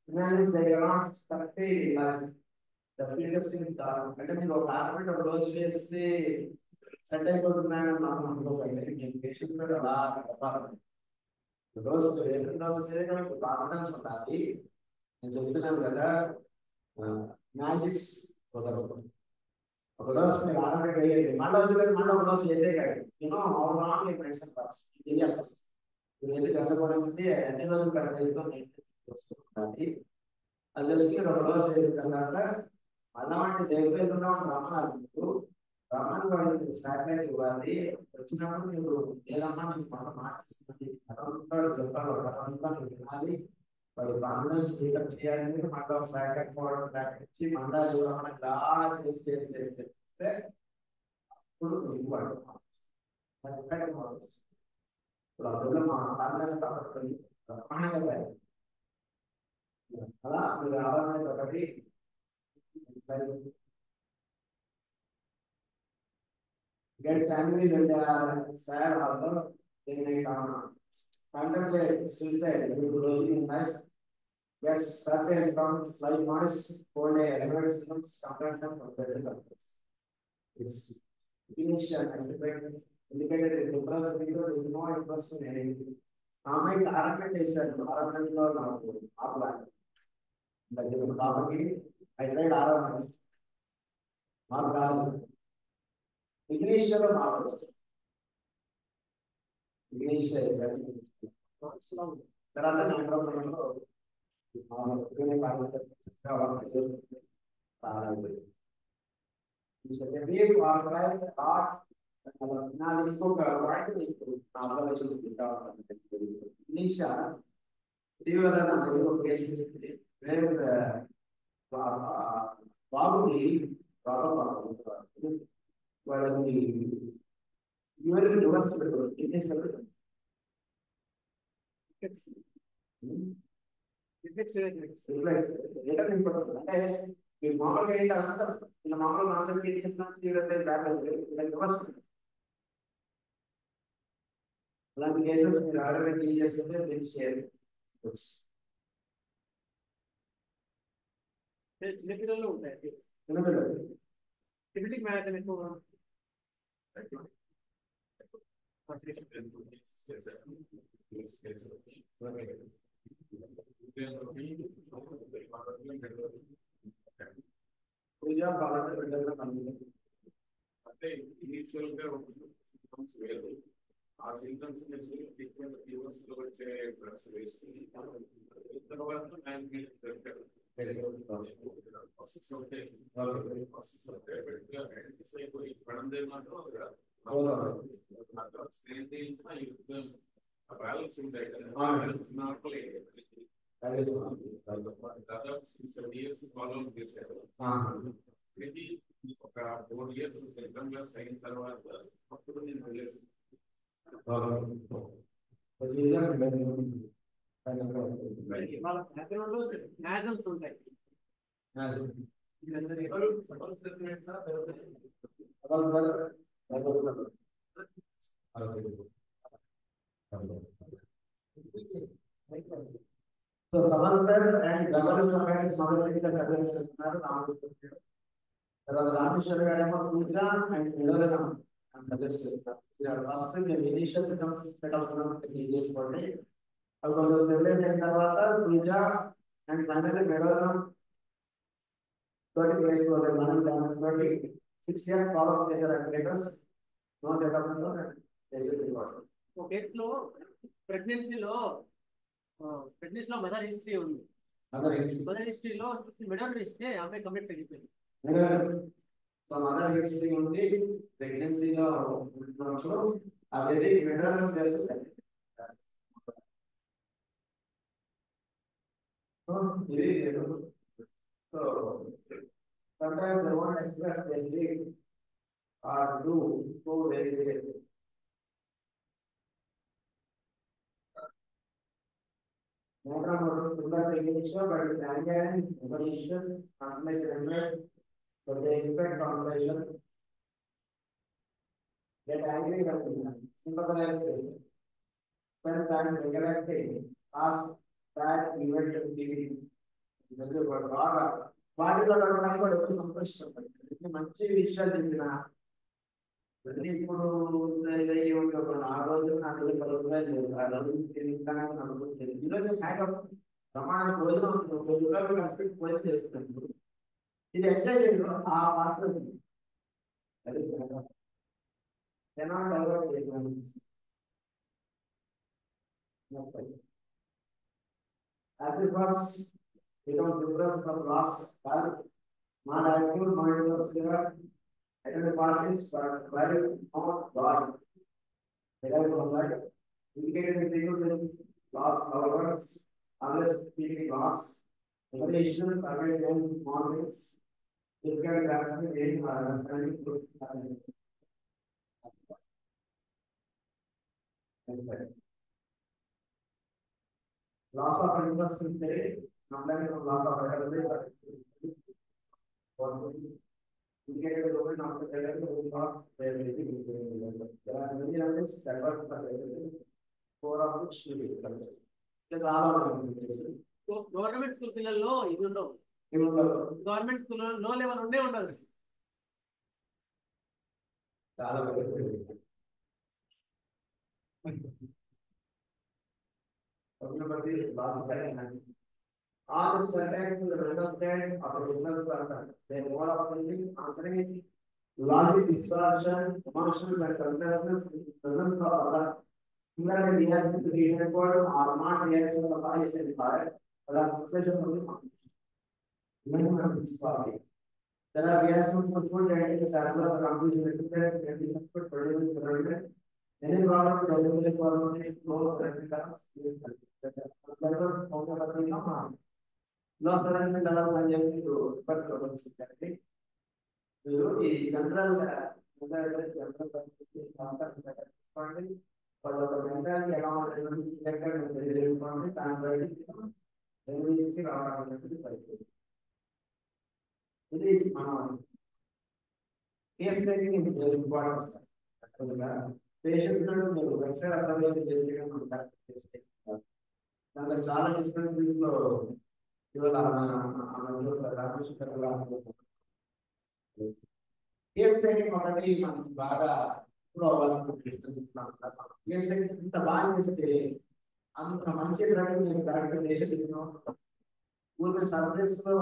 manage they cannot succeed in life. The future seems dark. అంటే మీరు ఒక టార్గెట్ ఒక రోజు చేస్తే సెట్ అయిపోతున్నాయని మనం అనుకోకండి. నేను పేషెంట్ కూడా అలా చెప్పాలి. రోజు రేషన్ రోజు చేయడానికి కాన్ఫిడెన్స్ ఉండాలి. నేను చెప్తున్నాను కదా, మ్యాజిక్స్ కుదరదు. ఒక రోజు మీరు ఆల్రెడీ వేయండి, మళ్ళీ వచ్చి కదా మళ్ళీ ఒక రోజు చేసే కాదు. నేను అవగాహన మెన్షన్ తెలియాలి. వేసి కలపడం ఉంది, అన్ని రోజులు కట్టేసుకొని ఉండాలి. అది తెలుసుకుని ఒక రోజు చేసిన తర్వాత అలాంటి దగ్గరలో బ్రహ్మణాలు బ్రహ్మణ్ వాడికి శాటిలైట్ ఇవ్వాలి. వచ్చినప్పుడు మీరు ఏదమ్మా మీకు మాట మార్చేస్తుంది అదంతా చెప్పాలి, అదంతా వినాలి. వాడి కాన్ఫిడెన్స్ బిల్డప్ చేయాలని మళ్ళీ ఒక శాటిలైట్ పోవడం ప్రాక్టించి మండలి మనకి ఇలా చేస్తే అప్పుడు ఇవ్వడు. ఇప్పుడు అందులో మా కాన్ఫిడెన్స్ కాబట్టి బ్రహ్మాండంగా అలా మీరు ఆలోచన ఒకటి gets angry when they are sad, although they may contemplate suicide due to losing in life, gets started from slight noise, cold air, elevated systems, compression from certain factors. Its definition indicated in depressed people with no interest in anything. Amit Arament is said, Arament or not, Arland. Like the property, I tried Arament. Margaret. Ignition of marvelous. Ignition is very good. There are the number of వాళ్ళని యూరిన్ రివర్స్ అంటే మీరు మామూలుగా అయితే అదంతా ఇలా మామూలుగా అందరికీ ఏం చేస్తున్నాం అలాంటి కేసెస్ మీరు ఆర్డర్ డీల్ చేసుకుంటే మీరు చేయాలి.
చిన్నపిల్లలు ఉంటాయి,
చిన్నపిల్లలు
సివిలిక్ మ్యారేజ్ ఎక్కువ
అంటే ఇనిషియల్ గా సింటమ్స్ వేరు. ఆ సింటమ్స్ ట్రీట్మెంట్ ఫీవర్స్ లో వచ్చే డ్రగ్స్ వేసుకుని తర్వాత మేనేజ్మెంట్ ప్రాసెస్ ఉంటాయి. ప్రాసెస్ ఉంటాయి ఐడెంటిఫై అయిపోయి పడందే మాత్రం బ్యాలెన్స్ ఉంటాయి కదా, బ్యాలెన్స్ దాదాపు 6-7 years ఫాలో చేశారు. ఇది ఒక 4 years సెకండ్ క్లాస్ అయిన తర్వాత అప్పుడు నేను వదిలేసి
ఉంటాయి.
So Samal sir and government Rameshwar Puja and Niladam and suggested. First the initial symptoms set of religious body. About the stability and Puja and finally Niladam 30 days for the money balance 6 years follow up later and latest no set of
ఒక కేసులో ప్రెగ్నెన్సీలో మదర్ హిస్టరీ ఉంది. మదర్ హిస్టరీలో మెడల్ ఇస్తే అమ్మాయి కంప్లీట్ తగ్గిపోయింది.
మదర్ హిస్టరీ ఉంది ప్రెగ్నెన్సీలో అదే మెడల్ చేస్తే so sometimes they won't express their belief or do so very motor motor similar to initial, but it's angry, operations, translation elements, so they expect translation. Get angry when sympathize with, spend time recollecting, ask that event to be బాగా వాటిలో గడపడానికి కూడా ఎక్కువ సంతోషిస్తుంది. మంచి విషయాలు చెప్పిన ఇప్పుడు ఇదయ్యి ఉంటే ఒక 4 రోజులు 4 రూపాయలు ఆ రోజు తిరుగుతానే అనుకుంటుంది. ఈరోజు ప్రమాణ భోజనం 10 రూపాయలు కష్టపెట్టి భోజనం చేస్తున్నారు. ఇది ఎంజాయ్ చేయడం ఆ పాత్ర అది cannot develop ignorance. As it was become difference from loss, not active, mind was clear, identity parties, but value not God. Because of that, indicated in the loss, however, unless speaking loss, evolution, again, and small things, it can happen in understanding truth. Loss of interest in theory, not only from loss of availability, but indicated domain of the parent who lost their ability to do it. There are many others that work for availability, four of which we discussed. That's all of them.
Government school పిల్లల్లో ఇది ఉండవు. గవర్నమెంట్ స్కూల్లో నో లెవెల్ ఉండే ఉండదు.
చాలా all the students will understand of the business person. They mode of thinking, answering it, logic, distortion, emotional and consciousness, presence of other. Similarly, reaction to the event word or not reaction to the bias and fire, but a succession of the function. There are reactions for food and as well as conclusion express and input producing surrounded. Any problems that will be formulated close and becomes no surrender and to the general case taking is very important. Patient చాలా డిస్పెన్సరీస్ లో ఇవాళ కేస్ టేకింగ్ ఒకటి మనకి బాగా ఇప్పుడు అవ్వాలనుకుంటున్నాం. కేస్ టేకింగ్ ఇంత బాగా చేస్తే అంత మంచి నేను కరెక్ట్ చేసేస్తున్నాం. ఊరికి సర్వీస్ లో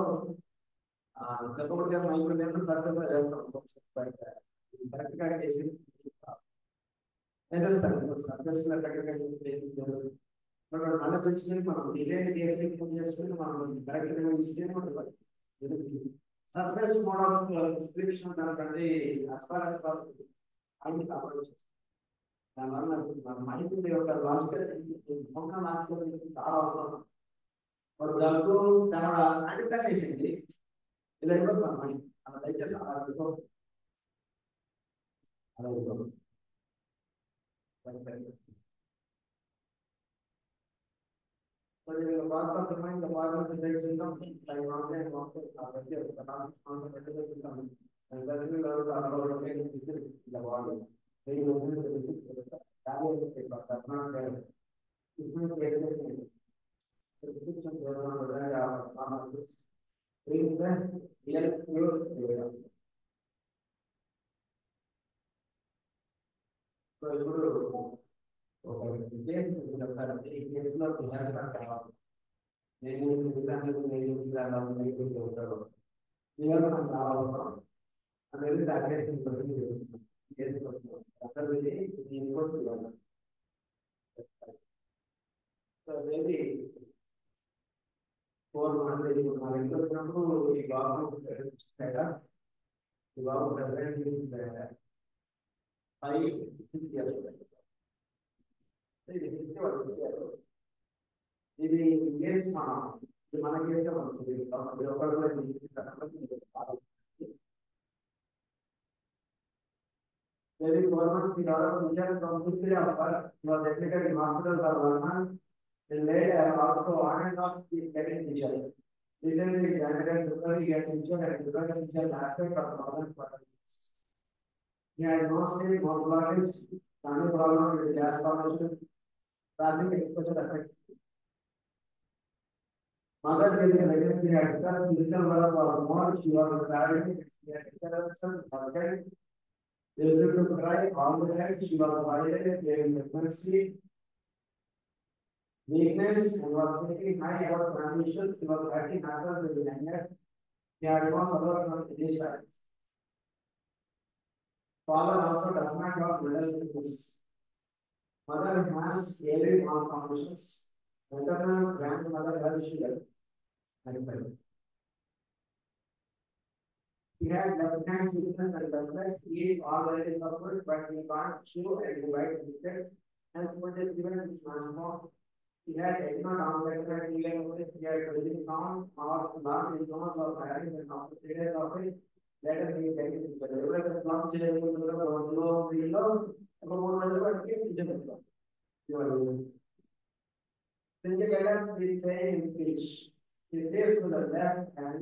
చెప్పకూడదు మైక్రో సర్వీస్ కరెక్ట్ గా చేసి సర్వీస్ మన తెచ్చుకొని మనం డిలైన్ చేసి చేసుకుని మనం కరెక్ట్ గా ఇస్తే సర్ఫేస్ మోడ్ ఆఫ్ డిస్క్రిప్షన్ దానికంటే అన్ని కాపాడచ్చు. దానివల్ల మన మైండ్ యొక్క లాజికల్ చాలా అవసరం. వాడు దగ్గు తేడా అడిక్ట్ చేసింది ఇలా అయిపోతుంది మన మైండ్. అలా దయచేసి అలా So the part of the mind, the part of the brain system, like online and also and certainly the body. Very open to the but that's not there. It's not there. The system brings them real pure. So కేసులో నేను చాలా అవసరం అనేది మేబీ 4 మంత్స్ మా ఇంట్లో వచ్చినప్పుడు ఈ బాబు ప్రెసిడెంట్ 5-6 years ఇది కేసు మన case Maybe governments in order to ensure completely of technical hospitals are one and later also on injured. Recently, January February gets injured and develops injured aspect of northern part. He had no state, no blockage, family problem with gas formation, traffic exposure affects. Mother during the pregnancy had discussed physical work or more, she was traveling, she had interruption, forget. They used to cry all the time, she was violated during pregnancy. Weakness and was taking high about family issues, she was writing answers with the anger. He had no support from this side. Father also does not have middle fitness. Mother has daily malformations. Maternal grandmother has sugar. He had left hand stiffness and deafness. He is already suffered, but he can't chew and divide biscuits. And food is given in small form. He had eczema down like that. He had breathing sound or last symptoms of having an operated of it. Later he is the regular plum chili below below. Single letters we say in speech. He says to the left and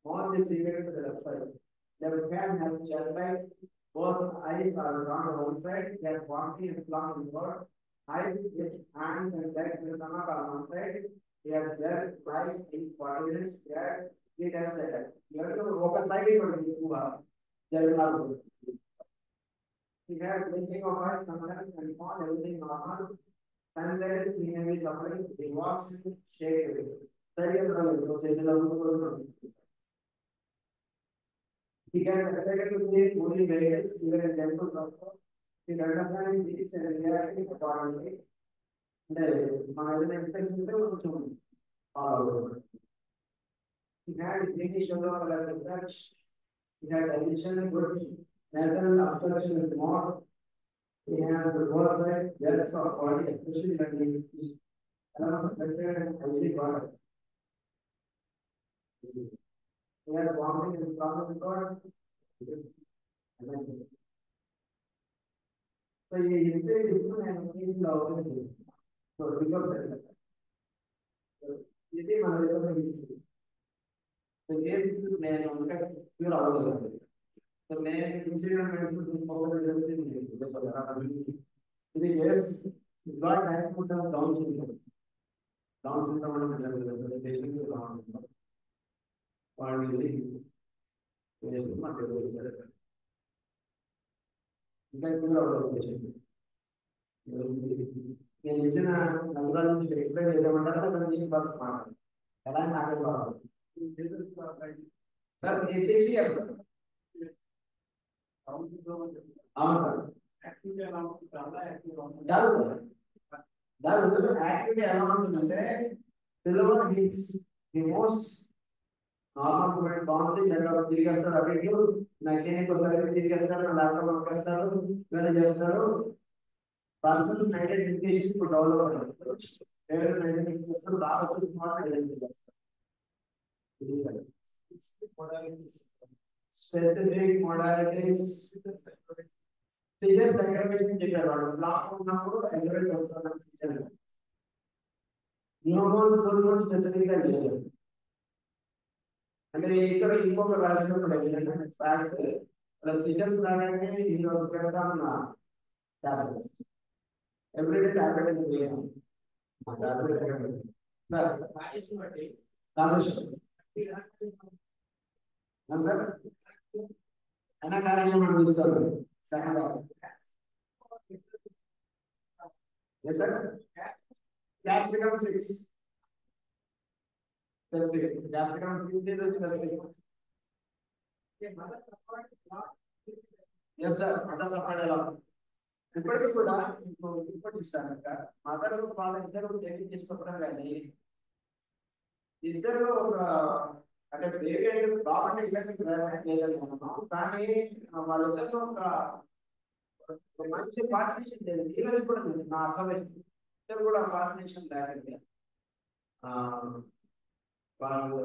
on this figure to the left side. Left hand has childlike, both eyes are drawn on one side, they are walking and plumb inward. Eyes, hands and legs and stomach are one side. He has just like in 40 minutes, there it has that. You have to open side it or you he had blinking of eyes sometimes and found everything normal. Sunset he may be suffering, he walks in shade away. He gets excited to see moving vehicles, even in temples also. He understands these and reacting accordingly. My expectation was all over. He had greenish yellow color touch. He had additional good natural obstruction with more. He has the work side, depths of body, especially when he is unsuspected and highly water. He has vomiting and problem God. So he is very different and he is loud. So because ఇది మన దగ్గర history. So yes, నేను ఇంకా ప్యూర్ అవ్వగలను. So నేను ఇన్సిడెంట్ మెడిసిన్ ఫాలో చేస్తుంది. ఇది yes, God has put us down syndrome. Down syndrome అంటే పేషెంట్ down syndrome. వాళ్ళు ఇది మాట్లాడుతారు. ఇంకా ప్యూర్ అవ్వగలను పేషెంట్. నేను ఇచ్చిన నలుగురు నుంచి ఎక్స్ప్లెయిన్ చేయమంటారా దాన్ని ఫస్ట్ మాట్లాడాలి ఎలా నాకు రావాలి సార్ చేసి అవును దాని యాక్టివిటీ ఎలా ఉంటుందంటే పిల్లవాడు ది మోస్ట్ నార్మల్ మూమెంట్ బాగుంటుంది చక్కగా తిరిగేస్తాడు అటు నాకు ఒకసారి తిరిగేస్తాడు ల్యాప్టాప్ పంపిస్తాడు ఇవన్నీ చేస్తాడు Persons identification to develop parent identification బాగా స్మార్ట్ ఐడెంటిఫై చేస్తారు స్పెసిఫిక్ మోడాలిటీస్ సీరియస్ అగ్రివేషన్ చెప్పారు బ్లాక్ ఉన్నప్పుడు అగ్రివేట్ అవుతున్నారు serial new moon full note specific గా లేదు అంటే ఇక్కడ ఇంకొక రాసినప్పుడు ఏంటంటే ఫ్యాక్ట్ సీరియస్ అంటే ఇది ఒక పెడతాను tablets every day tablet is there. Sir, transition. Sir, ana karanya manusia. Second one. Yes, sir. Capsicum 6. Capsicum 6 is yes, sir. Mother support along. ఇప్పటికీ కూడా ఇప్పుడు ఇస్తానంట మదర్ ఫాదర్ ఇద్దరు టేకింగ్ చేసుకోవడం కానీ ఇద్దరు ఒక అంటే పేరు బాగుంటే ఇద్దరికి లేదని అనుకున్నాం కానీ వాళ్ళిద్దరు ఒక మంచి పార్టినేషన్ లేదు ఈగలు కూడా లేదు నా అబ్జర్వేషన్ ఇద్దరు కూడా పార్టినేషన్ లేదండి వాళ్ళు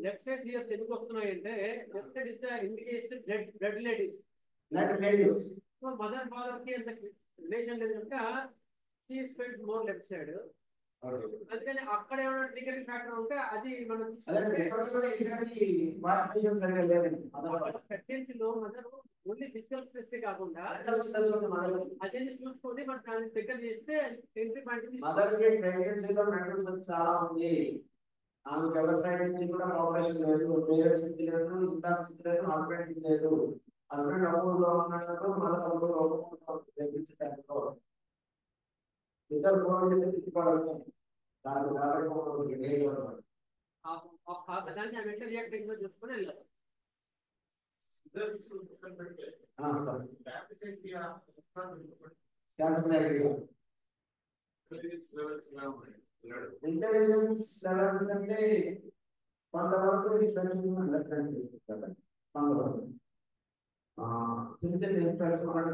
left side here తెలుగు వస్తున్నాయి అంటే left side is the indication blood ladies
blood ladies
so mother father కి అంత రిలేషన్ లేదు కనుక he spent more left side. అందుకని అక్కడ ఏమైనా ట్రిగరింగ్ ఫ్యాక్టర్ ఉంటే అది మనం ప్రెగ్నెన్సీలో మదర్ ఓన్లీ ఫిజికల్ స్ట్రెస్ కాకుండా అదే చూసుకొని మనం దాన్ని ట్రిగర్ చేస్తే ఎంట్రీ పాయింట్
చాలా ఉంది. ఆమె వ్యవసాయం నుంచి కూడా ఆపరేషన్ లేదు, వేరే స్థితి లేదు, ఇంత స్థితి లేదు, హస్బెండ్ లేదు. హస్బెండ్ అమూల్లో ఉన్నట్టు మళ్ళీ అమూల్లో ఇద్దరు ఫోన్ చేసి తిట్టుకోవడం దాని
దాన్ని వెంటనే రియాక్ట్ చూసుకొని వెళ్ళాలి.
ఇంటెలిజెన్స్ లెవెల్ అంటే కొంతవరకు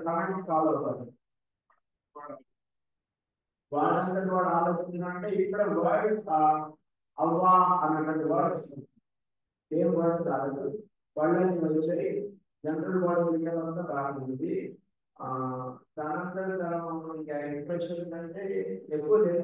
కమెంట్స్ ఫాలో అవుతారు. వాళ్ళందరూ వాడు ఆలోచించాలంటే ఇక్కడ వర్డ్ అవ్వా అన్నటువంటి వర్డ్ వస్తుంది. ఏం వర్డ్స్ రాలేదు. వాళ్ళని వచ్చి జనరల్ వర్డ్ వినడంతో బాగుంది. దానంతరం ఇంకా ఇంప్రెషన్ అంటే ఎక్కువ లేదు.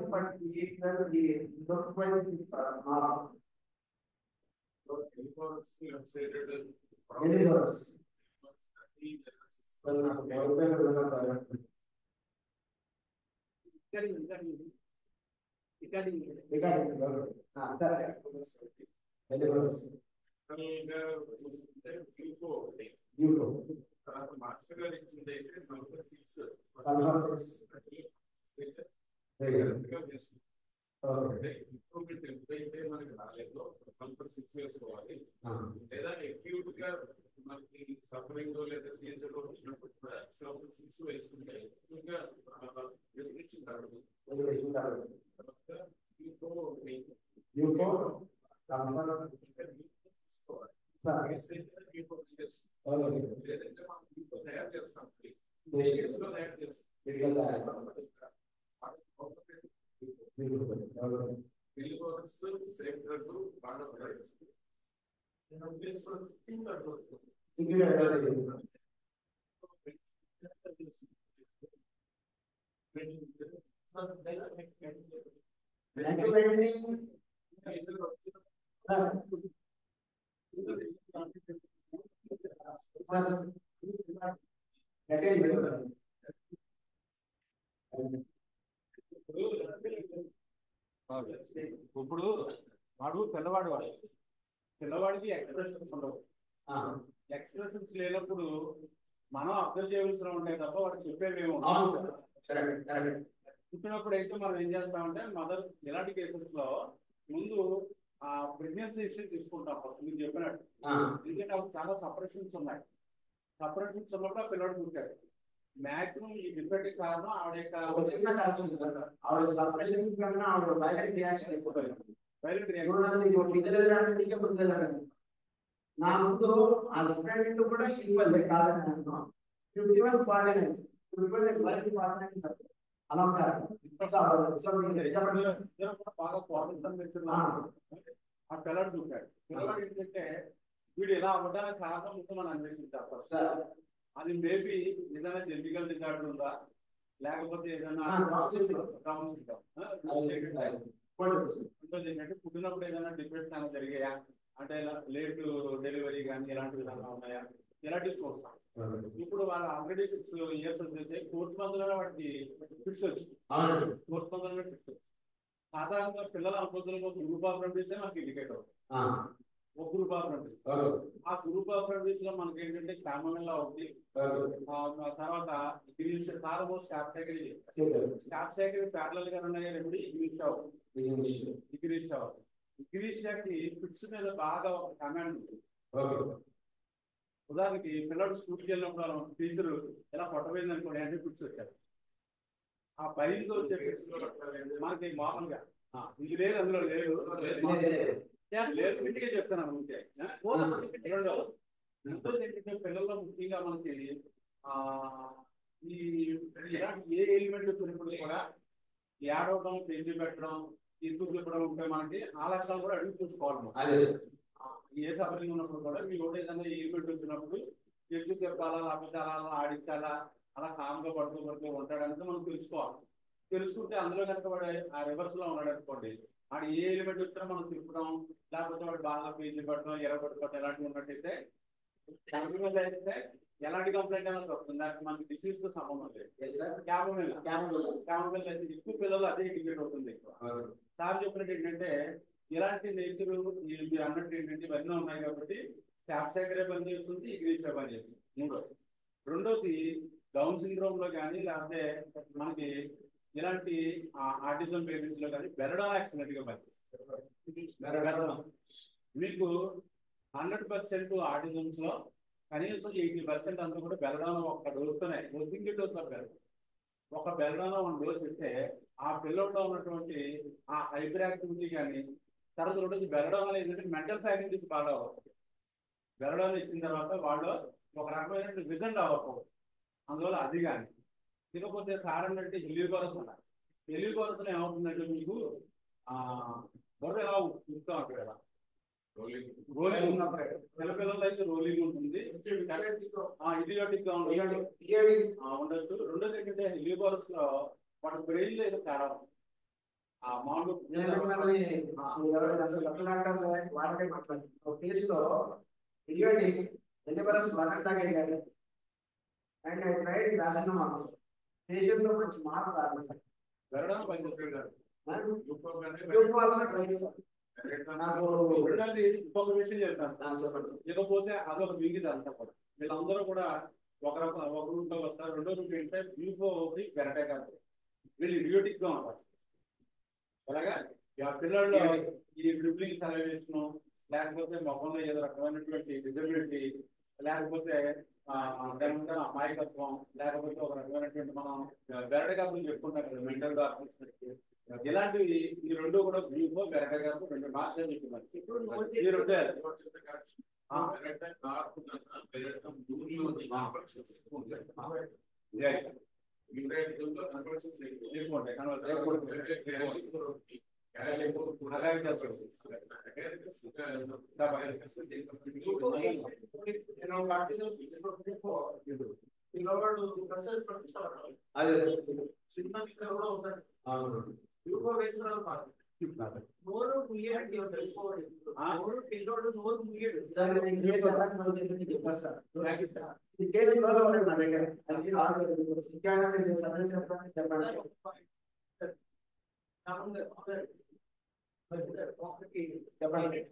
బట్
మాస్టర్ గారు ఇచ్చింది అయితే సంవత్సరం 6 ఇంప్రూవ్మెంట్ ఎంతైతే మనకి రాలేదో సంవత్సరం 6 వేసుకోవాలి. లేదా అక్యూట్ గా మనకి సఫరింగ్ లేదా సీజర్ వచ్చినప్పుడు సంవత్సరం 6 వేసుకుంటే ఇంకా తయారు చేస్తాం
ఇప్పుడు వాడు పిల్లవాడికి ఎక్స్ప్రెషన్స్ ఉండవు. ఎక్స్ప్రెషన్స్ లేనప్పుడు మనం అబ్జర్వ్ చేయవలసిన ఉంటాయి తప్ప వాడు చెప్పేవి చెప్పినప్పుడు అయితే మనం ఏం చేస్తామంటే మదర్ ఇలాంటి కేసెస్ లో ముందు ఆ ప్రెగ్నెన్సీ హిస్టరీ తీసుకుంటాం. ఫస్ట్ మీరు చెప్పినట్టు ఎందుకంటే అప్పుడు చాలా సపరేషన్స్ ఉన్నాయి. సపరేషన్స్ ఉన్నప్పుడు ఆ పిల్లవాడు పుట్టాడు. మాక్సిమం ఈ డిఫెక్ట్ కారణం ఆవిడ యొక్క
నా ముందు హస్బెండ్ కూడా ఇవ్వలే కాదని అంటున్నాం. 51 అలా
బాగా కోపం ఆ పిల్లడు చూపాడు. పిల్లవాడు ఏంటంటే వీడు ఇలా అవ్వడానికి కారణం ముందు మనం అన్వేషించాలి. అది మేబీ ఏదైనా జెనెటికల్ రికార్డు ఉందా లేకపోతే ఏదైనా పుట్టినప్పుడు ఏదైనా డిఫరెన్స్ అయినా జరిగాయా అంటే లేట్ డెలివరీ కానీ ఇలాంటివి ఏదైనా ఉన్నాయా ఇలాంటివి చూస్తాం. ఇప్పుడు వాళ్ళు ఆల్రెడీ 6 years వచ్చేసి 4th month వాటికి ఫిట్స్ వచ్చింది. 4th month ఫిట్స్ వచ్చి సాధారణంగా పిల్లల అనుభూతులకు ఒక గ్రూప్ ఆఫ్ రెమెడీస్ మనకి ఇండికేట్ అవుతుంది. ఒక గ్రూప్ ఆఫ్ రెమెడీస్ ఆ గ్రూప్ ఆఫ్ రెమెడీస్ లో మనకి ఏంటంటే కామన్గా ఒకటి తర్వాత స్టాఫ్ సైకిల్ ప్యారలల్ గా ఉన్నాయి. రెమెడీ ఇగ్రీషియాకి ఫిట్స్ మీద బాగా ఒక కమాండ్ ఉంటుంది. ఉదాహరణకి పిల్లడు స్కూల్కి వెళ్ళినప్పుడు టీచరు ఎలా పొట్టపోయింది అనుకోండి అన్ని ఫిట్స్ వచ్చారు. ఆ భయంతో వచ్చే ఫిట్స్ మనకి మామూలుగా ఇది లేదు, అందులో లేదు ఇంటికే చెప్తున్నాను. ఉంటే పిల్లల్లో ముఖ్యంగా మనకి ఏ ఎలిమెంట్ వచ్చినప్పుడు కూడా ఏడవడం, పేజీ పెట్టడం, ఎత్తుకు చెప్పడం ఉంటే మనకి ఆ లక్షణాలు కూడా అడిగి చూసుకోవాలి. ఏ సఫరింగ్ ఉన్నప్పుడు కూడా మీ కూడా ఏదైనా ఎలిమెంట్ వచ్చినప్పుడు ఎత్తు చెప్పాలా, లేకపోతే అలా ఆడించాలా, అలా కామ్గా పడుతూ ఉంటాడని మనం తెలుసుకోవాలి. తెలుసుకుంటే అందులో కనుక వాడు ఆ రివర్స్ లో ఉన్నాడు అనుకోండి, వాడు ఏ ఎలిమెంట్ వచ్చినా మనం తిప్పడం, లేకపోతే వాడు బాగా పీజీ పట్టడం, ఎర్రగొట్టుకోవడం ఇలాంటివి ఉన్నట్టయితే కంప్యూటర్ వేస్తే ఎలాంటి కంప్లైంట్ అనేది వస్తుంది, దానికి మనకి డిసీజ్ తో సంబంధం లేదు. క్యామోమిల్ వేస్తే ఎక్కువ పిల్లలు అదే ఇండికేట్ అవుతుంది ఎక్కువ. సార్ చెప్పినట్టు ఏంటంటే ఇలాంటి నేచర్ మీరు అన్నట్టు ఏంటంటే ఇవన్నీ ఉన్నాయి కాబట్టి క్యాప్సైకరే పనిచేస్తుంది, ఇంగ్లీష్లో పనిచేస్తుంది. మూడోది. రెండోది డౌన్ సిండ్రోమ్ లో కానీ లేకపోతే మనకి ఇలాంటి ఆటిజం పేరెంట్స్ లో కానీ బెరడాన్ యాక్సిడెంట్ గా పనిచేస్తుంది. మీకు 100% ఆటిజమ్స్ లో కనీసం 80% అంతా కూడా బెరడాన్ ఒక్క డోస్తోనే సింగిల్ డోస్ ఒక బెరడాన్ 1 డోస్ ఇస్తే ఆ పిల్లల్లో ఉన్నటువంటి ఆ హైపర్ యాక్టివిటీ కానీ తర్వాత రెండోది బెరడాన్ అనేది మెంటల్ ఫ్యాకల్టీస్ బాగా అవుతుంది. బెరడాన్ ఇచ్చిన తర్వాత వాళ్ళు ఒక రకమైన విజన్ డెవలప్ అవుతుంది. అందువల్ల అది కానీ ఇకపోతే సార్ అంటే హెలియోగోరస్ ఉన్నారు. హెలియోగోరస్ ఏమవుతుందంటే మీకు బొర్ర ఎలా ఉడుతూ ఉంటుంది కదా, రోలింగ్ చిన్నపిల్లలు అయితే రోలింగ్ ఉంటుంది, ఇడియోటిక్ గా ఉండొచ్చు. రెండోది ఏంటంటే హెలియోగోరస్ లో వాటి బ్రెయిన్ లో ఏదో తేడా ఉంది. మామూలు
and I tried Vasanam also. Patient లో మంచి మార్పు రాలేదు సార్.
వెళ్ళడం పనిచేస్తుంది కాదు.
నాకు
ఇంకొక విషయం చెప్తాను. ఇకపోతే అదొక మిగిలింది అంతా కూడా. వీళ్ళందరూ కూడా ఒక రూట్ లో వస్తారు. రెండో రూట్ ఏంటంటే బ్యూఫో ఒకటి పెరటే కాదు, వీళ్ళు ఇడియోటిక్ గా ఉంటారు. అలాగా పిల్లల్లో ఈ డ్రిబ్లింగ్ సెలవేషన్ లేకపోతే మొహంలో ఏదో రకమైనటువంటి డిజబిలిటీ లేకపోతే అమాయకత్వం లేకపోతే ఒక రకమైనటువంటి మనం బెరటగాపులు చెప్పుకుంటాం కదా, మెంటల్ డాక్టర్స్ ఇలాంటివి ఈ రెండు కూడా గ్రూప్ బెరటగాపు 2 మార్క్స్ చెప్తున్నారు. ఈ రెండే
నోరు ముయ్యడానికి నోరు పిల్లోడు నోరు ముయ్యడు.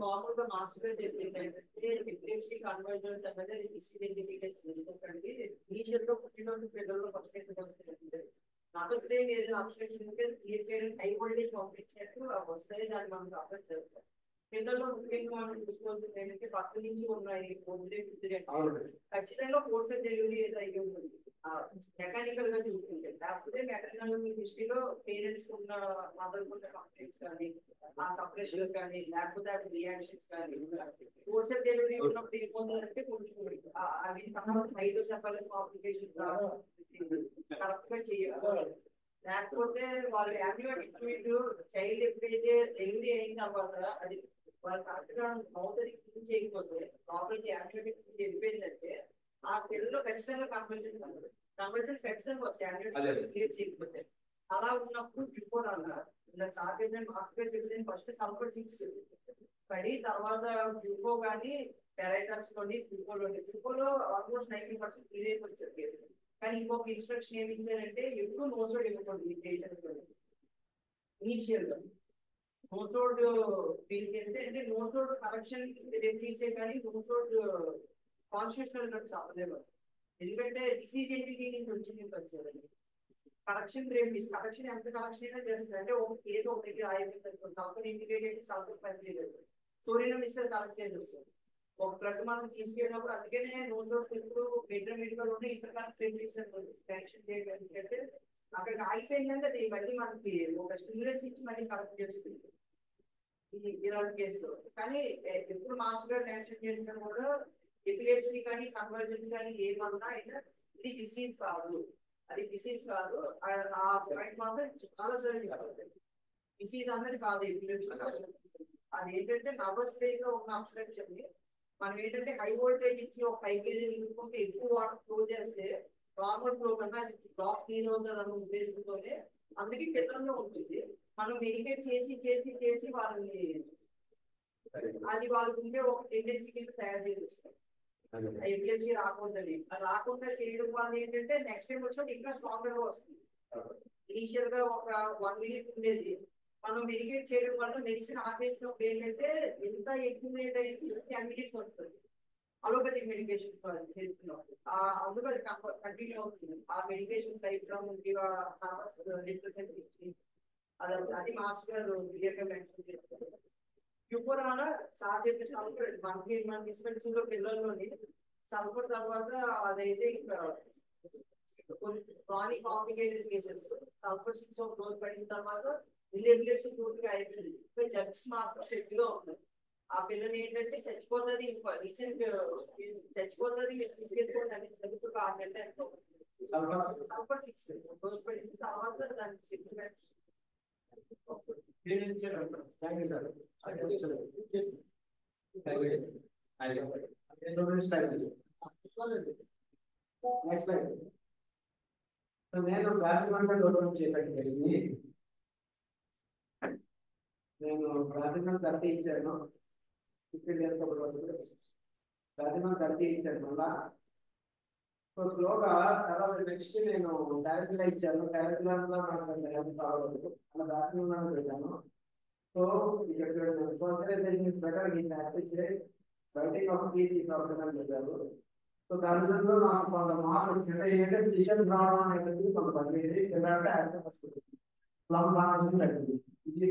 మామూలుగా మాస్టర్ చెప్పింది ఎపిలెప్సీ కన్వర్జన్స్ అనేది డిసిడెంటిఫికేషన్ ఇనిషియల్ గా పుట్టినోళ్ళు పిల్లల్లో ఫస్ట్ కాబట్టి ఏదైనా అబ్స్ట్రక్షన్ ఉంటే క్లియర్ చేయడం హై వోల్టేజ్ పంపించినట్టు వస్తాయి, దాన్ని మనం సపోర్ట్ చేస్తాం. పిల్లల్లో ముఖ్యంగా మనం చూసుకోవాల్సింది ఏంటంటే పక్క నుంచి ఉన్నాయి ఖచ్చితంగా ఫోర్స్ డెలివరీ ఏదో అయ్యి ఉంటుంది మెకానికల్ గా చూసుకుంటే. లేకపోతే మెకానికల్ హిస్టరీలో పేరెంట్స్ ఉన్న మదర్ ఉన్న కంప్లైంట్స్ కానీ ఆ సపరేషన్స్ కానీ లేకపోతే అవి రియాక్షన్స్ కానీ ఫోర్స్ డెలివరీ ఉన్నప్పుడు ఏమవుతుందంటే కొంచెం అవి హైడ్రోసెఫాలస్ కాంప్లికేషన్స్ కరెక్ట్ గా చేయాలి. లేకపోతే వాళ్ళు యాక్టివేట్ చైల్డ్ ఎప్పుడైతే డెలివరీ అయిన తర్వాత అది వాళ్ళు కరెక్ట్ గా మౌత్ క్లీన్ చేయకపోతే లోపలికి యాక్టివేట్ వెళ్ళిపోయిందంటే ఆ పిల్లలు ఖచ్చితంగా కంపల్సరీ ఖచ్చితంగా వస్తాయి క్లియర్ చేయకపోతే. అలా ఉన్నప్పుడు బిఫోర్ అలా ఇలా సాధ్యమైన హాస్పిటల్ చెప్తే ఫస్ట్ కంఫర్ట్ 6 పడి తర్వాత బ్యూకో కానీ పెరైటర్స్ తోని బ్యూకోలో ఆల్మోస్ట్ 90% క్లియర్ అయిపోతుంది. కానీ ఇంకొక ఇన్స్ట్రక్షన్ ఏమి ఇచ్చారంటే ఎప్పుడు నోసోడ్ ఇవ్వకూడదు ఈ పేషెంట్స్ ఇనిషియల్ గా. నోసోడ్ దీనికి అంటే నోసోడ్ కరెక్షన్ రెఫ్రీసే కానీ నోసోడ్ కాన్స్టిట్యూషనల్ డ్రగ్స్ అవ్వలేవు. ఎందుకంటే డిసీజ్ ఎన్టీటీ నుంచి వచ్చింది వచ్చేదండి. కరెక్షన్ రెఫ్రీస్ కరెక్షన్ ఎంత కరెక్షన్ అయినా చేస్తుంది అంటే ఒక ఏదో ఒకటి అయిపోతుంది. సల్ఫర్ ఇండికేటెడ్ సల్ఫర్ పనిచేయలేదు, సోడియం ఇస్తే కరెక్ట్ చేసేస్తుంది. ఒక డ్రగ్ మనం తీసుకెళ్ళినప్పుడు అందుకనే నోసోడ్ ఇప్పుడు మెడికల్ ఉన్న ఇంటర్కనెక్ట్ రెఫ్రీస్ కరెక్షన్ చేయడం ఎందుకంటే అక్కడికి ఆగిపోయిందంటే అది మళ్ళీ మనకి ఒక స్టిమ్యులస్ ఇచ్చి మళ్ళీ కరెక్ట్ చేస్తుంది ఇలాంటి కేసులో. కానీ ఎప్పుడు మాస్టర్ గారు మెన్షన్ చేసినా కూడా ఎపిలెప్సీ కానీ కన్వర్జెన్స్ కానీ ఏమన్నా అయినా ఇది డిసీజ్ కాదు, అది డిసీజ్ కాదు. ఆ పాయింట్ మాత్రం చాలా సరిగ్గా కాదు, డిసీజ్ అన్నది కాదు ఎపిలెప్సీ. అది ఏంటంటే నర్వస్ స్టేజ్ లో ఉన్న అబ్స్ట్రక్షన్ ని మనం ఏంటంటే హై వోల్టేజ్ ఇచ్చి ఒక 5 kg నిలుపుకుంటే ఎక్కువ వాటర్ ఫ్లో చేస్తే నార్మల్ ఫ్లో కన్నా అది బ్లాక్ క్లీన్ అవుతుంది అన్న ఉద్దేశంతోనే
అందుకే పిల్లల్లో ఉంటుంది. మనం మెడికేట్ చేసి చేసి చేసి వాళ్ళని అది వాళ్ళకు ఉండే ఒక టెండెన్సీ కింద తయారు చేసి వస్తాయి. ఎపిలెప్సీ రాకూడదని, అది రాకుండా చేయడం వల్ల ఏంటంటే నెక్స్ట్ టైం వచ్చినప్పుడు ఇంకా స్ట్రాంగర్ గా వస్తుంది. ఇనిషియల్ గా ఒక 1 minute ఉండేది, మనం మెడికేట్ చేయడం వల్ల మెడిసిన్ ఆపేసినప్పుడు ఏంటంటే ఎంత ఎక్యుమిలేట్ అయ్యి 10 minutes వస్తుంది. అలోపతిక్ మెడికేషన్ చేస్తున్నాం, అందులో అది కంటిన్యూ అవుతుంది. ఆ మెడికేషన్ సైడ్ అది మాస్టర్ గారు క్లియర్ గా మెన్షన్ చేస్తారు. యుపోరాన సార్ చెప్పే సల్ఫర్ మన డిస్పెన్సరీ లో పిల్లల్లోని సల్ఫర్ తర్వాత అదైతే ఇంకా chronic complicated cases sulphur 6 of dose పడిన తర్వాత ఎపిలెప్సీ పూర్తిగా అయిపోయింది. జడ్స్ మాత్రం గట్టిగా ఉన్నాయి. ఆ పిల్లని ఏంటంటే చచ్చిపోతుంది, రీసెంట్ చచ్చిపోతుంది తీసుకెళ్ళిపోతుంది చదువుతూ కావాలంటే సల్ఫర్ 6 డోస్ పడిన తర్వాత దానికి సెటిల్మెంట్
నేను ప్రాథమికంగా డెవలప్ చేశాను. నేను ప్రాథమికంగా 30 ఇచ్చాను, 50 days ప్రాథమికంగా 30 ఇచ్చాను. మళ్ళా సో స్లోగా తర్వాత నెక్స్ట్ నేను క్యాలిక్యులర్ ఇచ్చాను. క్యాలిక్యులర్ లో నాకు హెల్ప్ కావద్దు అలా ప్రాథమికంగా పెట్టాను. సో ఇక్కడ better writing of PG problem చెప్పారు. సో దానిలో నాకు కొంత మార్క్ వచ్చింది. ఏంటంటే సిషన్ రావడం అనేది కొంత పనిచేది ఎందుకంటే ఇది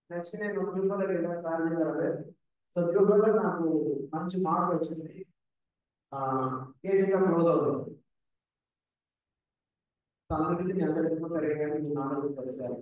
నెక్స్ట్ నేను ట్యూబర్లో సాధించాలి. సో ట్యూబర్లో నాకు మంచి మార్క్ వచ్చింది, ఈజీగా క్లోజ్ అవుతుంది. సో అందుకని నేను అందరికీ సరిగ్గా నాలుగు పరిస్థితులు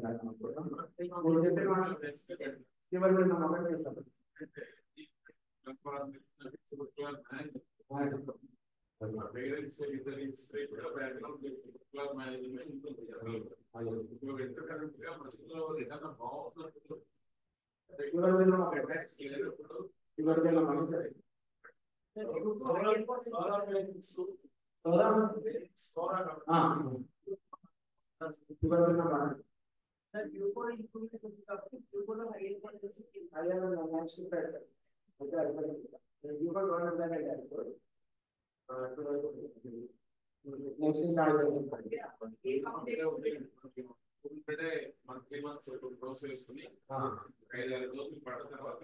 మంత్లీ మంత్స్ డోస్ వేసుకుని 5-6 డోసులు పడిన తర్వాత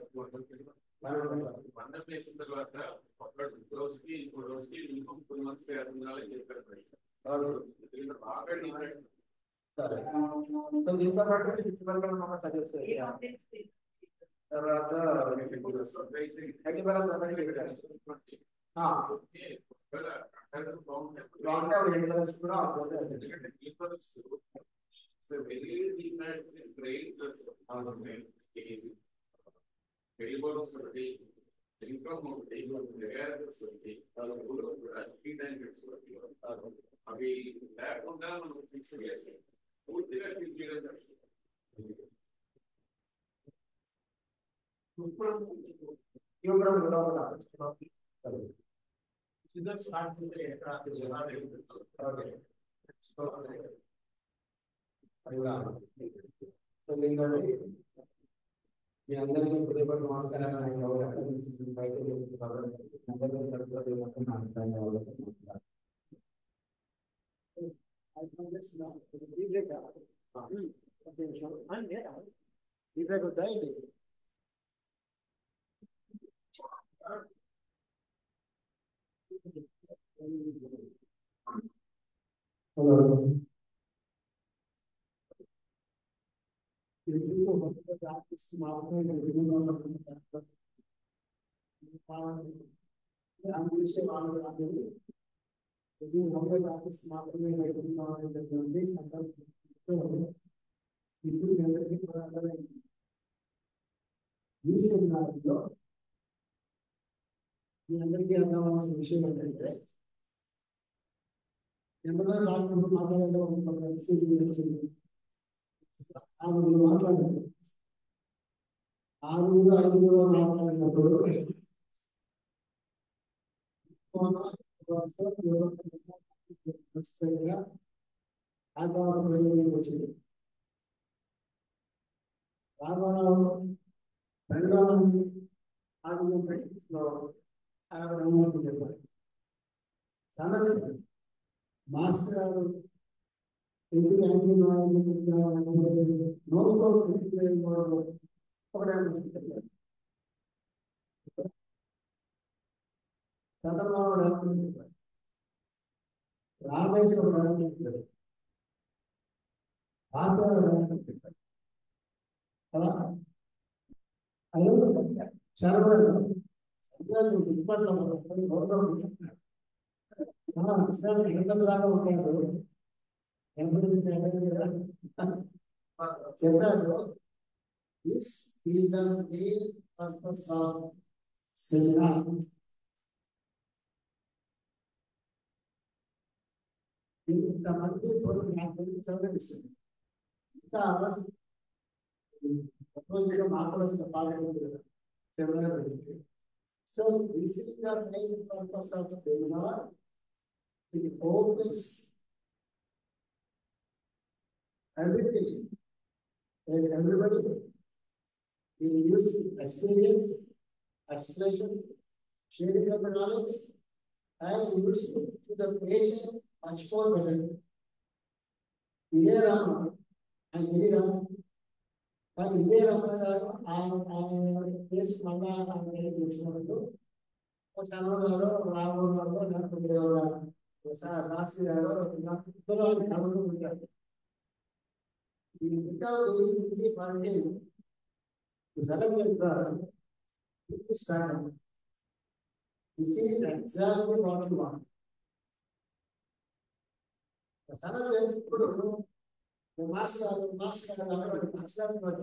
మందం వేసిన తర్వాత ఒక డోస్ కి ఇంకో డోస్ కి మినిమం 2 months ఉండాలని చెప్పారు. బాగా
దీంతో పాటు తర్వాత
అవి లేకుండా మనం ఫిక్స్ చేసి పూర్తిగా ఫిక్స్ చేయడం.
మీ అందరికీ హృదయపూర్వక నమస్కారాలు. మీ అందరికీ అర్థమవలసిన విషయం ఏంటంటే ఎంతమంది రాకుండా మాట్లాడాలో మాట్లాడారు. 6-5 మాట్లాడినప్పుడు ఆ తర్వాత వచ్చింది రామారావు రెండో ఆర్గ్యుమెంట్లో చెప్పారు సన్నది మాస్టర్ గారు చంద్రబాబు రామేశ్వరం లాగా ఉంటాడు చెప్పారు this is the main purpose of seminar ఇంతమంది చదివిస్తుంది ఇంకా మాట్లాడాల్సిన పాల్గొంది seminar so this is the main purpose of seminar it opens everything and everybody will use experience, expression, sharing of the knowledge and use it to the patient much more better. ఇదే రామ అని తెలియదా కానీ ఇదే రమణగారు ఆయన కేసు మళ్ళా ఆయన కూర్చున్నప్పుడు చంద్రబాబు రామరావు లేకపోతే శాస్త్రి గారు ఇద్దరు కలుగుతూ ఉంటారు ఈ ఇంకా గురించి మనకి This is exactly what you want. సడన్గా ఇప్పుడు మాస్టర్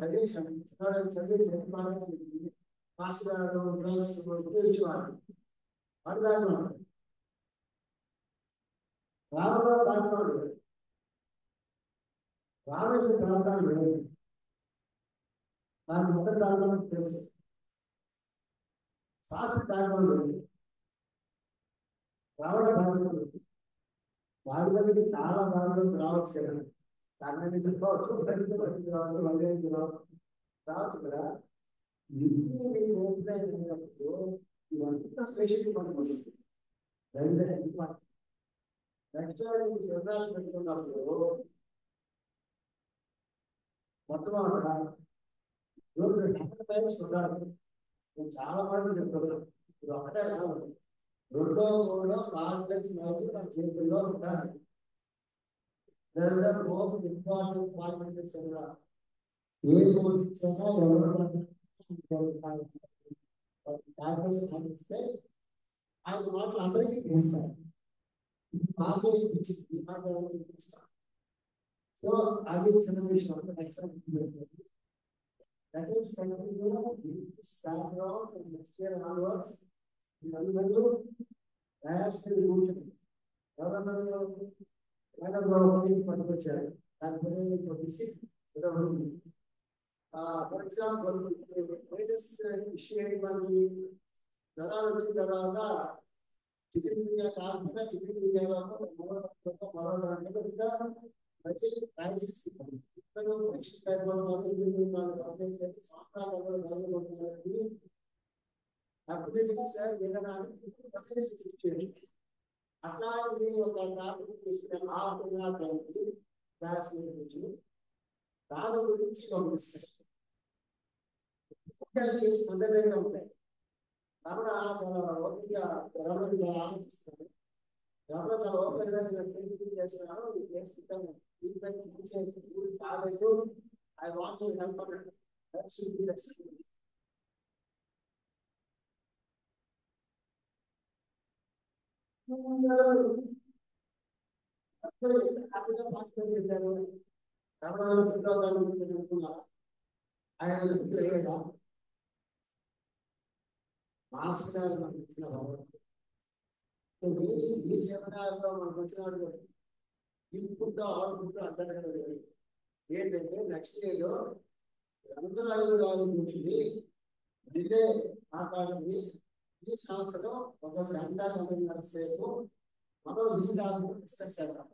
చదివించాను చదివించి మాస్టర్ గారు ఉపయోగించేవాడు వాడు దాని రామరావు దాంట్లో రామేశ్వర ప్రాంతాలు నాకు మొదటి దాంట్లో తెలుసు శాస్త్ర దాంట్లో రావడం దాంట్లో వాడి దగ్గరికి చాలా దాంట్లో రావచ్చు కదా కారణం చెప్పవచ్చు రావచ్చు కదా ఇవంతా స్పెషల్ మనకు వస్తుంది నెక్స్ట్ శివరాలు పెట్టుకున్నప్పుడు మొట్టమొదట చూడాలి నేను చాలా మాటలు చెప్తున్నాను ఇది ఒకటే కాదు రెండో మూడో కాన్ఫిడెన్స్ మరియు నా చేతుల్లో ఉండాలి మోస్ట్ ఇంపార్టెంట్ కాన్ఫిడెన్స్ కూడా ఏ బోధించినా ఎవరు కాన్ఫిడెన్స్ ఆయన మాటలు అందరికీ తెలుస్తాయి మాకే ఇప్పించింది సో అది చిన్న విషయం next that is continue with this background from next year onwards అందరూ రాష్ట్రీయ పట్టుకొచ్చారు ఫర్ ఎగ్జాంపుల్ లేటెస్ట్ ఇష్యూ ఏంటి మనకి జ్వరాలు వచ్చిన తర్వాత చికెన్ బిర్యానీ కాకుండా చికెన్ బిర్యానీ అట్లాంటి ఒక టాపిక్ తీసుకున్న క్లాస్ దాని గురించి ఒక డిస్కషన్ కేసు మన దగ్గర ఉంటాయి కాబట్టి చాలా ఓపిక జ్వరంలో చాలా ఆలోచిస్తాను జ్వరంలో చాలా ఓపికగా నేను చేస్తున్నాను ఇది చేసుకుంటాను కాలేదు ఐ వాంట్ టు హెల్ప్ ఆయన మాస్టర్ గారు మనకు ఇచ్చిన ఈ సెమినార్లో మనకు వచ్చిన ఇన్పుట్ అవుట్పుట్ అందరికీ ఏంటంటే నెక్స్ట్ ఇయర్లో రంధ్రాలు కూర్చుని ఇదే మాట్లాడింది ఈ సంవత్సరం ఒక గంట గంటన్నర సేపు మనం ఈ టాపిక్ డిస్కస్ చేద్దాం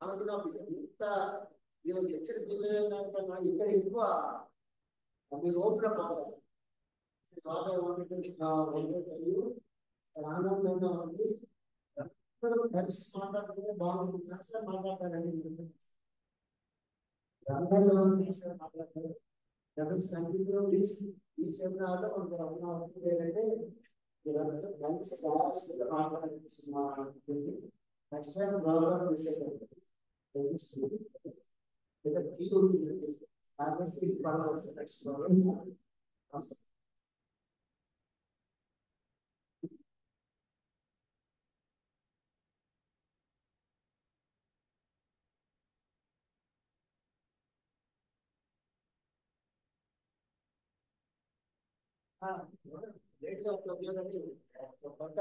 అనుకున్నప్పుడు ఇంత వీళ్ళకి హెచ్చరిక దానికన్నా ఇక్కడ ఎక్కువ అది ఓపెన్ పోవాలి. బాగా ఆనందంగా ఉంది. అందరూ కలిసి మాట్లాడుతుంటే బాగుంటుంది. అసలు మాట్లాడతారండి అందరూ మాట్లాడతారు. డబుల్స్ కంప్యూటర్ ఈ సెమినార్లో కొంత ఏంటంటే కలిసి మాట్లాడుతుంది. నెక్స్ట్ టైం ప్రోగ్రామ్ చేసేటప్పుడు నెక్స్ట్ ప్రోగ్రామ్ లేట్గా ఉపయోగాన్ని కొంత